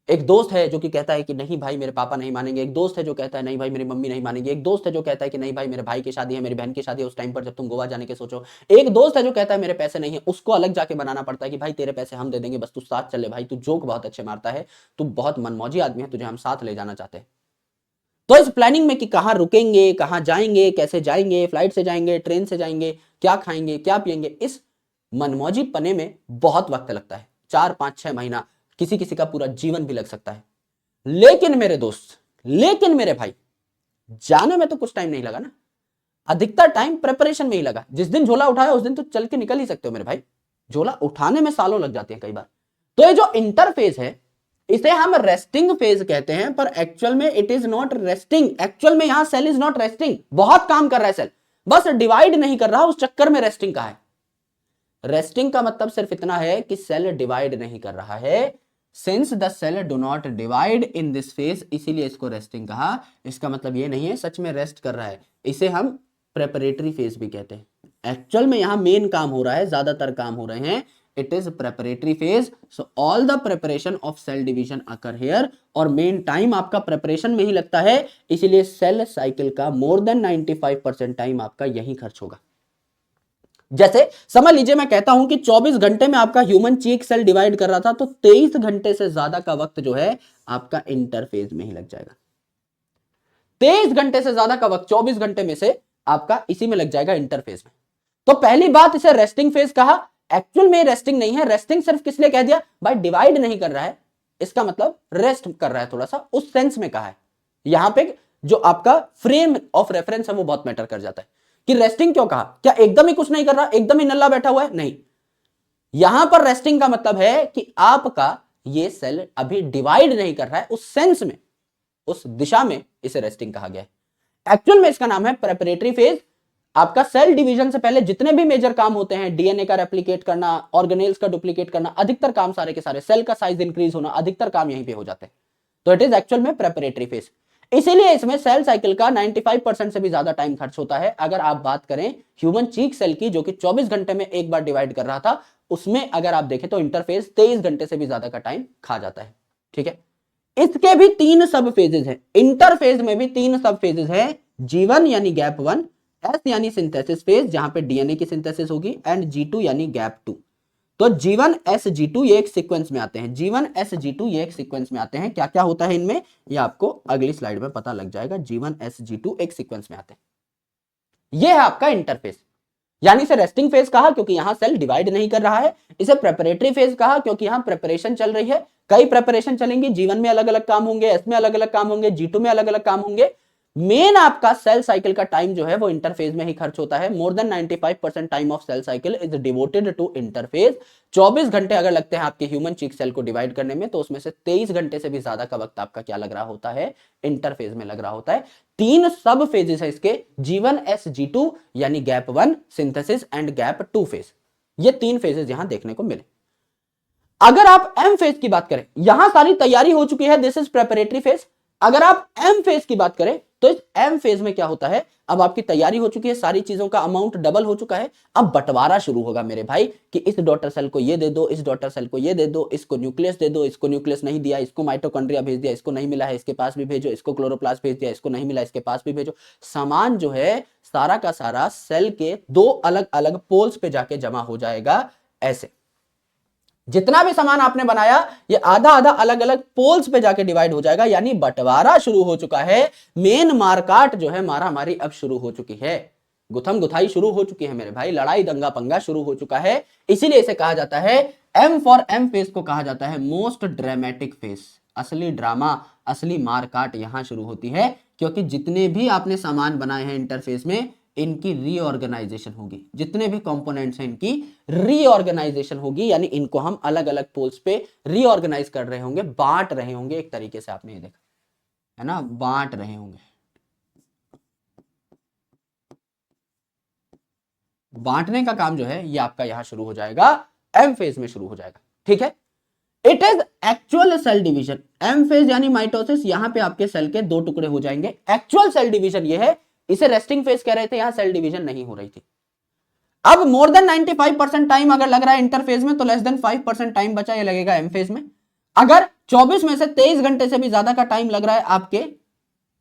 एक दोस्त है जो कि कहता है कि नहीं भाई मेरे पापा नहीं मानेंगे, एक दोस्त है जो कहता है नहीं भाई मेरी मम्मी नहीं मानेंगे, एक दोस्त है जो कहता है कि नहीं भाई मेरे भाई की शादी है, मेरी बहन की शादी है, उस टाइम पर जब तुम गोवा जाने के सोचो। एक दोस्त है जो कहता है मेरे पैसे नहीं है, उसको अलग जाके बनाना पड़ता है कि भाई तेरे पैसे हम दे देंगे, बस तू साथ चले, भाई तू जोक बहुत अच्छे मारता है, तू बहुत मनमौजी आदमी है, तुझे हम साथ ले जाना चाहते हैं। तो इस प्लानिंग में कि कहाँ रुकेंगे, कहाँ जाएंगे, कैसे जाएंगे, फ्लाइट से जाएंगे, ट्रेन से जाएंगे, क्या खाएंगे, क्या पिएंगे, इस मनमौजी पने में बहुत वक्त लगता है, 4-5-6 महीना, किसी किसी का पूरा जीवन भी लग सकता है। लेकिन मेरे दोस्त, लेकिन मेरे भाई, जाने में तो कुछ टाइम नहीं लगा ना, अधिकतर टाइम प्रिपरेशन में ही लगा। जिस दिन झोला उठाया उस दिन तो चल के निकल ही सकते हो मेरे भाई, झोला उठाने में सालों लग जाते हैं कई बार। तो ये जो इंटरफेज है इसे हम रेस्टिंग फेज कहते हैं, पर एक्चुअल में it is not resting. Actual में यहां सेल इज नॉट रेस्टिंग, बहुत काम कर रहा है सेल, बस डिवाइड नहीं कर रहा, उस चक्कर में रेस्टिंग कहा है। रेस्टिंग का मतलब सिर्फ इतना है कि सेल डिवाइड नहीं कर रहा है, since the cell do not divide in this phase, इसीलिए इसको रेस्टिंग कहा। इसका मतलब ये नहीं है सच में रेस्ट कर रहा है, इसे हम प्रेपरेटरी फेज भी कहते हैं। एक्चुअल में यहां मेन काम हो रहा है, ज्यादातर काम हो रहे हैं, it is preparatory phase. So all the preparation of cell division occur here, और मेन टाइम आपका प्रिपरेशन में ही लगता है, इसीलिए सेल साइकिल का मोर देन 95% टाइम आपका यही खर्च होगा। जैसे समझ लीजिए मैं कहता हूं कि 24 घंटे में आपका ह्यूमन चीक सेल डिवाइड कर रहा था, तो 23 घंटे से ज्यादा का वक्त जो है आपका इंटरफेज में ही लग जाएगा। 23 घंटे से ज्यादा का वक्त 24 घंटे में से आपका इसी में लग जाएगा, इंटरफेज में। तो पहली बात, इसे रेस्टिंग फेज कहा, एक्चुअल में रेस्टिंग नहीं है। रेस्टिंग सिर्फ किस लिए कह दिया भाई? डिवाइड नहीं कर रहा है, इसका मतलब रेस्ट कर रहा है, थोड़ा सा उस सेंस में कहा है। यहां पे जो आपका फ्रेम ऑफ रेफरेंस है वो बहुत मैटर कर जाता है कि रेस्टिंग क्यों कहा। क्या एकदम ही कुछ नहीं कर रहा, एकदम ही नल्ला बैठा हुआ है? नहीं, यहां पर रेस्टिंग का मतलब है कि आपका ये सेल अभी डिवाइड नहीं कर रहा है, उस सेंस में, उस दिशा में इसे रेस्टिंग कहा गया है। एक्चुअल में इसका नाम है प्रेपरेटरी फेज। आपका सेल डिवीजन से पहले जितने भी मेजर काम होते हैं, डीएनए का रेप्लिकेट करना, ऑर्गेनेल्स का डुप्लीकेट करना, अधिकतर काम सारे के सारे, सेल का साइज इंक्रीज होना, अधिकतर काम यहीं पे हो जाते हैं। तो इट इज एक्चुअल में प्रेपरेटरी फेज। इसीलिए इसमें सेल साइकिल का 95% से भी ज्यादा टाइम खर्च होता है। अगर आप बात करें ह्यूमन चीक सेल की, जो कि 24 घंटे में एक बार डिवाइड कर रहा था, उसमें अगर आप देखें तो इंटरफेज 23 घंटे से भी ज्यादा का टाइम खा जाता है। ठीक है, इसके भी 3 सब फेजेस हैं, इंटरफेज में भी 3 सब फेजेस हैं। G1 यानी गैप 1, S यानी सिंथेसिस फेज जहां पे डीएनए की सिंथेसिस होगी, एंड G2 यानी गैप 2। तो G1 S G2 ये एक सीक्वेंस में आते हैं, G1 S G2 ये एक सीक्वेंस में आते हैं। क्या क्या होता है इनमें ये आपको अगली स्लाइड में पता लग जाएगा। G1 S G2 एक सीक्वेंस में आते हैं। ये है आपका इंटरफेस, यानी इसे रेस्टिंग फेज कहा क्योंकि यहां सेल डिवाइड नहीं कर रहा है। इसे प्रेपरेटरी फेज कहा क्योंकि यहां प्रिपरेशन चल रही है, कई प्रिपरेशन चलेंगी। G1 में अलग अलग काम होंगे, S में अलग अलग काम होंगे, G2 में अलग अलग काम होंगे। मेन आपका सेल साइकिल का टाइम जो है वो इंटरफेज में ही खर्च होता है। More than 95% time of cell cycle is devoted to interphase. 24 घंटे अगर लगते हैं आपके ह्यूमन चीक सेल को डिवाइड करने में, तो उसमें से 23 घंटे से भी ज्यादा का वक्त आपका क्या लग रहा होता है? इंटरफेज में लग रहा होता है। 3 सब फेजेस है इसके, G1 S G2 यानी gap 1, synthesis and gap 2 phase. ये 3 फेजेस यहां देखने को मिले। अगर आप एम फेज की बात करें, यहां सारी तैयारी हो चुकी है, दिस इज प्रेपरेटरी फेज। अगर आप एम फेज की बात करें तो इस एम फेज में क्या होता है, अब आपकी तैयारी हो चुकी है, सारी चीजों का अमाउंट डबल हो चुका है, अब बंटवारा शुरू होगा मेरे भाई कि इस डॉटर सेल को ये दे दो, इस डॉटर सेल को ये दे दो, इसको न्यूक्लियस दे दो, इसको न्यूक्लियस नहीं दिया, इसको माइटोकॉन्ड्रिया भेज दिया, इसको नहीं मिला है इसके पास भी भेजो, इसको क्लोरोप्लास्ट भेज दिया, इसको नहीं मिला इसके पास भी भेजो। सामान जो है सारा का सारा सेल के दो अलग अलग पोल्स पे जाके जमा हो जाएगा। ऐसे जितना भी सामान आपने बनाया ये आधा आधा अलग अलग पोल्स पे जाके डिवाइड हो जाएगा, यानी बंटवारा शुरू हो चुका है। मेन मारकाट जो है मारा मारी अब शुरू हो चुकी है, गुथम गुथाई शुरू हो चुकी है मेरे भाई, लड़ाई दंगा पंगा शुरू हो चुका है। इसीलिए इसे कहा जाता है एम फॉर एम फेज को कहा जाता है मोस्ट ड्रामेटिक फेज। असली ड्रामा असली मारकाट यहां शुरू होती है, क्योंकि जितने भी आपने सामान बनाए हैं इंटरफेस में इनकी रीऑर्गेनाइजेशन होगी, जितने भी कंपोनेंट्स हैं इनकी रीऑर्गेनाइजेशन होगी, यानी इनको हम अलग अलग पोल्स पे रीऑर्गेनाइज कर रहे होंगे, बांट रहे होंगे। एक तरीके से आपने ये देखा है ना, बांट रहे होंगे। बांटने का काम जो है ये आपका यहां शुरू हो जाएगा, एम फेज में शुरू हो जाएगा। ठीक है, it is actual cell division. M phase यानी माइटोसिस, यहां पे आपके सेल के दो टुकड़े हो जाएंगे। एक्चुअल सेल डिवीजन ये है, इसे रेस्टिंग फेज कह रहे थे, यहां सेल डिवीजन नहीं हो रही थी। अब मोर देन 95% टाइम अगर लग रहा है इंटरफेज में, तो लेस देन 5% टाइम बचा ये लगेगा एम फेज में। अगर 24 में से 23 घंटे से भी ज्यादा का टाइम लग रहा है आपके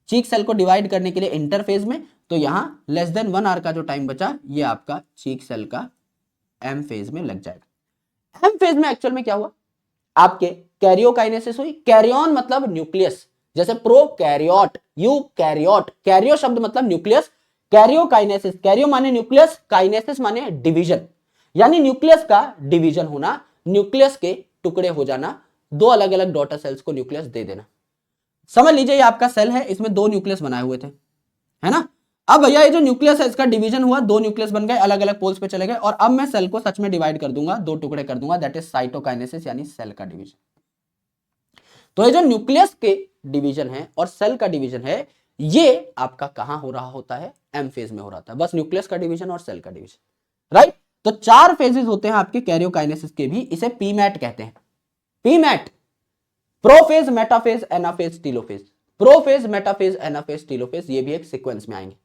चीक सेल को डिवाइड करने के लिए इंटरफेज में, तो यहां लेस देन 1 आवर का जो टाइम बचा ये आपका चीक सेल का एम फेज में लग जाएगा। एम फेज में एक्चुअल में क्या हुआ, आपके कैरियोकाइनेसिस हुई। कैरियन मतलब न्यूक्लियस, जैसे प्रोकैरियोट, यूकैरियोट, कैरियो शब्द मतलब न्यूक्लियस, कैरियोकाइनेसिस, कैरियो माने न्यूक्लियस, काइनेसिस माने डिवीजन, यानी न्यूक्लियस का डिवीजन होना, न्यूक्लियस के टुकड़े हो जाना, दो अलग अलग डॉटर सेल्स को न्यूक्लियस दे देना। समझ लीजिए ये आपका सेल है, इसमें दो न्यूक्लियस बनाए हुए थे, है ना। अब भैया ये जो न्यूक्लियस है इसका डिवीजन हुआ, दो न्यूक्लियस बन गए, अलग अलग पोल्स पे चले गए, और अब मैं सेल को सच में डिवाइड कर दूंगा, दो टुकड़े कर दूंगा, दैट इज साइटोकाइनेसिस यानी सेल का डिवीजन। तो ये जो न्यूक्लियस के डिवीजन है और सेल का डिवीजन है ये आपका कहां हो रहा होता है, एम फेज में हो रहा था, बस न्यूक्लियस का डिवीजन और सेल का डिवीजन, राइट। तो 4 फेजेस होते हैं आपके कैरियोकाइनेसिस के भी, इसे पीमैट कहते हैं। PMAT, prophase, metaphase, anaphase, telophase. Prophase, metaphase, anaphase, telophase, ये भी एक सीक्वेंस में आएंगे।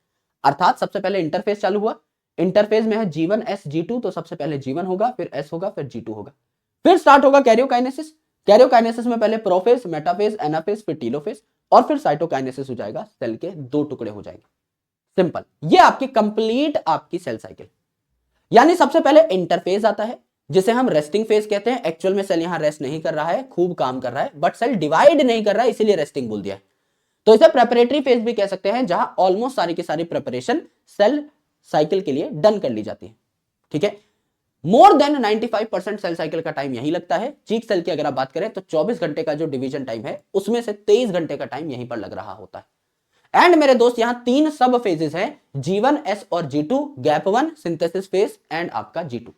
अर्थात सबसे पहले इंटरफेज चालू हुआ, इंटरफेज में है G1 S G2, तो सबसे पहले G1 होगा, फिर S होगा, फिर G2 होगा, फिर स्टार्ट होगा कैरियोकाइनेसिस। कैरियोकाइनेसिस में पहले प्रोफेज, मेटाफेज, एनाफेज, फिर टीलोफेज, और फिर साइटोकाइनेसिस हो जाएगा, सेल के दो टुकड़े हो जाएंगे। सिंपल, ये आपकी कंप्लीट आपकी सेल साइकिल। यानी सबसे पहले इंटरफेज आता है जिसे हम रेस्टिंग फेज कहते हैं। एक्चुअल में सेल यहां रेस्ट नहीं कर रहा है, खूब काम कर रहा है, बट सेल डिवाइड नहीं कर रहा है, इसीलिए रेस्टिंग बोल दिया है। तो इसे प्रेपरेटरी फेज भी कह सकते हैं, जहां ऑलमोस्ट सारी की सारी प्रिपरेशन सेल साइकिल के लिए डन कर ली जाती है। ठीक है, मोर देन 95% सेल साइकिल का टाइम यही लगता है। चीक सेल की अगर आप बात करें तो 24 घंटे का जो डिवीजन टाइम है उसमें से 23 घंटे का टाइम यहीं पर लग रहा होता है। एंड मेरे दोस्त यहां 3 सब फेजेस हैं, G1 S और G2, gap 1 synthesis phase and आपका G2।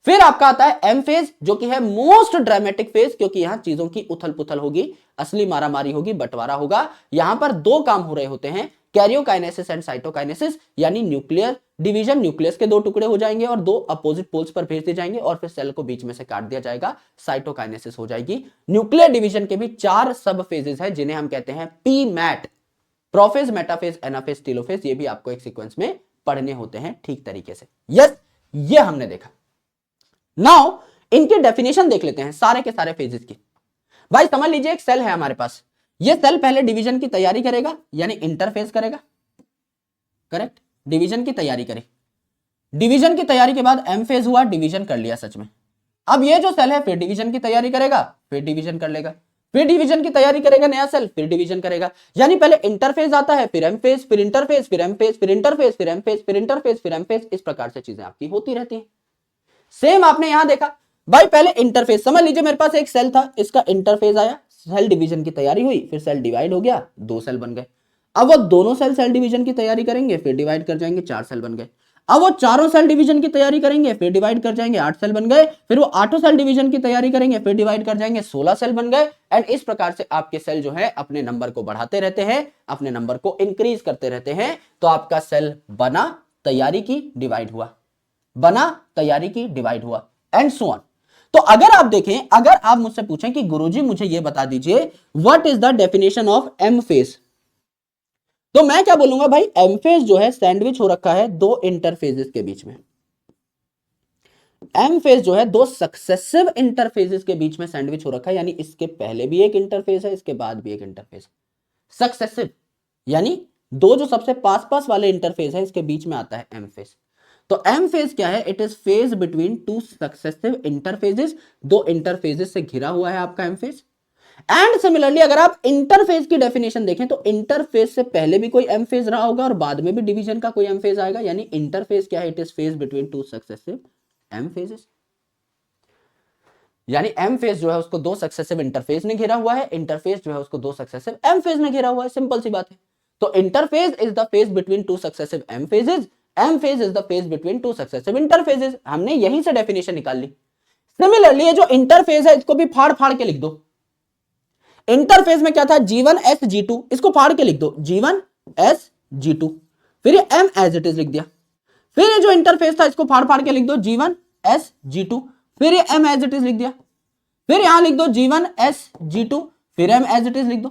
फिर आपका आता है एम फेज, जो कि है मोस्ट ड्रामेटिक फेज, क्योंकि यहां चीजों की उथल पुथल होगी, असली मारामारी होगी, बंटवारा होगा। यहां पर दो काम हो रहे होते हैं, कैरियोकाइनेसिस एंड साइटोकाइनेसिस, यानी न्यूक्लियर डिवीजन, न्यूक्लियस के दो टुकड़े हो जाएंगे और दो अपोजिट पोल्स पर भेज दिए जाएंगे, और फिर सेल को बीच में से काट दिया जाएगा, साइटोकाइनेसिस हो जाएगी। न्यूक्लियर डिवीजन के भी 4 सब फेजेस हैं जिन्हें हम कहते हैं PMAT, prophase, metaphase, anaphase, telophase. ये भी आपको एक सीक्वेंस में पढ़ने होते हैं ठीक तरीके से। यस, ये हमने देखा। नाउ इनकी डेफिनेशन देख लेते हैं सारे के सारे फेजेस की। भाई समझ लीजिए एक सेल है हमारे पास, ये सेल पहले डिवीजन की तैयारी करेगा, यानी इंटरफेज करेगा, करेक्ट, डिवीजन की तैयारी करे। डिवीजन की तैयारी के बाद एम फेज हुआ, डिवीजन कर लिया सच में। अब ये जो सेल है फिर डिवीजन की तैयारी करेगा, फिर डिवीजन कर लेगा, फिर डिवीजन की तैयारी करेगा नया सेल, फिर डिवीजन करेगा। यानी पहले इंटरफेज आता है, फिर एम फेज, फिर इंटरफेज, फिर एम फेज, फिर इंटरफेज, फिर एम फेज, फिर इंटरफेज, फिर एम फेज। इस प्रकार से चीजें आपकी होती रहती हैं। सेम आपने यहां देखा भाई, पहले इंटरफेस, समझ लीजिए मेरे पास एक सेल था, इसका इंटरफेस आया, सेल डिवीजन की तैयारी हुई, फिर सेल डिवाइड हो गया, 2 सेल बन गए। अब वो दोनों सेल डिवीजन की तैयारी करेंगे, फिर डिवाइड कर जाएंगे, 4 सेल बन गए। अब वो चारों सेल डिवीजन की तैयारी करेंगे, फिर डिवाइड कर जाएंगे, 8 सेल बन गए। फिर वो 8 सेल डिवीजन की तैयारी करेंगे, फिर डिवाइड कर जाएंगे, 16 सेल बन गए। एंड इस प्रकार से आपके सेल जो है अपने नंबर को बढ़ाते रहते हैं, अपने नंबर को इंक्रीज करते रहते हैं। तो आपका सेल बना, तैयारी की, डिवाइड हुआ, बना, तैयारी की, डिवाइड हुआ, एंड सो ऑन। तो अगर आप देखें, अगर आप मुझसे पूछें कि गुरुजी मुझे यह बता दीजिए what is the definition of M phase, तो मैं क्या बोलूंगा भाई, एम फेज जो है सैंडविच हो रखा है दो इंटरफेजेस के बीच में। एम फेज जो है दो सक्सेसिव इंटरफेजेस के बीच में सैंडविच हो रखा है, यानी इसके पहले भी एक इंटरफेस है, इसके बाद भी एक इंटरफेस। सक्सेसिव यानी दो जो सबसे पास पास वाले इंटरफेस है इसके बीच में आता है एम फेज। तो एम फेज क्या है, it is phase between two successive interphases, दो इंटरफेजेस से घिरा हुआ है आपका एम फेज। एंड सिमिलरली अगर आप इंटरफेज की डेफिनेशन देखें तो इंटरफेज से पहले भी कोई एम फेज रहा होगा और बाद में भी डिवीजन का कोई एम फेज आएगा, यानी इंटरफेज क्या है, it is phase between two successive M phases. यानी एम फेज जो है उसको दो सक्सेसिव इंटरफेस ने घेरा हुआ है, इंटरफेस जो है उसको दो सक्सेसिव एम फेज ने घेरा हुआ है, सिंपल सी बात है। तो interface is the phase between two successive M phases, M phase is the phase between two successive interphases. हमने यहीं से डेफिनेशन निकाल ली। सिमिलरली ये जो इंटरफेस है इसको भी फाड़ फाड़ के लिख दो। इंटरफेस में क्या था, G1 S G2, इसको फाड़ के लिख दो G1 S G2, फिर ये M एज इट इज लिख दिया। फिर ये जो इंटरफेस था इसको फाड़ फाड़ के लिख दो G1 S G2, फिर ये M एज इट इज लिख दिया। फिर यहां लिख दो G1 S G2, फिर M एज इट इज लिख दो।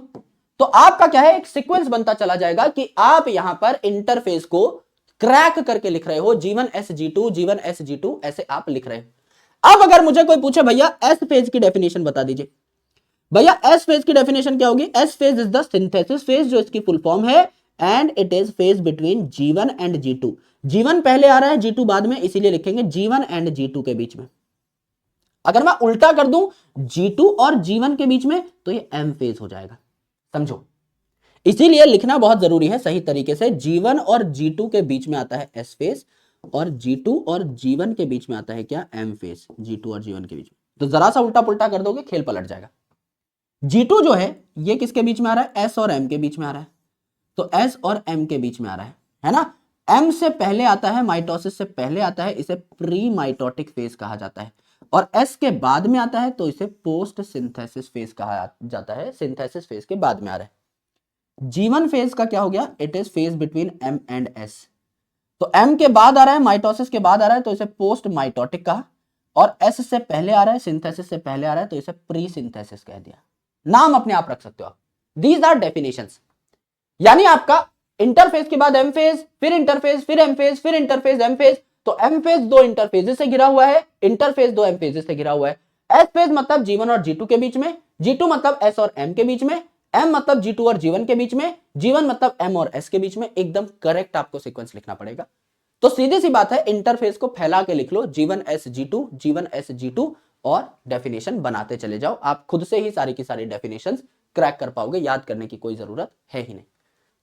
तो आपका क्या है, एक सीक्वेंस बनता चला जाएगा कि आप यहां पर इंटरफेस को क्रैक करके लिख रहे हो, G1 S G2, G1 S G2 ऐसे आप लिख रहे हो। अब अगर मुझे कोई पूछे भैया एस फेज की डेफिनेशन बता दीजिए, भैया एस फेज की डेफिनेशन क्या होगी, S phase is the synthesis phase, जो इसकी फुल फॉर्म है, and it is phase between G1 and G2। G1 पहले आ रहा है, G2 बाद में, इसीलिए लिखेंगे G1 एंड G2 के बीच में। अगर मैं उल्टा कर दूं G2 और G1 के बीच में तो ये M फेज हो जाएगा, समझो। इसीलिए लिखना बहुत जरूरी है सही तरीके से। G1 और G2 के बीच में आता है S फेज और G2 और G1 के बीच में आता है क्या, M फेज। G2 और G1 के बीच में तो जरा सा उल्टा पुल्टा कर दोगे खेल पलट जाएगा। G2 जो है ये किसके बीच में आ रहा है, S और M के बीच में आ रहा है, तो S और M के बीच में आ रहा है ना। M से पहले आता है, माइटोसिस से पहले आता है, इसे प्री माइटोटिक फेज कहा जाता है। और S के बाद में आता है तो इसे पोस्ट सिंथेसिस फेज कहा जाता है, सिंथेसिस फेज के बाद में आ रहा है। G1 फेज का क्या हो गया, it is phase between M and S। तो M के बाद आ रहा है, माइटोसिस के बाद आ रहा है तो इसे पोस्ट माइटोटिक कहा, और S से पहले आ रहा है, सिंथेसिस से पहले आ रहा है तो इसे प्री सिंथेसिस कह दिया। नाम अपने आप रख सकते हो आप। These are definitions. यानी आपका इंटरफेस के बाद एम फेज, फिर इंटरफेस, फिर एम फेज, फिर इंटरफेस एम फेज। तो एम फेज दो इंटरफेजेस से घिरा हुआ है, इंटरफेस दो एम फेजेस से घिरा हुआ है। एस फेज मतलब G1 और G2 के बीच में, G2 मतलब S और M के बीच में, M मतलब G2 और G1 के बीच में, G1 मतलब M और S के बीच में। एकदम करेक्ट आपको सीक्वेंस लिखना पड़ेगा। तो सीधी सी बात है, इंटरफेस को फैला के लिख लो G1 S G2, G1 S G2, और डेफिनेशन बनाते चले जाओ। आप खुद से ही सारी की सारी डेफिनेशंस क्रैक कर पाओगे, याद करने की कोई जरूरत है ही नहीं।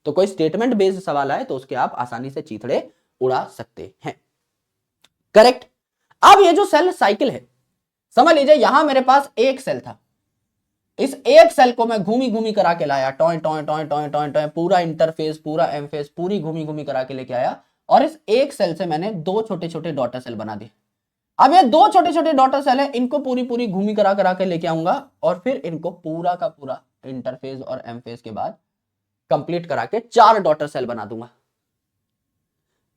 तो कोई स्टेटमेंट बेस्ड सवाल आए तो उसके आप आसानी से चीथड़े उड़ा सकते हैं। करेक्ट। अब ये जो सेल साइकिल है, समझ लीजिए यहां मेरे पास एक सेल था, इस एक सेल को मैं घूमी घूमी करा के लाया, toy toy toy toy toy toy, पूरा इंटरफेस, पूरा एम फेस, पूरी घूमी घूमी करा के लेके आया, और इस एक सेल से मैंने दो छोटे छोटे डॉटर सेल बना दिए। अब ये दो छोटे छोटे डॉटर सेल है, इनको पूरी पूरी घूमी करा के लेके आऊंगा, और फिर इनको पूरा का पूरा इंटरफेस और एम फेस के बाद कंप्लीट करा के चार डॉटर सेल बना दूंगा।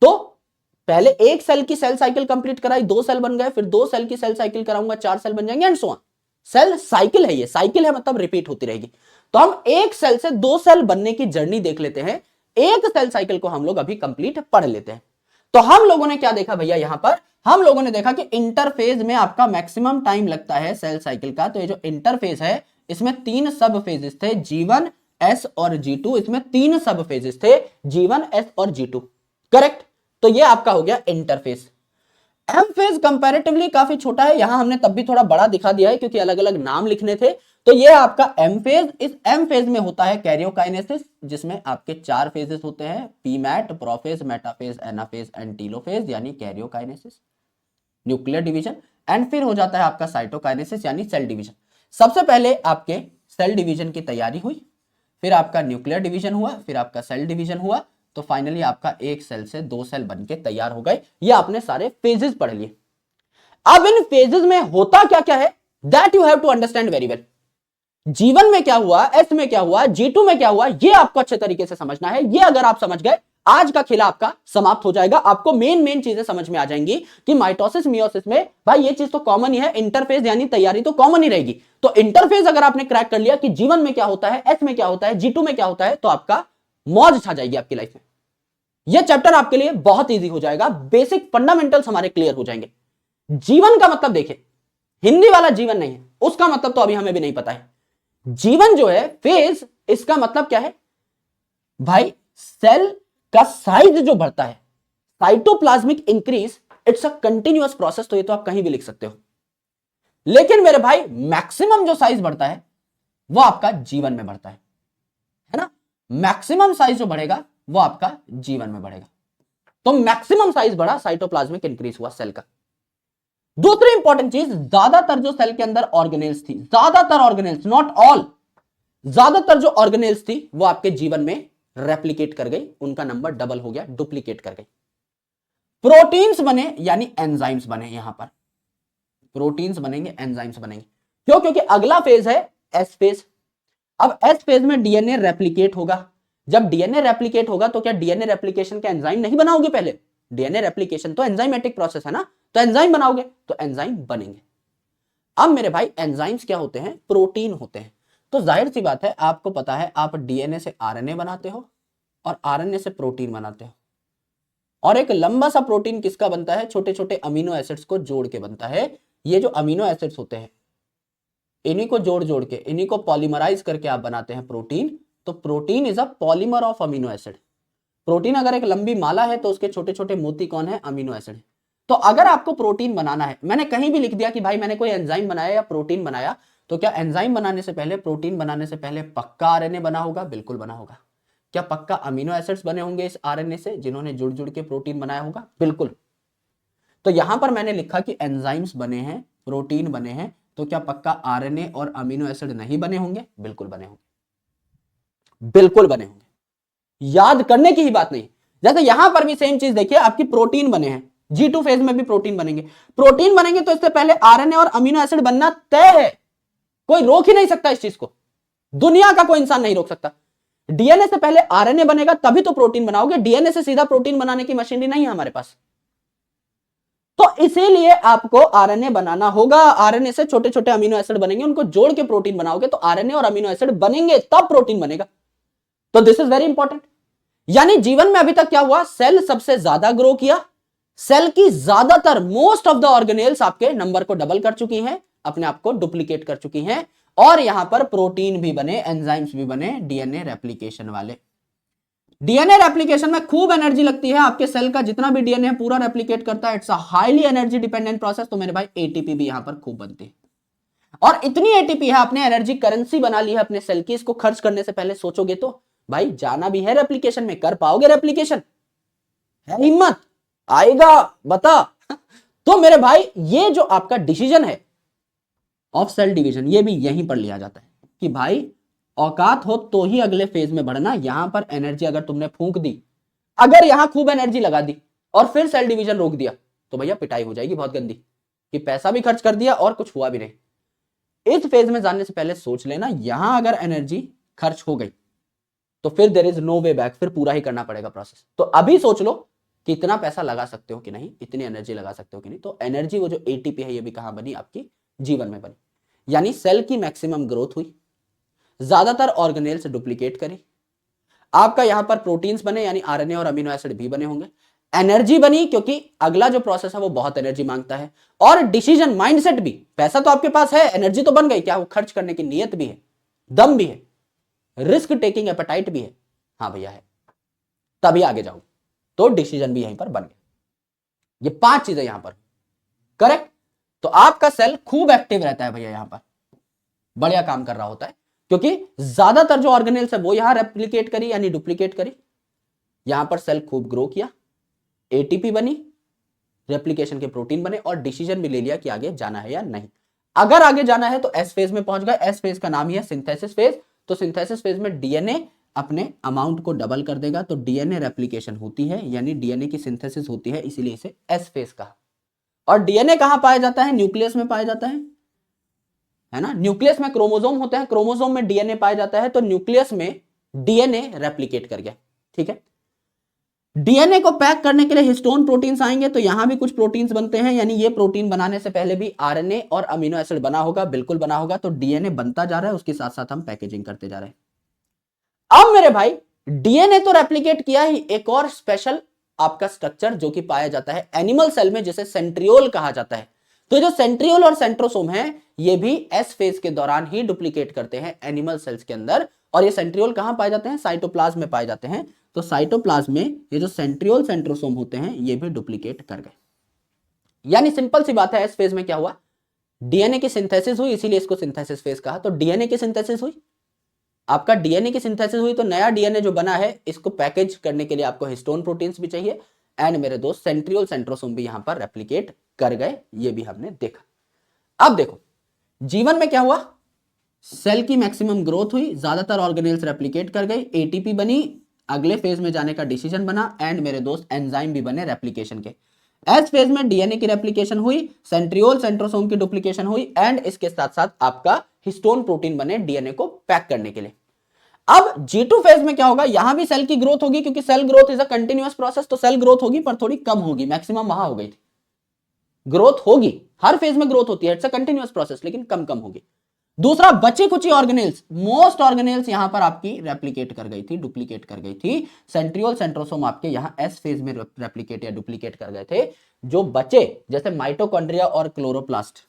तो पहले एक सेल की सेल साइकिल कंप्लीट कराई, दो सेल बन गए, फिर दो सेल की सेल साइकिल कराऊंगा, चार सेल बन जाएंगे, and so on. Cell cycle है, ये साइकिल है मतलब रिपीट होती रहेगी। तो हम एक सेल से दो सेल बनने की जर्नी देख लेते हैं, एक सेल साइकिल को हम लोग अभी कंप्लीट पढ़ लेते हैं। तो हम लोगों ने क्या देखा भैया, यहां पर हम लोगों ने देखा कि इंटरफेज में आपका मैक्सिमम टाइम लगता है सेल साइकिल का। तो ये जो इंटरफेज है इसमें तीन सब फेजेस थे, G1 S और G2, इसमें तीन सब फेजेस थे, G1 S और G2। करेक्ट। तो ये आपका हो गया इंटरफेस। एम फेज कंपैरेटिवली काफी छोटा है, यहां हमने तब भी थोड़ा बड़ा दिखा दिया है क्योंकि अलग अलग नाम लिखने थे। तो ये आपका एम फेज, इस एम फेज में होता है कैरियोकाइनेसिस, जिसमें आपके चार फेजेस होते हैं, PMAT, prophase, metaphase, anaphase and telophase, यानी कैरियोकाइनेसिस, न्यूक्लियर डिवीजन। एंड फिर हो जाता है आपका साइटोकाइनेसिस यानी सेल डिवीजन। सबसे पहले आपके सेल डिवीजन की तैयारी हुई, फिर आपका न्यूक्लियर डिवीजन हुआ, फिर आपका सेल डिवीजन हुआ, तो फाइनली आपका एक सेल से दो सेल बनके तैयार हो गए। ये आपने सारे फेजेस पढ़ लिए। अब इन फेजेस में होता क्या क्या है, that you have to understand very well. G1 में क्या हुआ, S में क्या हुआ, G2 में क्या हुआ, ये आपको अच्छे तरीके से समझना है। ये अगर आप समझ गए, आज का खेला आपका समाप्त हो जाएगा। आपको मेन चीजें समझ में आ जाएंगी कि माइटोसिस मियोसिस में भाई ये चीज तो कॉमन ही है, इंटरफेस यानी तैयारी तो कॉमन ही रहेगी। तो इंटरफेस अगर आपने क्रैक कर लिया कि जीवन में क्या होता है, एस में क्या होता है, G2 में क्या होता है, तो आपका मौज छा जाएगी आपकी लाइफ में। यह चैप्टर आपके लिए बहुत इजी हो जाएगा, बेसिक फंडामेंटल्स हमारे क्लियर हो जाएंगे। जीवन का मतलब देखिए, हिंदी वाला जीवन नहीं है, उसका मतलब तो अभी हमें भी नहीं पता है। जीवन जो है फेज, इसका मतलब क्या है भाई, सेल का साइज जो बढ़ता है, cytoplasmic increase, it's a continuous process. तो ये तो आप कहीं भी लिख सकते हो, लेकिन मेरे भाई मैक्सिमम जो साइज बढ़ता है वो आपका जीवन में बढ़ता है ना। मैक्सिमम साइज जो बढ़ेगा वो आपका जीवन में बढ़ेगा। तो मैक्सिमम साइज बढ़ा, साइटोप्लाज्मिक इंक्रीज हुआ सेल का। दूसरी इंपॉर्टेंट चीज, ज्यादातर जो सेल के अंदर ऑर्गेनेल्स थी, ज्यादातर ऑर्गेनेल्स, नॉट ऑल, ज्यादातर जो ऑर्गेनेल्स थी वो आपके जीवन में रेप्लिकेट कर गई, उनका नंबर डबल हो गया, डुप्लीकेट कर गई। प्रोटीन्स बने यानी एंजाइम्स बने, यहां पर प्रोटीन्स बनेंगे, एंजाइम्स बनेंगे। क्यों? क्योंकि अगला फेज है एस फेज। अब एस फेज में डीएनए रेप्लिकेट होगा। जब डीएनए रेप्लिकेट होगा तो क्या डीएनए रेप्लिकेशन के एंजाइम नहीं बनाओगे पहले? डीएनए रेप्लिकेशन तो एंजाइमेटिक प्रोसेस है ना, तो एंजाइम बनाओगे, तो एंजाइम बनेंगे। अब मेरे भाई एंजाइम्स क्या होते हैं? प्रोटीन होते हैं। तो जाहिर सी बात है, आपको पता है, आप डीएनए से आरएनए बनाते हो और आरएनए से प्रोटीन बनाते हो, और एक लंबा सा प्रोटीन किसका बनता है? छोटे छोटे अमीनो एसिड्स को जोड़ के बनता है। ये जो अमीनो एसिड्स होते हैं, इन्हीं को जोड़ जोड़ के, इन्हीं को पॉलीमराइज करके आप बनाते हैं प्रोटीन। तो protein is a polymer of amino acid. Protein अगर एक लंबी माला है तो उसके छोटे छोटे मोती कौन है? Amino acid. तो अगर आपको प्रोटीन बनाना है, मैंने कहीं भी लिख दिया कि भाई मैंने कोई एंजाइम बनाया या प्रोटीन बनाया, तो क्या एंजाइम बनाने से पहले, प्रोटीन बनाने से पहले पक्का आरएनए बना होगा? बिल्कुल बना होगा। क्या पक्का अमीनो एसिड्स बने होंगे इस आरएनए से, जिन्होंने जुड़ जुड़ के प्रोटीन बनाया होगा? बिल्कुल। तो यहां पर मैंने लिखा कि एंजाइम्स बने हैं, प्रोटीन बने हैं, तो क्या पक्का आरएनए और अमीनो एसिड नहीं बने होंगे? बिल्कुल बने होंगे, बिल्कुल बने होंगे। याद करने की ही बात नहीं। जैसे यहां पर भी सेम चीज देखिए, आपकी प्रोटीन बने हैं, G2 फेज में भी प्रोटीन बनेंगे। प्रोटीन बनेंगे तो इससे पहले आरएनए और अमीनो एसिड बनना तय है, कोई रोक ही नहीं सकता इस चीज को, दुनिया का कोई इंसान नहीं रोक सकता। डीएनए से पहले आरएनए बनेगा तभी तो प्रोटीन बनाओगे, डीएनए से सीधा प्रोटीन बनाने की मशीनरी नहीं है हमारे पास। तो इसीलिए आपको आरएनए बनाना होगा, आरएनए से छोटे छोटे अमीनो एसिड बनेंगे, उनको जोड़ के प्रोटीन बनाओगे तो आरएनए और अमीनो एसिड बनेंगे, तब प्रोटीन बनेगा। तो दिस इज वेरी इंपॉर्टेंट। यानी जीवन में अभी तक क्या हुआ? सेल सबसे ज्यादा ग्रो किया, सेल की ज्यादातर, मोस्ट ऑफ द ऑर्गेनेल्स आपके नंबर को डबल कर चुकी हैं, अपने आप को डुप्लीकेट कर चुकी हैं, और यहां पर प्रोटीन भी बने, एंजाइम्स भी बने, डीएनए रेप्लिकेशन वाले। डीएनए रेप्लिकेशन में खूब एनर्जी लगती है, आपके सेल का जितना भी डीएनए पूरा रेप्लिकेट करता है, it's a highly energy dependent process. तो मेरे भाई एटीपी भी यहां पर खूब बनती है, और इतनी एटीपी है, आपने एनर्जी करेंसी बना ली है अपने सेल की। इसको खर्च करने से पहले सोचोगे तो भाई जाना भी है रेप्लिकेशन में, कर पाओगे रेप्लिकेशन? है हिम्मत? आएगा? बता। तो मेरे भाई ये जो आपका डिसीजन है ऑफ सेल डिवीजन, ये भी यहीं पर लिया जाता है कि भाई औकात हो तो ही अगले फेज में बढ़ना। यहां पर एनर्जी अगर तुमने फूंक दी, अगर यहां खूब एनर्जी लगा दी और फिर सेल डिवीजन रोक दिया, तो भैया पिटाई हो जाएगी बहुत गंदी, कि पैसा भी खर्च कर दिया और कुछ हुआ भी नहीं। इस फेज में जाने से पहले सोच लेना, यहां अगर एनर्जी खर्च हो गई तो फिर there is no way back, फिर पूरा ही करना पड़ेगा प्रोसेस। तो अभी सोच लो कि इतना पैसा लगा सकते हो कि नहीं, इतनी एनर्जी लगा सकते हो कि नहीं। तो एनर्जी, वो जो एटीपी है, ये भी कहां बनी? आपकी जीवन में बनी। यानी सेल की मैक्सिमम ग्रोथ हुई, ज्यादातर ऑर्गेनेल्स डुप्लीकेट करी, आपका यहां पर प्रोटीन्स बने, यानी आरएनए और अमीनो एसिड भी बने होंगे, एनर्जी बनी, क्योंकि अगला जो प्रोसेस है वो बहुत एनर्जी मांगता है, और डिसीजन, माइंडसेट भी, पैसा तो आपके पास है, एनर्जी तो बन गई, क्या वो खर्च करने की नीयत भी है, दम भी है, रिस्क टेकिंग एपेटाइट भी है, हाँ भैया है, तभी आगे जाऊं। तो डिसीजन भी यहीं पर बन गया। ये 5 चीजें यहां पर करेक्ट। तो आपका सेल खूब एक्टिव रहता है भैया, यहां पर बढ़िया काम कर रहा होता है, क्योंकि ज्यादातर जो ऑर्गेनेल्स है वो यहां रेप्लिकेट करी, यानी डुप्लीकेट करी, यहां पर सेल खूब ग्रो किया, एटीपी बनी, रेप्लिकेशन के प्रोटीन बने, और डिसीजन भी ले लिया कि आगे जाना है या नहीं। अगर आगे जाना है तो एस फेज में पहुंच गए। एस फेज का नाम ही है सिंथेसिस फेज। तो सिंथेसिस फेज में डीएनए अपने अमाउंट को डबल कर देगा, तो डीएनए रेप्लिकेशन होती है, यानी डीएनए की सिंथेसिस होती है, इसीलिए इसे एस फेज कहा। और डीएनए कहां पाया जाता है? न्यूक्लियस में पाया जाता है ना। न्यूक्लियस में क्रोमोसोम होते हैं, क्रोमोसोम में डीएनए पाया जाता है, तो न्यूक्लियस में डीएनए रेप्लिकेट कर गया, ठीक है। डीएनए को पैक करने के लिए हिस्टोन प्रोटीन्स आएंगे, तो यहां भी कुछ प्रोटीन्स बनते हैं, यानी ये प्रोटीन बनाने से पहले भी आरएनए और अमीनो एसिड बना होगा, बिल्कुल बना होगा। तो डीएनए बनता जा रहा है, उसके साथ साथ हम पैकेजिंग करते जा रहे हैं। अब मेरे भाई डीएनए तो रेप्लिकेट किया ही, एक और स्पेशल आपका स्ट्रक्चर जो कि पाया जाता है एनिमल सेल में, जिसे सेंट्रियोल कहा जाता है। तो जो सेंट्रियोल और सेंट्रोसोम है, ये भी एस फेज के दौरान ही डुप्लीकेट करते हैं एनिमल सेल्स के अंदर। और ये सेंट्रियोल कहां पाए जाते हैं? साइटोप्लाज्म में पाए जाते हैं। तो साइटोप्लाज्म में ये जो सेंट्रियोल सेंट्रोसोम होते हैं, ये भी डुप्लीकेट कर गए। यानी सिंपल सी बात है, एस फेज में क्या हुआ? डीएनए की सिंथेसिस हुई, इसीलिए इसको सिंथेसिस फेज कहा। तो डीएनए की सिंथेसिस हुई, आपका डीएनए की सिंथेसिस हुई, तो नया डीएनए जो बना है, इसको पैकेज करने के लिए आपको हिस्टोन प्रोटीन्स भी चाहिए। एंड मेरे दोस्त सेंट्रियोल सेंट्रोसोम भी यहां पर रेप्लिकेट कर गए, ये भी हमने देखा। अब देखो जीवन में क्या हुआ? सेल की मैक्सिमम ग्रोथ हुई, ज्यादातर ऑर्गेनेल्स रेप्लिकेट कर गए, एटीपी बनी, अगले फेज में जाने का डिसीजन बना, एंड मेरे दोस्त एंजाइम भी बने रेप्लिकेशन के। एस फेज में डीएनए की रेप्लिकेशन हुई, सेंट्रियोल सेंट्रोसोम की डुप्लीकेशन हुई, एंड इसके साथ साथ आपका हिस्टोन प्रोटीन बने डीएनए को पैक करने के लिए। अब G2 फेज में क्या होगा? यहां भी सेल की ग्रोथ होगी, क्योंकि cell growth is a continuous process, तो सेल ग्रोथ होगी पर थोड़ी कम होगी, मैक्सिमम वहां हो गई थी। ग्रोथ होगी, हर फेज में ग्रोथ होती है, इट्स अ कंटिन्यूअस प्रोसेस, लेकिन कम कम होगी। दूसरा, बची कुची ऑर्गेनेल्स, मोस्ट ऑर्गेनेल्स यहां पर आपकी रेप्लिकेट कर गई थी, डुप्लीकेट कर गई थी। सेंट्रियोल सेंट्रोसोम आपके यहां एस फेज में रेप्लिकेट या डुप्लीकेट कर गए थे। जो बचे, जैसे माइटोकॉन्ड्रिया और क्लोरोप्लास्ट,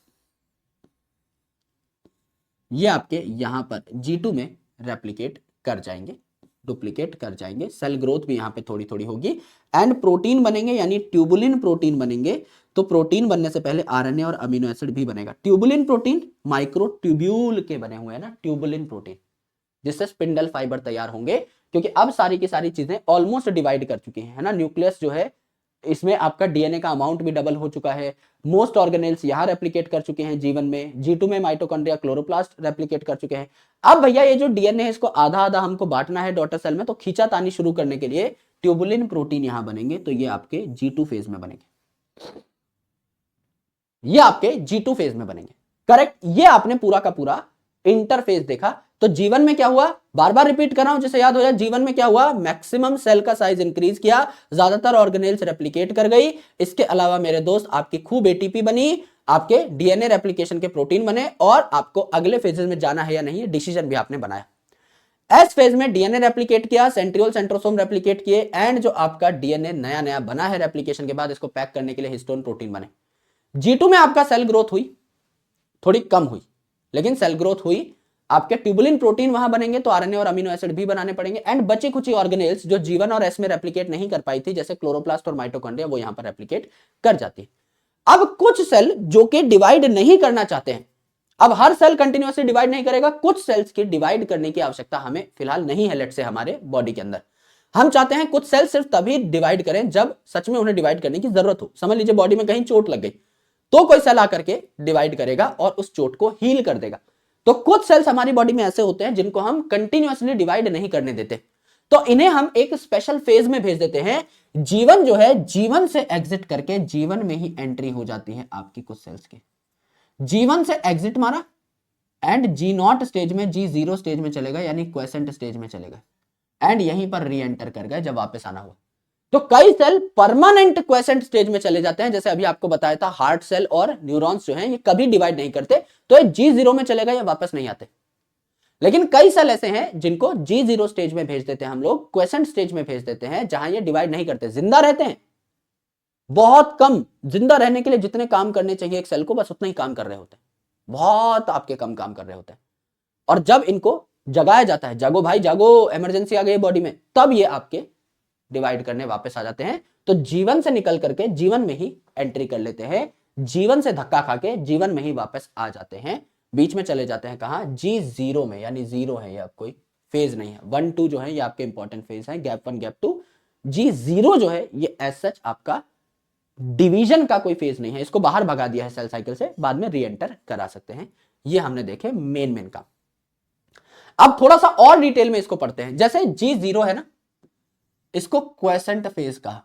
ये आपके यहां पर G2 में रेप्लिकेट कर जाएंगे, डुप्लीकेट कर जाएंगे। सेल ग्रोथ भी यहां पे थोड़ी थोड़ी होगी, एंड प्रोटीन बनेंगे, यानी ट्यूबुलिन प्रोटीन बनेंगे। तो प्रोटीन बनने से पहले आरएनए और अमीनो एसिड भी बनेगा। ट्यूबुलिन प्रोटीन माइक्रो ट्यूब्यूल के बने हुए हैं ना, ट्यूबुलिन प्रोटीन, जिससे स्पिंडल फाइबर तैयार होंगे। क्योंकि अब सारी की सारी चीजें ऑलमोस्ट डिवाइड कर चुकी हैं, है ना। न्यूक्लियस जो है, इसमें आपका डीएनए का अमाउंट भी डबल हो चुका है। मोस्ट ऑर्गेनेल्स यहां रेप्लिकेट कर चुके हैं जीवन में। G2 में माइटोकॉन्ड्रिया क्लोरोप्लास्ट रेप्लिकेट कर चुके हैं। अब भैया ये जो डीएनए है, इसको आधा आधा हमको बांटना है डॉटर सेल में, तो खींचातानी शुरू करने के लिए ट्यूबुलिन प्रोटीन यहां बनेंगे। तो ये आपके G2 फेज में बनेंगे, ये आपके G2 फेज में बनेंगे, करेक्ट। ये आपने पूरा का पूरा इंटरफेस देखा। तो जीवन में क्या हुआ? बार बार रिपीट कर रहा हूं जिसे याद हो जाए। जीवन में क्या हुआ? मैक्सिमम सेल का साइज इंक्रीज किया, ज्यादातर ऑर्गेनेल्स रेप्लिकेट कर गई। इसके अलावा मेरे दोस्त आपकी खूब एटीपी बनी, आपके डीएनए रेप्लिकेशन के प्रोटीन बने, और आपको अगले फेजेस में जाना है या नहीं, डिसीजन भी आपने बनाया। एस फेज में डीएनए रेप्लिकेट किया, सेंट्रियोल सेंट्रोसोम रेप्लिकेट किए, एंड जो आपका डीएनए नया नया बना है रेप्लिकेशन के बाद, इसको पैक करने के लिए हिस्टोन प्रोटीन बने। G2 में आपका सेल ग्रोथ हुई, थोड़ी कम हुई, लेकिन सेल ग्रोथ हुई। आपके ट्यूबुलिन प्रोटीन वहां बनेंगे, तो आरएनए और अमीनो एसिड भी बनाने पड़ेंगे। एंड बचे कुछ ऑर्गेनेल्स जो G1 और S में रेप्लिकेट नहीं कर पाई थी, जैसे क्लोरोप्लास्ट और माइटोकॉन्ड्रिया, वो यहां पर रेप्लिकेट कर जाती है। अब कुछ सेल जो कि डिवाइड नहीं करना चाहते हैं, अब हर सेल कंटिन्यूअसली डिवाइड नहीं करेगा, कुछ सेल्स की डिवाइड करने की आवश्यकता हमें फिलहाल नहीं है। लेट से हमारे बॉडी के अंदर हम चाहते हैं कुछ सेल सिर्फ तभी डिवाइड करें जब सच में उन्हें डिवाइड करने की जरूरत हो। समझ लीजिए बॉडी में कहीं चोट लग गई, तो कोई सेल आकर के डिवाइड करेगा और उस चोट को हील कर देगा। तो कुछ सेल्स हमारी बॉडी में ऐसे होते हैं जिनको हम कंटिन्यूअसली डिवाइड नहीं करने देते, तो इन्हें हम एक स्पेशल फेज में भेज देते हैं। जीवन जो है, जीवन से एग्जिट करके जीवन में ही एंट्री हो जाती है आपकी कुछ सेल्स की। जीवन से एग्जिट मारा, एंड G0 स्टेज में, G0 स्टेज में चलेगा, यानी क्वेसेंट स्टेज में चलेगा, एंड यहीं पर री एंटर कर गए जब वापस आना हुआ। तो कई सेल परमानेंट क्वेसेंट स्टेज में चले जाते हैं, जैसे अभी आपको बताया था, हार्ट सेल और न्यूरॉन्स जो हैं, ये कभी डिवाइड नहीं करते, तो ये G0 में चलेगा, या वापस नहीं आते। लेकिन कई सेल ऐसे हैं जिनको G0 स्टेज में भेज देते हैं हम लोग, क्वेसेंट स्टेज में भेज देते हैं, जहां ये डिवाइड नहीं करते, जिंदा रहते हैं, बहुत कम। जिंदा रहने के लिए जितने काम करने चाहिए एक सेल को, बस उतना ही काम कर रहे होते हैं, बहुत आपके कम काम कर रहे होते हैं। और जब इनको जगाया जाता है, जागो भाई जागो, इमरजेंसी आ गई बॉडी में, तब ये आपके डिवाइड करने वापस आ जाते हैं। तो जीवन से निकल करके जीवन में ही एंट्री कर लेते हैं, जीवन से धक्का खा के जीवन में ही वापस आ जाते हैं। बीच में चले जाते हैं कहां? G0 में, यानी जीरो है, ये अब कोई फेज नहीं है। 1 2 जो है ये आपके इंपॉर्टेंट फेज है, गैप 1 गैप 2। G0 जो है ये एज सच आपका डिवीजन का कोई फेज नहीं है, इसको बाहर भगा दिया है सेल साइकिल से, बाद में री एंटर करा सकते हैं। ये हमने देखे मेन का। अब थोड़ा सा और डिटेल में इसको पढ़ते हैं। जैसे G0 है ना, इसको क्वेसेंट फेज कहा।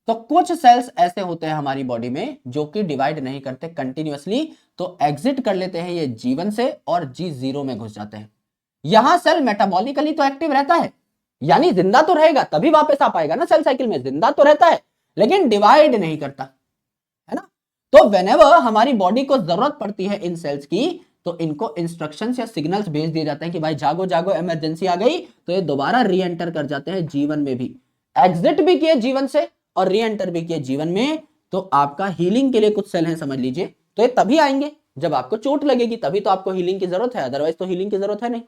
तो कुछ सेल्स ऐसे होते हैं हमारी बॉडी में जो कि डिवाइड नहीं करते कंटिन्यूअसली, तो एग्जिट कर लेते हैं ये जीवन से और G0 में घुस जाते हैं। यहां सेल मेटाबॉलिकली तो एक्टिव रहता है, यानी जिंदा तो रहेगा तभी वापस आ पाएगा ना सेल साइकिल में, जिंदा तो रहता है लेकिन डिवाइड नहीं करता, है ना। तो व्हेनेवर हमारी बॉडी को जरूरत पड़ती है इन सेल्स की, तो इनको इंस्ट्रक्शंस या सिग्नल्स भेज दिए जाते हैं कि भाई जागो जागो इमरजेंसी आ गई, तो ये दोबारा री एंटर कर जाते हैं जीवन में भी, एग्जिट भी किए जीवन से और री एंटर भी किए जीवन में। तो आपका हीलिंग के लिए कुछ सेल हैं समझ लीजिए, तो ये तभी आएंगे जब आपको चोट लगेगी, तभी तो आपको हीलिंग की जरूरत है, अदरवाइज तो हीलिंग की जरूरत है नहीं।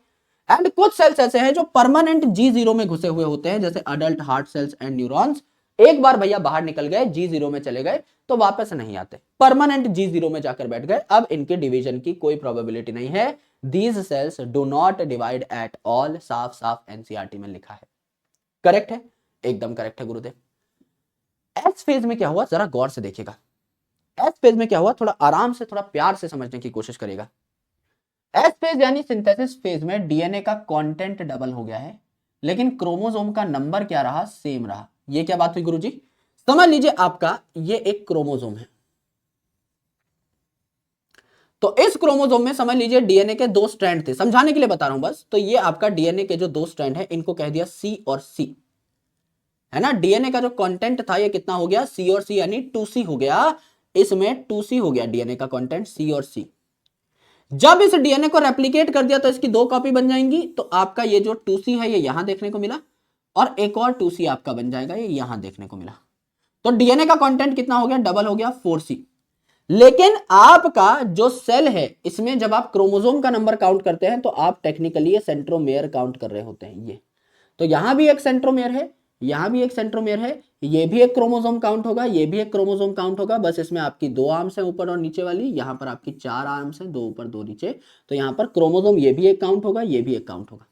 एंड कुछ सेल्स ऐसे हैं जो परमानेंट G0 में घुसे हुए होते हैं, जैसे adult heart cells and neurons. एक बार भैया बाहर निकल गए, G0 में चले गए तो वापस नहीं आते, परमानेंट G0 में जाकर बैठ गए, अब इनके डिवीजन की कोई प्रोबेबिलिटी नहीं है। These cells do not divide at all, साफ साफ एनसीईआरटी में लिखा है। करेक्ट है, एकदम करेक्ट है गुरुदेव। एस फेज में क्या हुआ जरा गौर से देखिएगा, एस फेज में क्या हुआ, थोड़ा आराम से थोड़ा प्यार से समझने की कोशिश करेगा। एस फेज यानी सिंथेसिस फेज में डीएनए का कंटेंट डबल हो गया है, लेकिन क्रोमोसोम का नंबर क्या रहा, सेम रहा। ये क्या बात हुई गुरुजी? समझ लीजिए आपका ये एक क्रोमोसोम है, तो इस क्रोमोसोम में समझ लीजिए डीएनए के दो स्ट्रैंड थे, समझाने के लिए बता रहा हूं बस। तो ये आपका डीएनए के जो दो स्ट्रैंड है इनको कह दिया सी और सी, है ना। डीएनए का जो कंटेंट था ये कितना हो गया, सी और सी, यानी 2C हो गया, इसमें 2C हो गया डीएनए का कंटेंट, सी और सी। जब इस डीएनए को रेप्लिकेट कर दिया तो इसकी दो कॉपी बन जाएंगी, तो आपका ये जो 2C है ये यहां देखने को मिला और एक और 2C आपका बन जाएगा, ये यहां देखने को मिला। तो डीएनए का कंटेंट कितना हो गया, डबल हो गया, 4C। लेकिन आपका जो सेल है इसमें जब आप क्रोमोसोम का नंबर काउंट करते हैं तो आप टेक्निकली ये सेंट्रोमेयर काउंट कर रहे होते हैं, ये तो यहां भी एक सेंट्रोमेयर है, यहां भी एक सेंट्रोमेयर है, ये भी एक क्रोमोसोम काउंट होगा, ये भी एक क्रोमोसोम काउंट होगा, बस इसमें आपकी दो आर्म्स हैं ऊपर और नीचे वाली, यहां पर आपकी 4 आर्म्स हैं, दो ऊपर दो नीचे। तो यहां पर क्रोमोसोम ये भी एक काउंट होगा, ये भी एक काउंट होगा।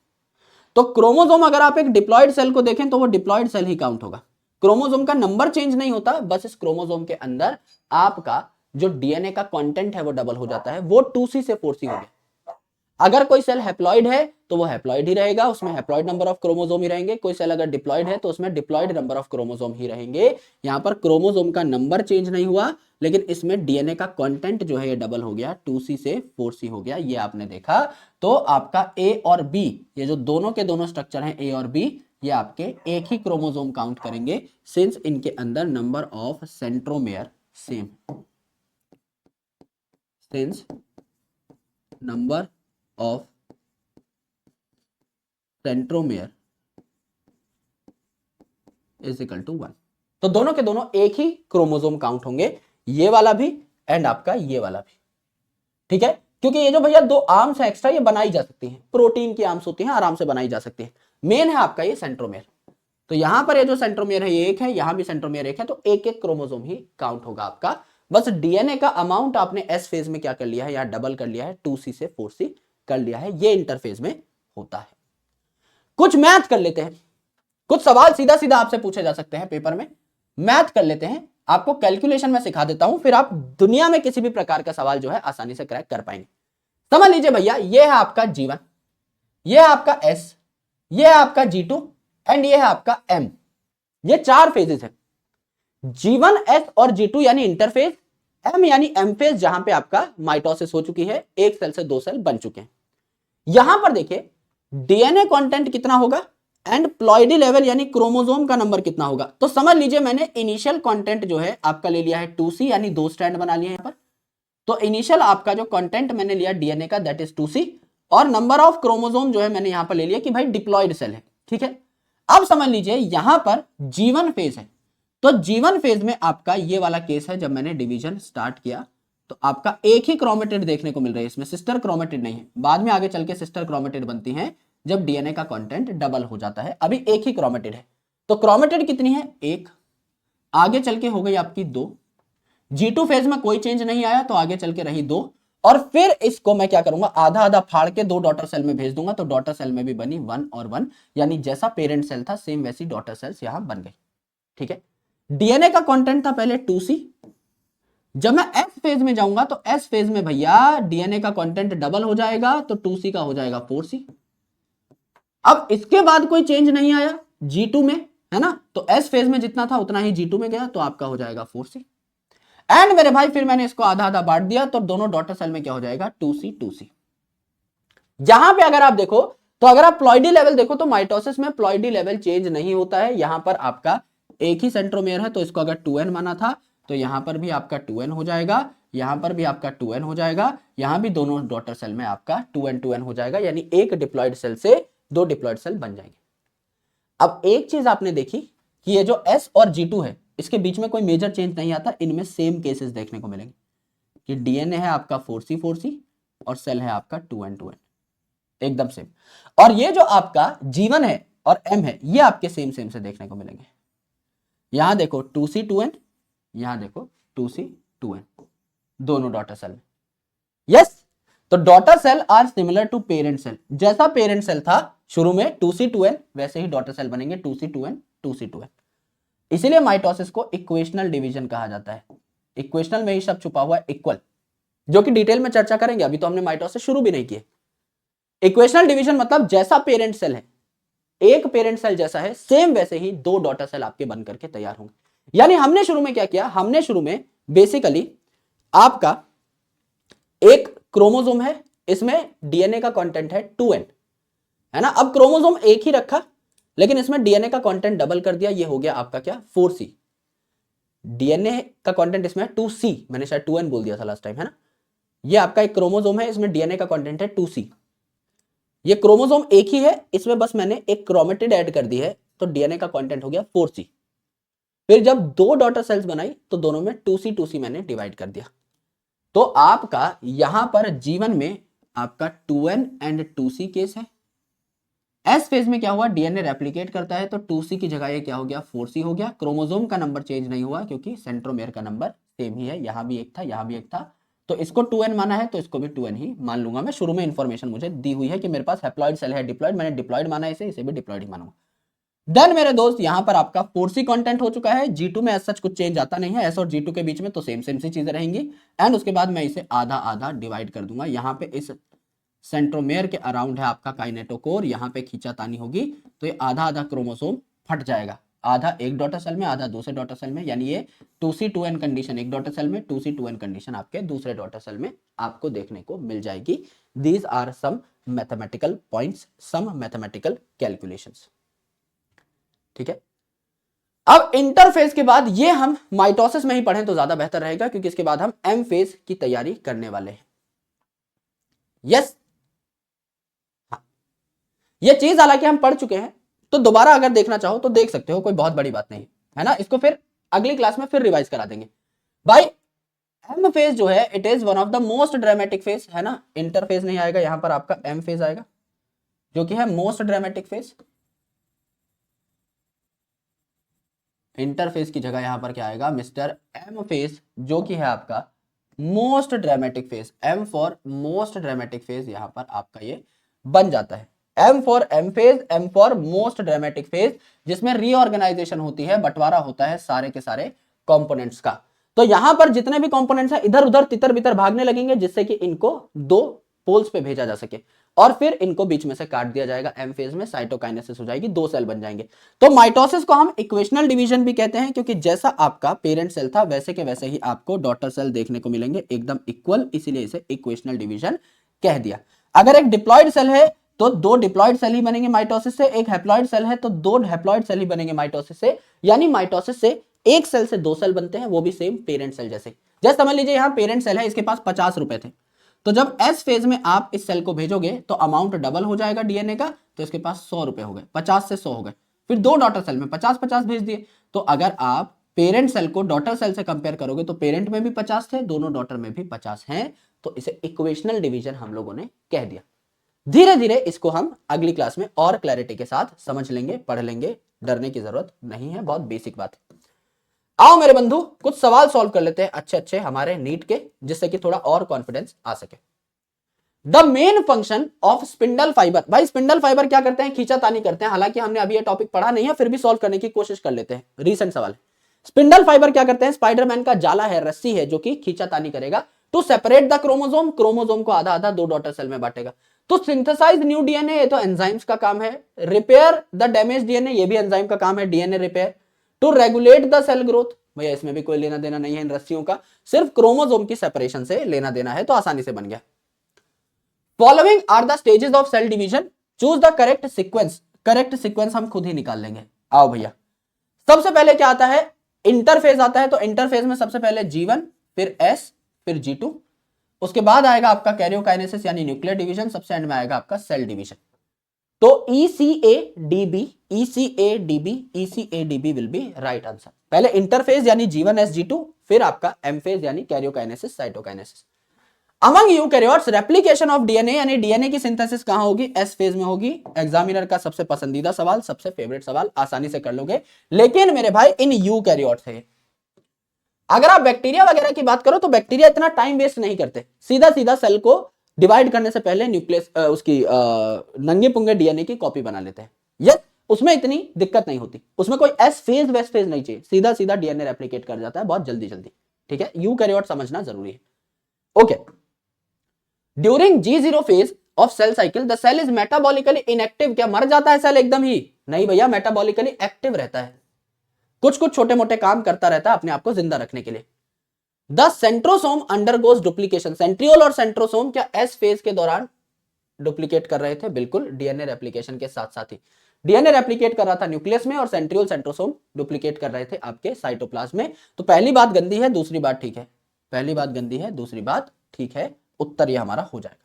तो क्रोमोसोम अगर आप एक डिप्लॉयड सेल को देखें तो वो डिप्लॉयड सेल ही काउंट होगा, क्रोमोसोम का नंबर चेंज नहीं होता, बस इस क्रोमोसोम के अंदर आपका जो डीएनए का कंटेंट है वो डबल हो जाता है, वो 2C से 4C हो गया। अगर कोई सेल हैप्लॉइड है तो वो हैप्लॉइड ही रहेगा, उसमें हैप्लॉइड नंबर ऑफ क्रोमोसोम ही रहेंगे। कोई सेल अगर डिप्लॉइड है तो उसमें डिप्लॉइड नंबर ऑफ क्रोमोसोम ही रहेंगे। यहां पर क्रोमोसोम का नंबर चेंज नहीं हुआ, लेकिन इसमें डीएनए का कंटेंट जो है ये डबल हो गया, 2C से 4C हो गया, ये आपने देखा। तो आपका ए और बी, ये जो दोनों के दोनों स्ट्रक्चर हैं ए और बी, ये आपके एक ही क्रोमोसोम काउंट करेंगे, सिंस इनके अंदर number of centromere same, since number of centromere is equal to 1। तो दोनों के दोनों एक ही क्रोमोसोम काउंट होंगे, ये वाला भी एंड आपका ये वाला भी, ठीक है। क्योंकि ये जो भैया दो आर्म्स है एक्स्ट्रा, ये बनाई जा सकती हैं, प्रोटीन की आर्म्स होती हैं, आराम से बनाई जा सकती है। मेन है आपका ये सेंट्रोमेयर, तो यहां पर ये जो सेंट्रोमेयर है ये एक है, यहां भी सेंट्रोमेयर एक है, तो एक एक क्रोमोसोम ही काउंट होगा आपका। बस डीएनए का अमाउंट आपने एस फेज में क्या कर लिया है, या डबल कर लिया है, 2C से 4C कर लिया है, ये इंटरफेज में होता है। कुछ मैथ कर लेते हैं, कुछ सवाल सीधा सीधा आपसे पूछे जा सकते हैं पेपर में, मैथ कर लेते हैं, आपको कैलकुलेशन में सिखा देता हूं, फिर आप दुनिया में किसी भी प्रकार का सवाल जो है आसानी से क्रैक कर पाएंगे। समझ लीजिए भैया, ये है आपका G1, ये है आपका S, ये है आपका G2 एंड ये है आपका M। ये चार फेजेस है, G1 S और G2 यानी इंटरफेज, M यानी एम फेज जहां पे आपका माइटोसिस हो चुकी है, एक सेल से दो सेल बन चुके हैं। यहां पर देखिए डीएनए कंटेंट कितना होगा एंड प्लॉइडी लेवल यानी क्रोमोसोम का नंबर कितना होगा। तो समझ लीजिए मैंने इनिशियल कंटेंट जो है आपका ले लिया है 2C, यानी दो स्ट्रैंड बना लिया यहां पर। तो इनिशियल आपका जो कंटेंट मैंने लिया डीएनए का दैट इज 2C, और नंबर ऑफ क्रोमोसोम जो है मैंने यहां पर ले लिया कि भाई डिप्लॉयड सेल है, ठीक है। अब समझ लीजिए यहां पर G1 फेज है, तो G1 फेज में आपका ये वाला केस है, जब मैंने डिवीजन स्टार्ट किया तो आपका एक ही क्रोमेटिड देखने को मिल रही है, इसमें सिस्टर क्रोमेटिड नहीं है, बाद में आगे चल के सिस्टर क्रोमेटिड बनती हैं जब डीएनए का कंटेंट डबल हो जाता है, अभी एक ही क्रोमेटिड है। तो क्रोमेटिड कितनी है, एक, आगे चल के हो गई आपकी 2, G2 फेज में कोई चेंज नहीं आया तो आगे चल के रही 2, और फिर इसको मैं क्या करूंगा, आधा आधा फाड़ के दो डॉटर सेल में भेज दूंगा, तो डॉटर सेल में भी बनी 1 और 1, यानी जैसा पेरेंट सेल था सेम वैसी डॉटर सेल्स यहां बन गई, ठीक है। डीएनए का कंटेंट था पहले 2C, जब मैं एस फेज में जाऊंगा तो एस फेज में भैया डीएनए का कंटेंट डबल हो जाएगा, तो 2C का हो जाएगा 4C। अब इसके बाद कोई चेंज नहीं आया G2 में, है ना, तो एस फेज में जितना था उतना ही G2 में गया, तो आपका हो जाएगा 4C। एंड मेरे भाई फिर मैंने इसको आधा आधा बांट दिया, तो दोनों डॉटर सेल में क्या हो जाएगा, 2C 2C। यहां पे अगर आप देखो तो अगर आप प्लॉइडी लेवल देखो तो माइटोसिस में प्लॉइडी लेवल चेंज नहीं होता है। यहां पर आपका एक ही सेंट्रोमेयर है, तो इसको अगर 2n माना था तो यहां पर भी आपका 2n हो जाएगा, यहां पर भी आपका 2n हो जाएगा, यहां भी दोनों डॉटर सेल में आपका 2n हो जाएगा, यानी एक डिप्लॉइड सेल से दो डिप्लॉइड सेल बन जाएंगे। अब एक चीज आपने देखी कि ये जो S और G2 है इसके बीच में कोई मेजर चेंज नहीं आता, इनमें सेम केसेस देखने को मिलेंगे कि डीएनए है आपका 4C और सेल है आपका 2n एकदम सेम। और ये जो आपका G1 है और M है ये आपके सेम से देखने को मिलेंगे। यहां देखो 2C2n, यहां देखो 2C2n, दोनों डॉटर सेल में। यस, तो daughter cell are similar to parent cell. जैसा पेरेंट सेल था शुरू में 2C2n वैसे ही डॉटर सेल बनेंगे 2C2n। इसीलिए माइटोसिस को इक्वेशनल डिवीजन कहा जाता है। इक्वेशनल में ही शब्द छुपा हुआ है इक्वल, जो कि डिटेल में चर्चा करेंगे, अभी तो हमने माइटोसिस शुरू भी नहीं किए। इक्वेशनल डिवीजन मतलब जैसा पेरेंट सेल है, एक पेरेंट सेल जैसा है सेम वैसे ही दो डॉटर सेल आपके बन करके तैयार होंगे। यानी हमने शुरू में क्या किया, हमने शुरू में बेसिकली आपका एक क्रोमोसोम है, इसमें डीएनए का कंटेंट है 2n, है ना। अब क्रोमोसोम एक ही रखा लेकिन इसमें डीएनए का कंटेंट डबल कर दिया, ये हो गया आपका क्या 4C। डीएनए का कंटेंट इसमें 2C, मैंने शायद 2n बोल दिया था लास्ट टाइम, है ना। ये आपका एक क्रोमोसोम है, इसमें डीएनए का कंटेंट है 2C। ये क्रोमोसोम एक ही है, इसमें बस मैंने एक क्रोमेटिड ऐड कर दी है, तो डीएनए का कंटेंट हो गया 4C। फिर जब दो डॉटर सेल्स बनाई तो दोनों में 2C मैंने डिवाइड कर दिया। तो आपका यहां पर G1 में आपका 2n एंड 2C केस है। एस फेज में क्या हुआ, डीएनए रेप्लिकेट करता है तो 2C की जगह ये क्या हो गया 4C हो गया। क्रोमोसोम का नंबर चेंज नहीं हुआ क्योंकि सेंट्रोमेयर का नंबर सेम ही है, यहां भी एक था यहां भी एक था, तो इसको 2n माना है तो इसको भी 2n ही मान लूंगा मैं। शुरू में इंफॉर्मेशन मुझे दी हुई है कि मेरे पास हैप्लॉइड सेल है डिप्लॉइड, मैंने डिप्लॉइड माना है इसे भी डिप्लॉइड ही मानूंगा। देन मेरे दोस्त यहां पर आपका 4C कंटेंट हो चुका है। G2 में सच कुछ चेंज आता नहीं है, S और G2 के बीच में तो सेम सी चीजें रहेंगी। एंड उसके बाद मैं इसे आधा आधा डिवाइड कर दूंगा। यहाँ पे इस सेंट्रोमेयर के अराउंड है आपका काइनेटोकोर, यहाँ पे खींचातानी होगी तो ये आधा आधा क्रोमोसोम फट जाएगा, आधा एक डॉटर सेल में आधा दूसरे डॉटर सेल में, यानी ये 2C2n कंडीशन एक डॉटर सेल में, 2C2n कंडीशन आपके दूसरे डॉटर सेल में आपको देखने को मिल जाएगी। These are some mathematical points, some mathematical calculations, ठीक है। अब इंटरफेज के बाद ये हम माइटोसिस में ही पढ़ें तो ज्यादा बेहतर रहेगा क्योंकि इसके बाद हम एम फेज की तैयारी करने वाले हैं। यस, ये चीज हालांकि हम पढ़ चुके हैं, तो दोबारा अगर देखना चाहो तो देख सकते हो, कोई बहुत बड़ी बात नहीं है ना। इसको फिर अगली क्लास में फिर रिवाइज करा देंगे भाई। एम फेज जो है it is one of the most dramatic phase, है ना। इंटरफेज नहीं आएगा, यहां पर आपका एम फेज आएगा जो कि है मोस्ट ड्रामेटिक फेज। इंटरफेज की जगह यहां पर क्या आएगा, मिस्टर एम फेज, जो कि है आपका most dramatic phase. M for most dramatic phase यहां पर आपका ये बन जाता है। M for M phase, M for most dramatic phase, जिसमें रीऑर्गेनाइजेशन होती है, बंटवारा होता है सारे के सारे कंपोनेंट्स का। तो यहां पर जितने भी कंपोनेंट्स हैं इधर उधर तितर बितर भागने लगेंगे, जिससे कि इनको दो पोल्स पे भेजा जा सके और फिर इनको बीच में से काट दिया जाएगा। एम फेज में साइटोकाइनेसिस हो जाएगी, दो सेल बन जाएंगे। तो माइटोसिस को हम इक्वेशनल डिवीजन भी कहते हैं क्योंकि जैसा आपका पेरेंट सेल था वैसे के वैसे ही आपको डॉटर सेल देखने को मिलेंगे, एकदम इक्वल, इसीलिए इसे इक्वेशनल डिवीजन कह दिया। अगर एक डिप्लॉइड सेल है तो दो डिप्लॉइड सेल ही बनेंगे माइटोसिस से, एक हैप्लॉइड सेल है तो दो हैप्लॉइड सेल ही बनेंगे माइटोसिस से। यानी माइटोसिस से एक सेल से दो सेल बनते हैं, वो भी सेम पेरेंट सेल जैसे। जैसे समझ लीजिए यहाँ पेरेंट सेल है, इसके पास 50 रुपए थे, तो जब एस फेज में आप इस सेल को भेजोगे तो अमाउंट डबल हो जाएगा डीएनए का, तो इसके पास 100 रुपए हो गए, 50 से 100 हो गए। फिर दो डॉटर सेल में 50-50 भेज दिए। तो अगर आप पेरेंट सेल को डॉटर सेल से कंपेयर करोगे तो पेरेंट में भी 50 थे, दोनों डॉटर में भी 50 हैं, तो इसे इक्वेशनल डिवीजन हम लोगों ने कह दिया। धीरे धीरे इसको हम अगली क्लास में और क्लैरिटी के साथ समझ लेंगे, पढ़ लेंगे, डरने की जरूरत नहीं है, बहुत बेसिक बात है। आओ मेरे बंधु कुछ सवाल सॉल्व कर लेते हैं अच्छे अच्छे हमारे नीट के, जिससे कि थोड़ा और कॉन्फिडेंस आ सके। The main function of spindle fibre, भाई स्पिंडल फाइबर क्या करते हैं, खींचातानी करते हैं। हालांकि हमने अभी ये टॉपिक पढ़ा नहीं है, फिर भी सॉल्व करने की कोशिश कर लेते हैं, रिसेंट सवाल है। स्पिंडल फाइबर क्या करते हैं, स्पाइडरमैन का जाला है, रस्सी है जो कि खींचातानी करेगा to separate the chromosome, chromosome को आधा आधा दो डॉटर सेल में बांटेगा। तो सिंथेसाइज न्यू डीएनए, ये तो एंजाइम्स का काम है। रिपेयर द डैमेज डीएनए, ये भी एंजाइम का काम है, DNA repair. To regulate the cell growth, भैया इसमें भी कोई लेना देना नहीं है इन रस्सियों का, सिर्फ क्रोमोसोम की सेपरेशन से लेना देना है, तो आसानी से बन गया। Following are the stages of cell division, choose the correct sequence. Correct sequence हम खुद ही निकाल लेंगे। आओ भैया, सबसे पहले क्या आता है, इंटरफेज आता है। तो इंटरफेज में सबसे पहले G1, फिर S, फिर G2, उसके बाद आएगा आपका कैरियोकाइनेसिस यानी न्यूक्लियर डिवीजन, सबसे एंड में आएगा आपका सेल डिवीजन। तो ECADB, ECADB, ECADB will be right answer. पहले इंटरफेज यानी G1S G2, फिर आपका एम फेज यानी karyokinesis cytokinesis. Among eukaryotes replication of DNA यानी डीएनए की सिंथेसिस कहां होगी, एस फेज में होगी। एग्जामिनर का सबसे पसंदीदा सवाल, सबसे फेवरेट सवाल, आसानी से कर लोगे। लेकिन मेरे भाई इन यूकैरियोट्स है। अगर आप बैक्टीरिया वगैरह की बात करो तो बैक्टीरिया इतना टाइम वेस्ट नहीं करते, सीधा सीधा सेल को डिवाइड करने से पहले न्यूक्लियस उसकी नंगे पुंगे डीएनए की कॉपी बना लेते हैं। यस, उसमें इतनी दिक्कत नहीं होती, उसमें कोई एस फेज वेस्ट फेज नहीं चाहिए, सीधा सीधा डीएनए रेप्लिकेट कर जाता है बहुत जल्दी जल्दी। ठीक है, यूकैरियोट समझना जरूरी है। Okay, during G0 phase of cell cycle the cell is metabolically inactive. क्या मर जाता है सेल एकदम ही? नहीं भैया, मेटाबॉलिकली एक्टिव रहता है, कुछ कुछ छोटे मोटे काम करता रहता है अपने आप को जिंदा रखने के लिए। The centrosome undergoes duplication. Centriole और सेंट्रोसोम क्या एस फेज के दौरान डुप्लीकेट कर रहे थे? बिल्कुल, डीएनए रेप्लिकेशन के साथ साथ ही डीएनए रेप्लिकेट कर रहा था न्यूक्लियस में और सेंट्रियोल सेंट्रोसोम डुप्लीकेट कर रहे थे आपके साइटोप्लाज्म में। तो पहली बात गंदी है, दूसरी बात ठीक है। पहली बात गंदी है, दूसरी बात ठीक है। उत्तर ये हमारा हो जाएगा।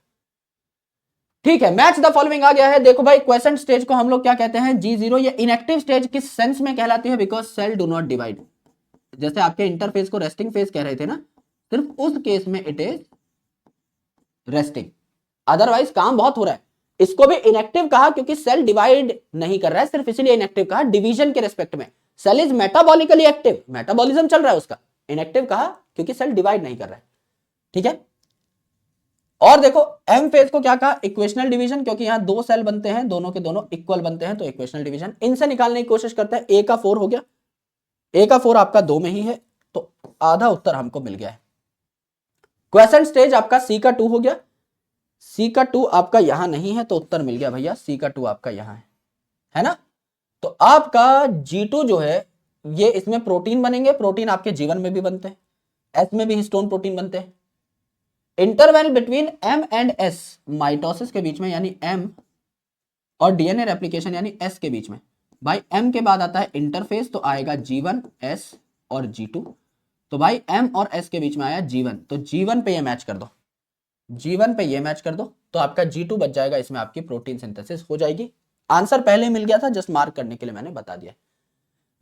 ठीक है, मैच द फॉलोइंग आ गया है। देखो भाई, क्वेश्चन स्टेज को हम लोग क्या कहते हैं? G0। ये इनएक्टिव स्टेज किस सेंस में कहलाती है? Because cell do not divide. जैसे आपके इंटरफेज को रेस्टिंग फेज कह रहे थे ना, सिर्फ उस केस में इट इज रेस्टिंग, अदरवाइज काम बहुत हो रहा है। इसको भी इनएक्टिव कहा क्योंकि सेल डिवाइड नहीं कर रहा है, सिर्फ इसीलिए इनएक्टिव कहा। डिवीजन के रेस्पेक्ट में cell is metabolically active, metabolism चल रहा है उसका। इनएक्टिव कहा क्योंकि सेल डिवाइड नहीं कर रहा है। ठीक है, और देखो एम फेज को क्या कहा? इक्वेशनल डिवीजन, क्योंकि यहां दो सेल बनते हैं, दोनों के दोनों इक्वल बनते हैं, तो इक्वेशनल डिवीजन। इनसे निकालने की कोशिश करते हैं। ए का 4 हो गया, ए का 4 आपका 2 में ही है, तो आधा उत्तर हमको मिल गया है। क्वेश्चन स्टेज आपका सी का 2 हो गया, सी का 2 आपका यहां नहीं है, तो उत्तर मिल गया भैया, सी का 2 आपका यहां है ना। तो आपका G2 जो है ये, इसमें प्रोटीन बनेंगे। प्रोटीन आपके जीवन में भी बनते हैं, एस में भी हिस्टोन प्रोटीन बनते हैं। Interval between M and S, mitosis के बीच में यानी M और डीएनए रेप्लिकेशन यानी S के बीच में। भाई M के बाद आता है इंटरफेस, तो आएगा G1, S और G2। तो भाई M और S के बीच में आया G1, तो G1 पे ये मैच कर दो, G1 पे ये मैच कर दो, तो आपका G2 बच जाएगा। इसमें आपकी प्रोटीन सिंथेसिस हो जाएगी। आंसर पहले मिल गया था, जस्ट मार्क करने के लिए मैंने बता दिया।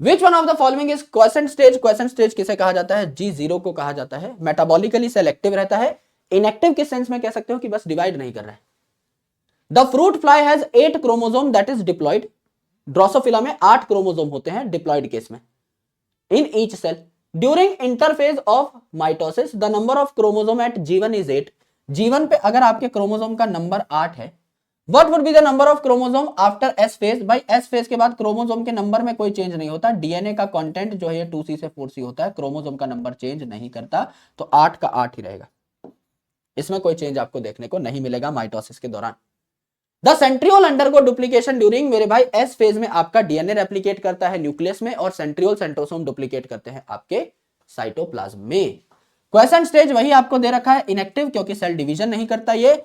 Which one of the following is question stage? Question stage किसे कहा जाता है? G0 को कहा जाता है। मेटाबॉलिकली सेल एक्टिव रहता है। इनएक्टिव किस सेंस में कह सकते हो? कि बस डिवाइड नहीं कर रहा है। The fruit fly has 8 chromosome that is diploid. Drosophila में 8 क्रोमोसोम होते हैं डिप्लॉयड केस में in each cell. During interphase of mitosis the number of chromosome at G1 is 8। G1 पे अगर आपके क्रोमोसोम का नंबर 8 है, what would be the number of chromosome after S phase? भाई एस फेज के बाद क्रोमोसोम के नंबर में कोई चेंज नहीं होता। डीएनए का कंटेंट जो है 2C से 4C होता है, क्रोमोसोम का नंबर चेंज नहीं करता, तो 8 का 8 ही रहेगा। इसमें कोई चेंज आपको देखने को नहीं मिलेगा माइटोसिस के दौरान। The centriole undergo duplication during, मेरे भाई एस फेज में आपका डीएनए रेप्लिकेट करता है न्यूक्लियस में, और सेंट्रियोल सेंट्रोसोम डुप्लीकेट करते हैं आपके साइटोप्लाज्म में। क्वेश्चन स्टेज वही आपको दे रखा है, इनएक्टिव, क्योंकि सेल डिवीजन नहीं करता। ये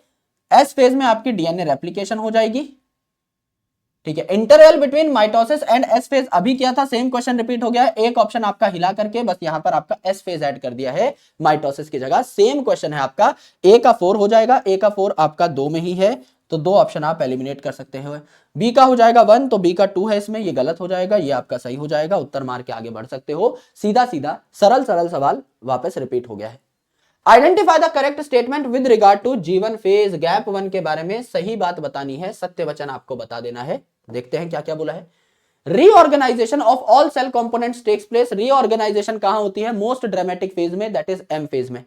एस फेज में आपकी डीएनए रेप्लिकेशन हो जाएगी। ठीक है, interval between mitosis and S phase अभी क्या था? सेम क्वेश्चन रिपीट हो गया है। एक ऑप्शन आपका हिला करके बस यहां पर आपका एस फेज ऐड कर दिया है माइटोसिस की जगह। सेम क्वेश्चन है आपका। ए का 4 हो जाएगा, ए का 4 आपका 2 में ही है, तो 2 ऑप्शन आप एलिमिनेट कर सकते हो। बी का हो जाएगा 1, तो बी का 2 है इसमें, ये गलत हो जाएगा, ये आपका सही हो जाएगा। उत्तर मार के आगे बढ़ सकते हो। सीधा सीधा सरल सरल सवाल वापस रिपीट हो गया है। Identify the correct statement with regard to G1 phase. Gap 1 के बारे में सही बात बतानी है, सत्य वचन आपको बता देना है। देखते हैं क्या क्या बोला है। Reorganisation of all cell components takes place. Reorganisation कहां होती है? मोस्ट ड्रामेटिक फेज में, दैट इज M फेज में।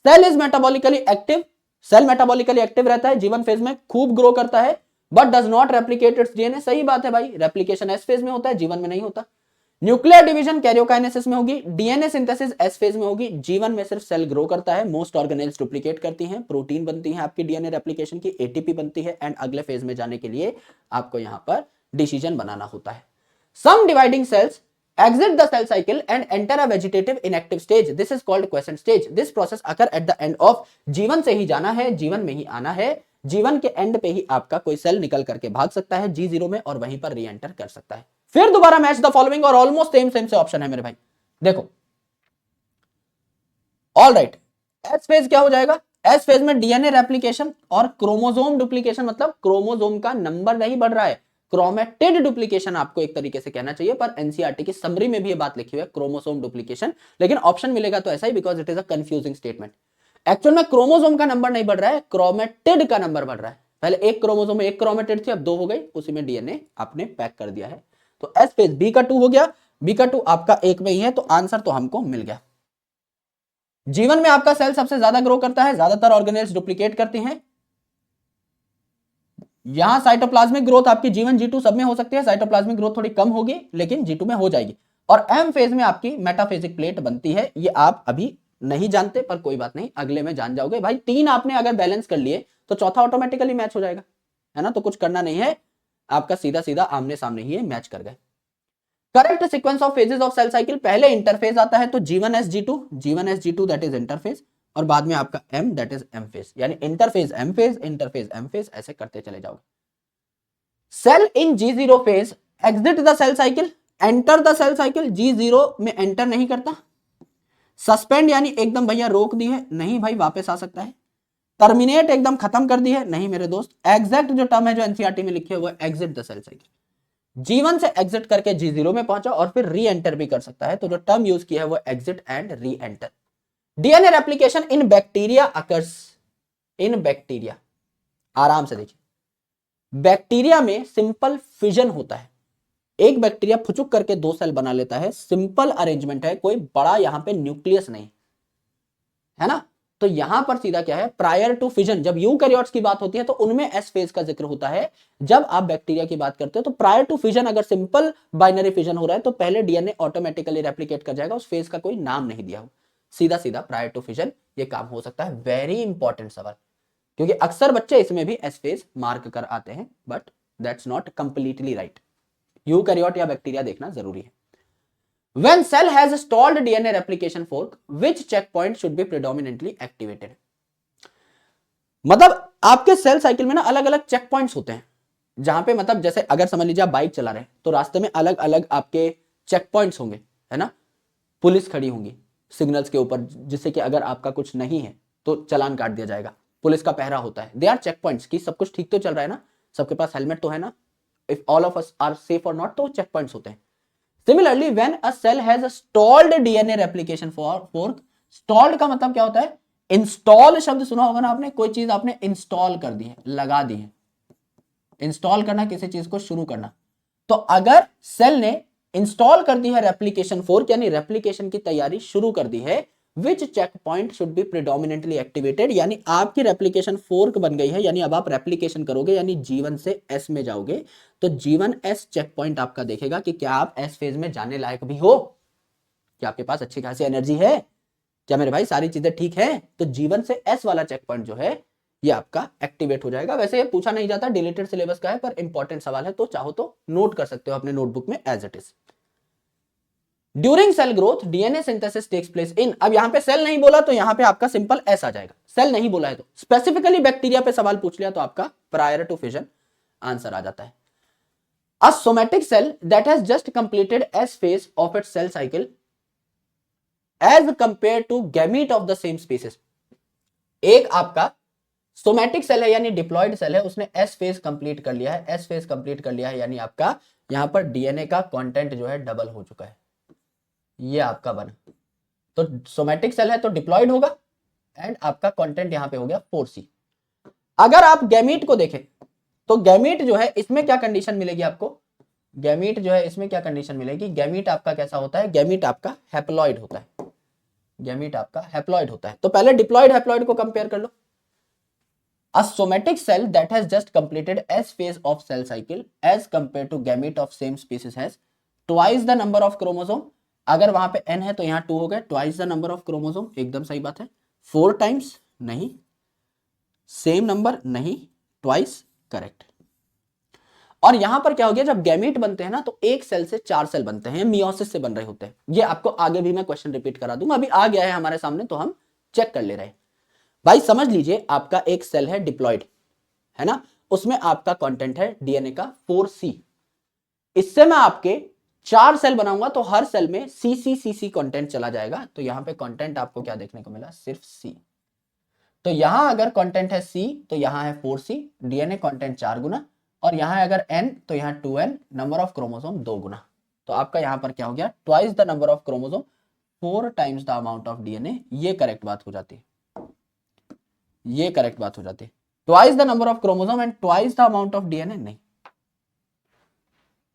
Cell is metabolically active, cell metabolically active रहता है G1 फेज में, खूब ग्रो करता है, but does not replicate its DNA. सही बात है भाई, रेप्लिकेशन S फेज में होता है, G1 में नहीं होता। न्यूक्लियर डिवीजन कैरियोकाइनेसिस में होगी, डीएनए सिंथेसिस एस फेज में होगी। G1 में सिर्फ सेल ग्रो करता है, मोस्ट ऑर्गेनेल्स डुप्लीकेट करती हैं, प्रोटीन बनती है आपकी डीएनए रेप्लिकेशन की, एटीपी बनती है, एंड अगले फेज में जाने के लिए आपको यहां पर डिसीजन बनाना होता है। Some dividing cells exit the cell cycle and enter a vegetative inactive stage. This is called quiescent stage. This process occur at the end of G1 से ही जाना है, G1 में ही आना है, जीवन के एंड पे ही आपका कोई सेल निकल करके भाग सकता है G0 में और वहीं पर री एंटर कर सकता है। फिर दोबारा मैच द फॉलोइंग और ऑलमोस्ट सेम सेम से ऑप्शन है मेरे भाई। देखो ऑल राइट, एस फेज क्या हो जाएगा, एस फेज में डीएनए रेप्लिकेशन और क्रोमोसोम डुप्लीकेशन, मतलब क्रोमोसोम का नंबर नहीं बढ़ रहा है, क्रोमेटिड डुप्लीकेशन आपको एक तरीके से कहना चाहिए, पर एनसीईआरटी की समरी में भी ये बात लिखी हुई है क्रोमोसोम डुप्लीकेशन, लेकिन ऑप्शन मिलेगा तो ऐसा ही because it is a confusing statement. Actual में क्रोमोसोम का नंबर नहीं बढ़ रहा है, क्रोमेटिड का नंबर बढ़ रहा है। पहले एक क्रोमोसोम में एक क्रोमेटिड थी, अब दो हो गई, उसी में डीएनए आपने पैक कर दिया है। तो एस फेज बी का 2 हो गया, बी का 2 आपका एक में ही है, तो आंसर तो हमको मिल गया। जीवन में आपका सेल सबसे ज्यादा ग्रो करता है, ज्यादातर ऑर्गेनेल्स डुप्लीकेट करती हैं। यहां साइटोप्लाज्मिक ग्रोथ आपकी जीवन G2 सब में हो सकती है, साइटोप्लाज्मिक ग्रोथ थोड़ी कम होगी लेकिन G2 में हो जाएगी। और एम फेज में आपकी मेटाफेजिक प्लेट बनती है, ये आप अभी नहीं जानते पर कोई बात नहीं, अगले में जान जाओगे भाई। 3 आपने अगर बैलेंस कर लिए तो चौथा ऑटोमेटिकली मैच हो जाएगा, है ना, तो कुछ करना नहीं है, आपका सीधा सीधा आमने सामने ही मैच कर गए। Correct sequence of phases of cell cycle, पहले इंटरफेज आता है तो G1S G2 that is interphase, और बाद में आपका M that is M phase, यानी interphase M phase, interphase M phase, ऐसे करते चले जाओगे। Cell in G0 phase exit the cell cycle, enter the cell cycle, G0 में एंटर नहीं करता। सस्पेंड यानी एकदम भैया रोक दी है, नहीं भाई वापस आ सकता है। टर्मिनेट एकदम खत्म कर दी है, नहीं मेरे दोस्त। एग्जैक्ट जो टर्म है जो एनसीईआरटी में लिखी है वो exit the cell cycle, G1 से एग्जिट करके G0 में पहुंचा और फिर री एंटर भी कर सकता है, तो जो टर्म यूज किया है वो exit and re enter. DNA replication in bacteria occurs, in bacteria, आराम से देखिए, बैक्टीरिया में सिंपल फिजन होता है, एक बैक्टीरिया फुचुक करके 2 सेल बना लेता है, सिंपल अरेंजमेंट है, कोई बड़ा यहां पे न्यूक्लियस नहीं है ना। तो यहां पर सीधा क्या है, प्रायर टू फिजन, जब यूकैरियोट्स की बात होती है तो उनमें एस फेज का जिक्र होता है, जब आप बैक्टीरिया की बात करते हो तो प्रायर टू फिजन अगर सिंपल बाइनरी फिजन हो रहा है तो पहले डीएनए ऑटोमेटिकली रेप्लिकेट कर जाएगा, उस फेज का कोई नाम नहीं दिया हो, सीधा सीधा प्रायर टू फिजन ये काम हो सकता है। वेरी इंपॉर्टेंट सवाल, क्योंकि अक्सर बच्चे इसमें भी एस फेज मार्क कर आते हैं, but that's not completely right, eukaryote या बैक्टीरिया देखना जरूरी है। When cell has stalled DNA replication fork, which checkpoint should be predominantly activated? मतलब आपके सेल साइकिल में ना अलग अलग चेक पॉइंट्स होते हैं, जहां पे मतलब जैसे अगर समझ लीजिए आप बाइक चला रहे हैं तो रास्ते में अलग अलग आपके चेक पॉइंट्स होंगे, है ना, पुलिस खड़ी होंगी सिग्नल्स के ऊपर, जिससे कि अगर आपका कुछ नहीं है तो चालान काट दिया जाएगा, पुलिस का पहरा होता है। दे आर चेक पॉइंट्स की सब कुछ ठीक तो चल रहा है ना, सबके पास हेलमेट तो है ना, if all of us are safe और नॉट, तो चेक पॉइंट्स होते हैं। Similarly, when a cell has a stalled DNA replication fork, stalled का मतलब क्या होता है, इंस्टॉल शब्द सुना होगा ना आपने, कोई चीज आपने इंस्टॉल कर दी है, लगा दी है, इंस्टॉल करना किसी चीज को शुरू करना, तो अगर सेल ने इंस्टॉल कर दी है रेप्लिकेशन फोर्क, यानी रेप्लिकेशन की तैयारी शुरू कर दी है, which check point should be predominantly activated, यानी आपकी रेप्लिकेशन फोर्क बन गई है, यानी अब आप रेप्लिकेशन करोगे, यानी G1 से S में जाओगे, तो G1S चेक पॉइंट आपका देखेगा कि क्या आप S फेज में जाने लायक भी हो, क्या आपके पास अच्छी खासी एनर्जी है, क्या मेरे भाई सारी चीजें ठीक है, तो G1 से S वाला चेक पॉइंट जो है ये आपका एक्टिवेट हो जाएगा। वैसे ये पूछा नहीं जाता, डिलीटेड सिलेबस का है, पर इंपॉर्टेंट सवाल है, तो चाहो तो नोट कर सकते हो अपने नोटबुक में as it is. During cell growth DNA synthesis takes place in, अब यहां पे सेल नहीं बोला तो यहां पे आपका सिंपल एस आ जाएगा, सेल नहीं बोला है तो, स्पेसिफिकली बैक्टीरिया पे सवाल पूछ लिया तो आपका प्रायर टू फिजन आंसर आ जाता है। A somatic cell that has just completed S phase of its cell cycle as compare to gamete of the same species, एक आपका सोमैटिक सेल है यानी डिप्लॉयड सेल है, उसने एस फेज कंप्लीट कर लिया है, एस फेज कंप्लीट कर लिया है, यानी आपका यहां पर डीएनए का कंटेंट जो है डबल हो चुका है, ये आपका बना, तो सोमैटिक सेल है तो डिप्लॉयड होगा एंड आपका कंटेंट यहां पे हो गया 4C। अगर आप गैमीट को देखें तो गैमीट जो है इसमें क्या कंडीशन मिलेगी आपको, गैमीट जो है इसमें क्या कंडीशन मिलेगी, गैमीट आपका कैसा होता है, गैमीट आपका हैप्लॉइड होता है, गैमीट आपका हैप्लॉइड होता है, तो पहले डिप्लॉयड हैप्लॉइड को कंपेयर कर लो। A somatic cell that has just completed S phase of cell cycle as compared to gamete of same species has twice the number of chromosome, अगर वहां पे n है तो यहां 2 हो गए, twice the number of chromosome एकदम सही बात है, 4 times नहीं, सेम नंबर नहीं, twice करेक्ट। और यहां पर क्या हो गया, जब गैमीट बनते हैं ना तो एक सेल से 4 सेल बनते हैं, मियोसिस से बन रहे होते हैं, ये आपको आगे भी मैं क्वेश्चन रिपीट करा दूंगा, अभी आ गया है हमारे सामने तो हम चेक कर ले रहे हैं। भाई समझ लीजिए आपका एक सेल है डिप्लॉयड, है ना, उसमें आपका कंटेंट है डीएनए का 4C। इससे मैं आपके 4 सेल बनाऊंगा तो हर सेल में सी कंटेंट चला जाएगा। तो यहां पे कंटेंट आपको क्या देखने को मिला, सिर्फ C। तो यहां अगर कंटेंट है C तो यहां है 4C, डीएनए कंटेंट 4 गुना, और यहां अगर N तो यहां 2N, नंबर ऑफ क्रोमोसोम 2 गुना। तो आपका यहां पर क्या हो गया, twice the number of chromosome 4 times the amount of DNA. ये करेक्ट बात हो जाती है, ये करेक्ट बात हो जाती है। Twice the number of chromosome and twice the amount of DNA नहीं,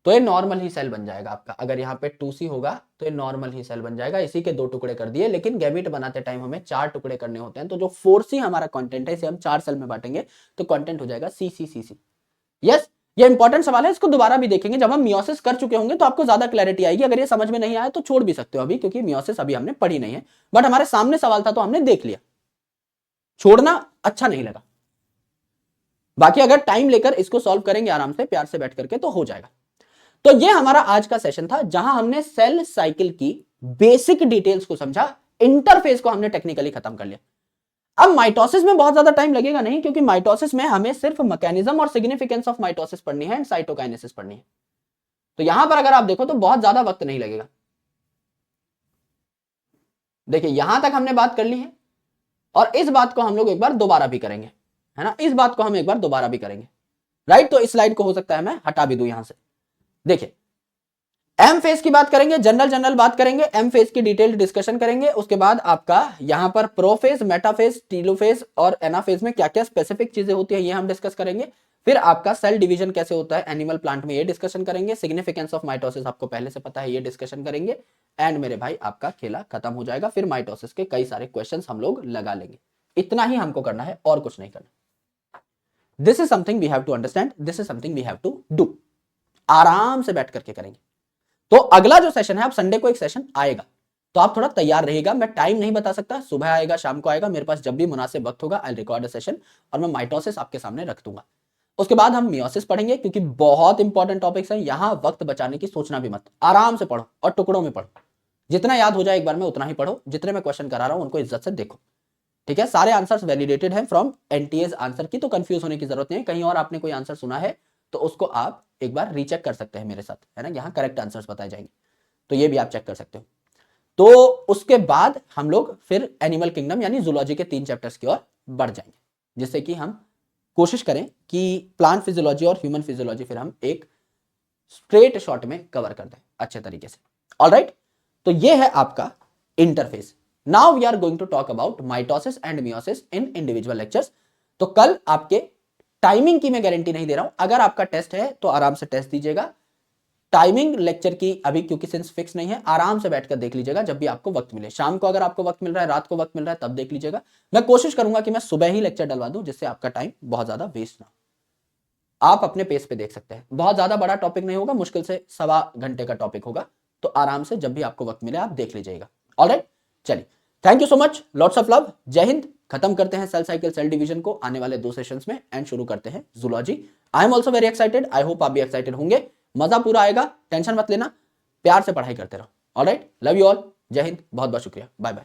तो ये नॉर्मल ही सेल बन जाएगा आपका। अगर यहाँ पे 2C होगा तो ये नॉर्मल ही सेल बन जाएगा। इसी के 2 टुकड़े कर दिए, लेकिन गैमेट बनाते टाइम हमें 4 टुकड़े करने होते हैं। तो जो 4C हमारा कंटेंट है इसे हम 4 सेल में बांटेंगे तो कंटेंट हो जाएगा CCCC। यस, ये इंपॉर्टेंट सवाल है, इसको दोबारा भी देखेंगे जब हम मियोसिस कर चुके होंगे तो आपको ज्यादा क्लैरिटी आएगी। अगर ये समझ में नहीं आया तो छोड़ भी सकते हो अभी, क्योंकि मियोसिस अभी हमने पढ़ी नहीं है, बट हमारे सामने सवाल था तो हमने देख लिया, छोड़ना अच्छा नहीं लगा। बाकी अगर टाइम लेकर इसको सॉल्व करेंगे आराम से प्यार से बैठ करके तो हो जाएगा। तो ये हमारा आज का सेशन था जहां हमने सेल साइकिल की बेसिक डिटेल्स को समझा, इंटरफेस को हमने टेक्निकली खत्म कर लिया। अब माइटोसिस में बहुत ज्यादा टाइम लगेगा नहीं, क्योंकि माइटोसिस में हमें सिर्फ मैकेनिज्म और सिग्निफिकेंस ऑफ माइटोसिस पढ़नी है एंड साइटोकाइनेसिस पढ़नी है। तो यहां पर अगर आप देखो तो बहुत ज्यादा वक्त नहीं लगेगा। देखिए यहां तक हमने बात कर ली है, और इस बात को हम लोग एक बार दोबारा भी करेंगे, है ना, इस बात को हम एक बार दोबारा भी करेंगे, राइट। तो इस स्लाइड को हो सकता है मैं हटा भी दूं यहां से। देखिए एम फेज की बात करेंगे, जनरल बात करेंगे, एम फेज की डिटेल्ड डिस्कशन करेंगे। उसके बाद आपका यहां पर प्रोफेज, मेटाफेज, टीलोफेज और एनाफेज में क्या क्या स्पेसिफिक चीजें होती है ये हम डिस्कस करेंगे। फिर आपका सेल डिवीजन कैसे होता है एनिमल प्लांट में ये डिस्कशन करेंगे। सिग्निफिकेंस ऑफ माइटोसिस आपको पहले से पता है, ये डिस्कशन करेंगे। एंड मेरे भाई आपका खेला खत्म हो जाएगा। फिर माइटोसिस के कई सारे क्वेश्चन हम लोग लगा लेंगे। इतना ही हमको करना है और कुछ नहीं करना। This is something we have to understand, this is something we have to do. आराम से बैठ करके करेंगे। तो अगला जो सेशन है, अब संडे को एक सेशन आएगा तो आप थोड़ा तैयार रहिएगा। मैं टाइम नहीं बता सकता, सुबह आएगा शाम को आएगा, मेरे पास जब भी मुनासिब वक्त होगा आई रिकॉर्ड अ सेशन और मैं माइटोसिस आपके सामने रख दूंगा। उसके बाद हम मियोसिस पढ़ेंगे, क्योंकि बहुत इंपॉर्टेंट टॉपिक्स हैं। यहां वक्त बचाने की सोचना भी मत, आराम से पढ़ो और टुकड़ों में पढ़ो। जितना याद हो जाए एक बार में उतना ही पढ़ो। जितने मैं क्वेश्चन करा रहा हूं उनको इज्जत से देखो, ठीक है। सारे आंसर्स वैलिडेटेड हैं फ्रॉम एनटीएस आंसर की, तो कंफ्यूज होने की जरूरत नहीं है। कहीं और आपने कोई आंसर सुना है तो उसको आप एक बार रीचेक कर सकते हैं मेरे साथ, है ना। यहाँ करेक्ट आंसर्स बताए जाएंगे तो ये भी आप चेक कर सकते हो। तो उसके बाद हम लोग फिर एनिमल किंगडम यानी जूलॉजी के 3 चैप्टर्स की ओर बढ़ जाएंगे, जिससे कि हम कोशिश करें कि प्लांट फिजियोलॉजी और ह्यूमन फिजियोलॉजी फिर हम एक स्ट्रेट शॉट में कवर कर दें अच्छे तरीके से। ऑलराइट, तो ये है आपका interface. Now we are going to talk about mitosis and meiosis in individual lectures. तो कल आपके टाइमिंग की मैं गारंटी नहीं दे रहा हूं, अगर आपका टेस्ट है तो आराम से टेस्ट दीजिएगा। टाइमिंग लेक्चर की अभी क्योंकि सिंस फिक्स नहीं है, आराम से बैठकर देख लीजिएगा जब भी आपको वक्त मिले। शाम को अगर आपको वक्त मिल रहा है, रात को वक्त मिल रहा है, तब देख लीजिएगा। मैं कोशिश करूंगा कि मैं सुबह ही लेक्चर डलवा दूं, जिससे आपका टाइम बहुत ज्यादा वेस्ट ना हो। आप अपने पेस पे देख सकते हैं। बहुत ज्यादा बड़ा टॉपिक नहीं होगा, मुश्किल से 1.25 घंटे का टॉपिक होगा, तो आराम से जब भी आपको वक्त मिले आप देख लीजिएगा। ऑलराइट, चलिए, thank you so much, lots of love, जय हिंद। खत्म करते हैं सेल साइकिल सेल डिवीजन को आने वाले 2 सेशंस में एंड शुरू करते हैं zoology. I am also very excited, I hope आप भी एक्साइटेड होंगे। मजा पूरा आएगा, टेंशन मत लेना, प्यार से पढ़ाई करते रहो। ऑलराइट, लव यू ऑल, जय हिंद, बहुत बहुत शुक्रिया, बाय बाय।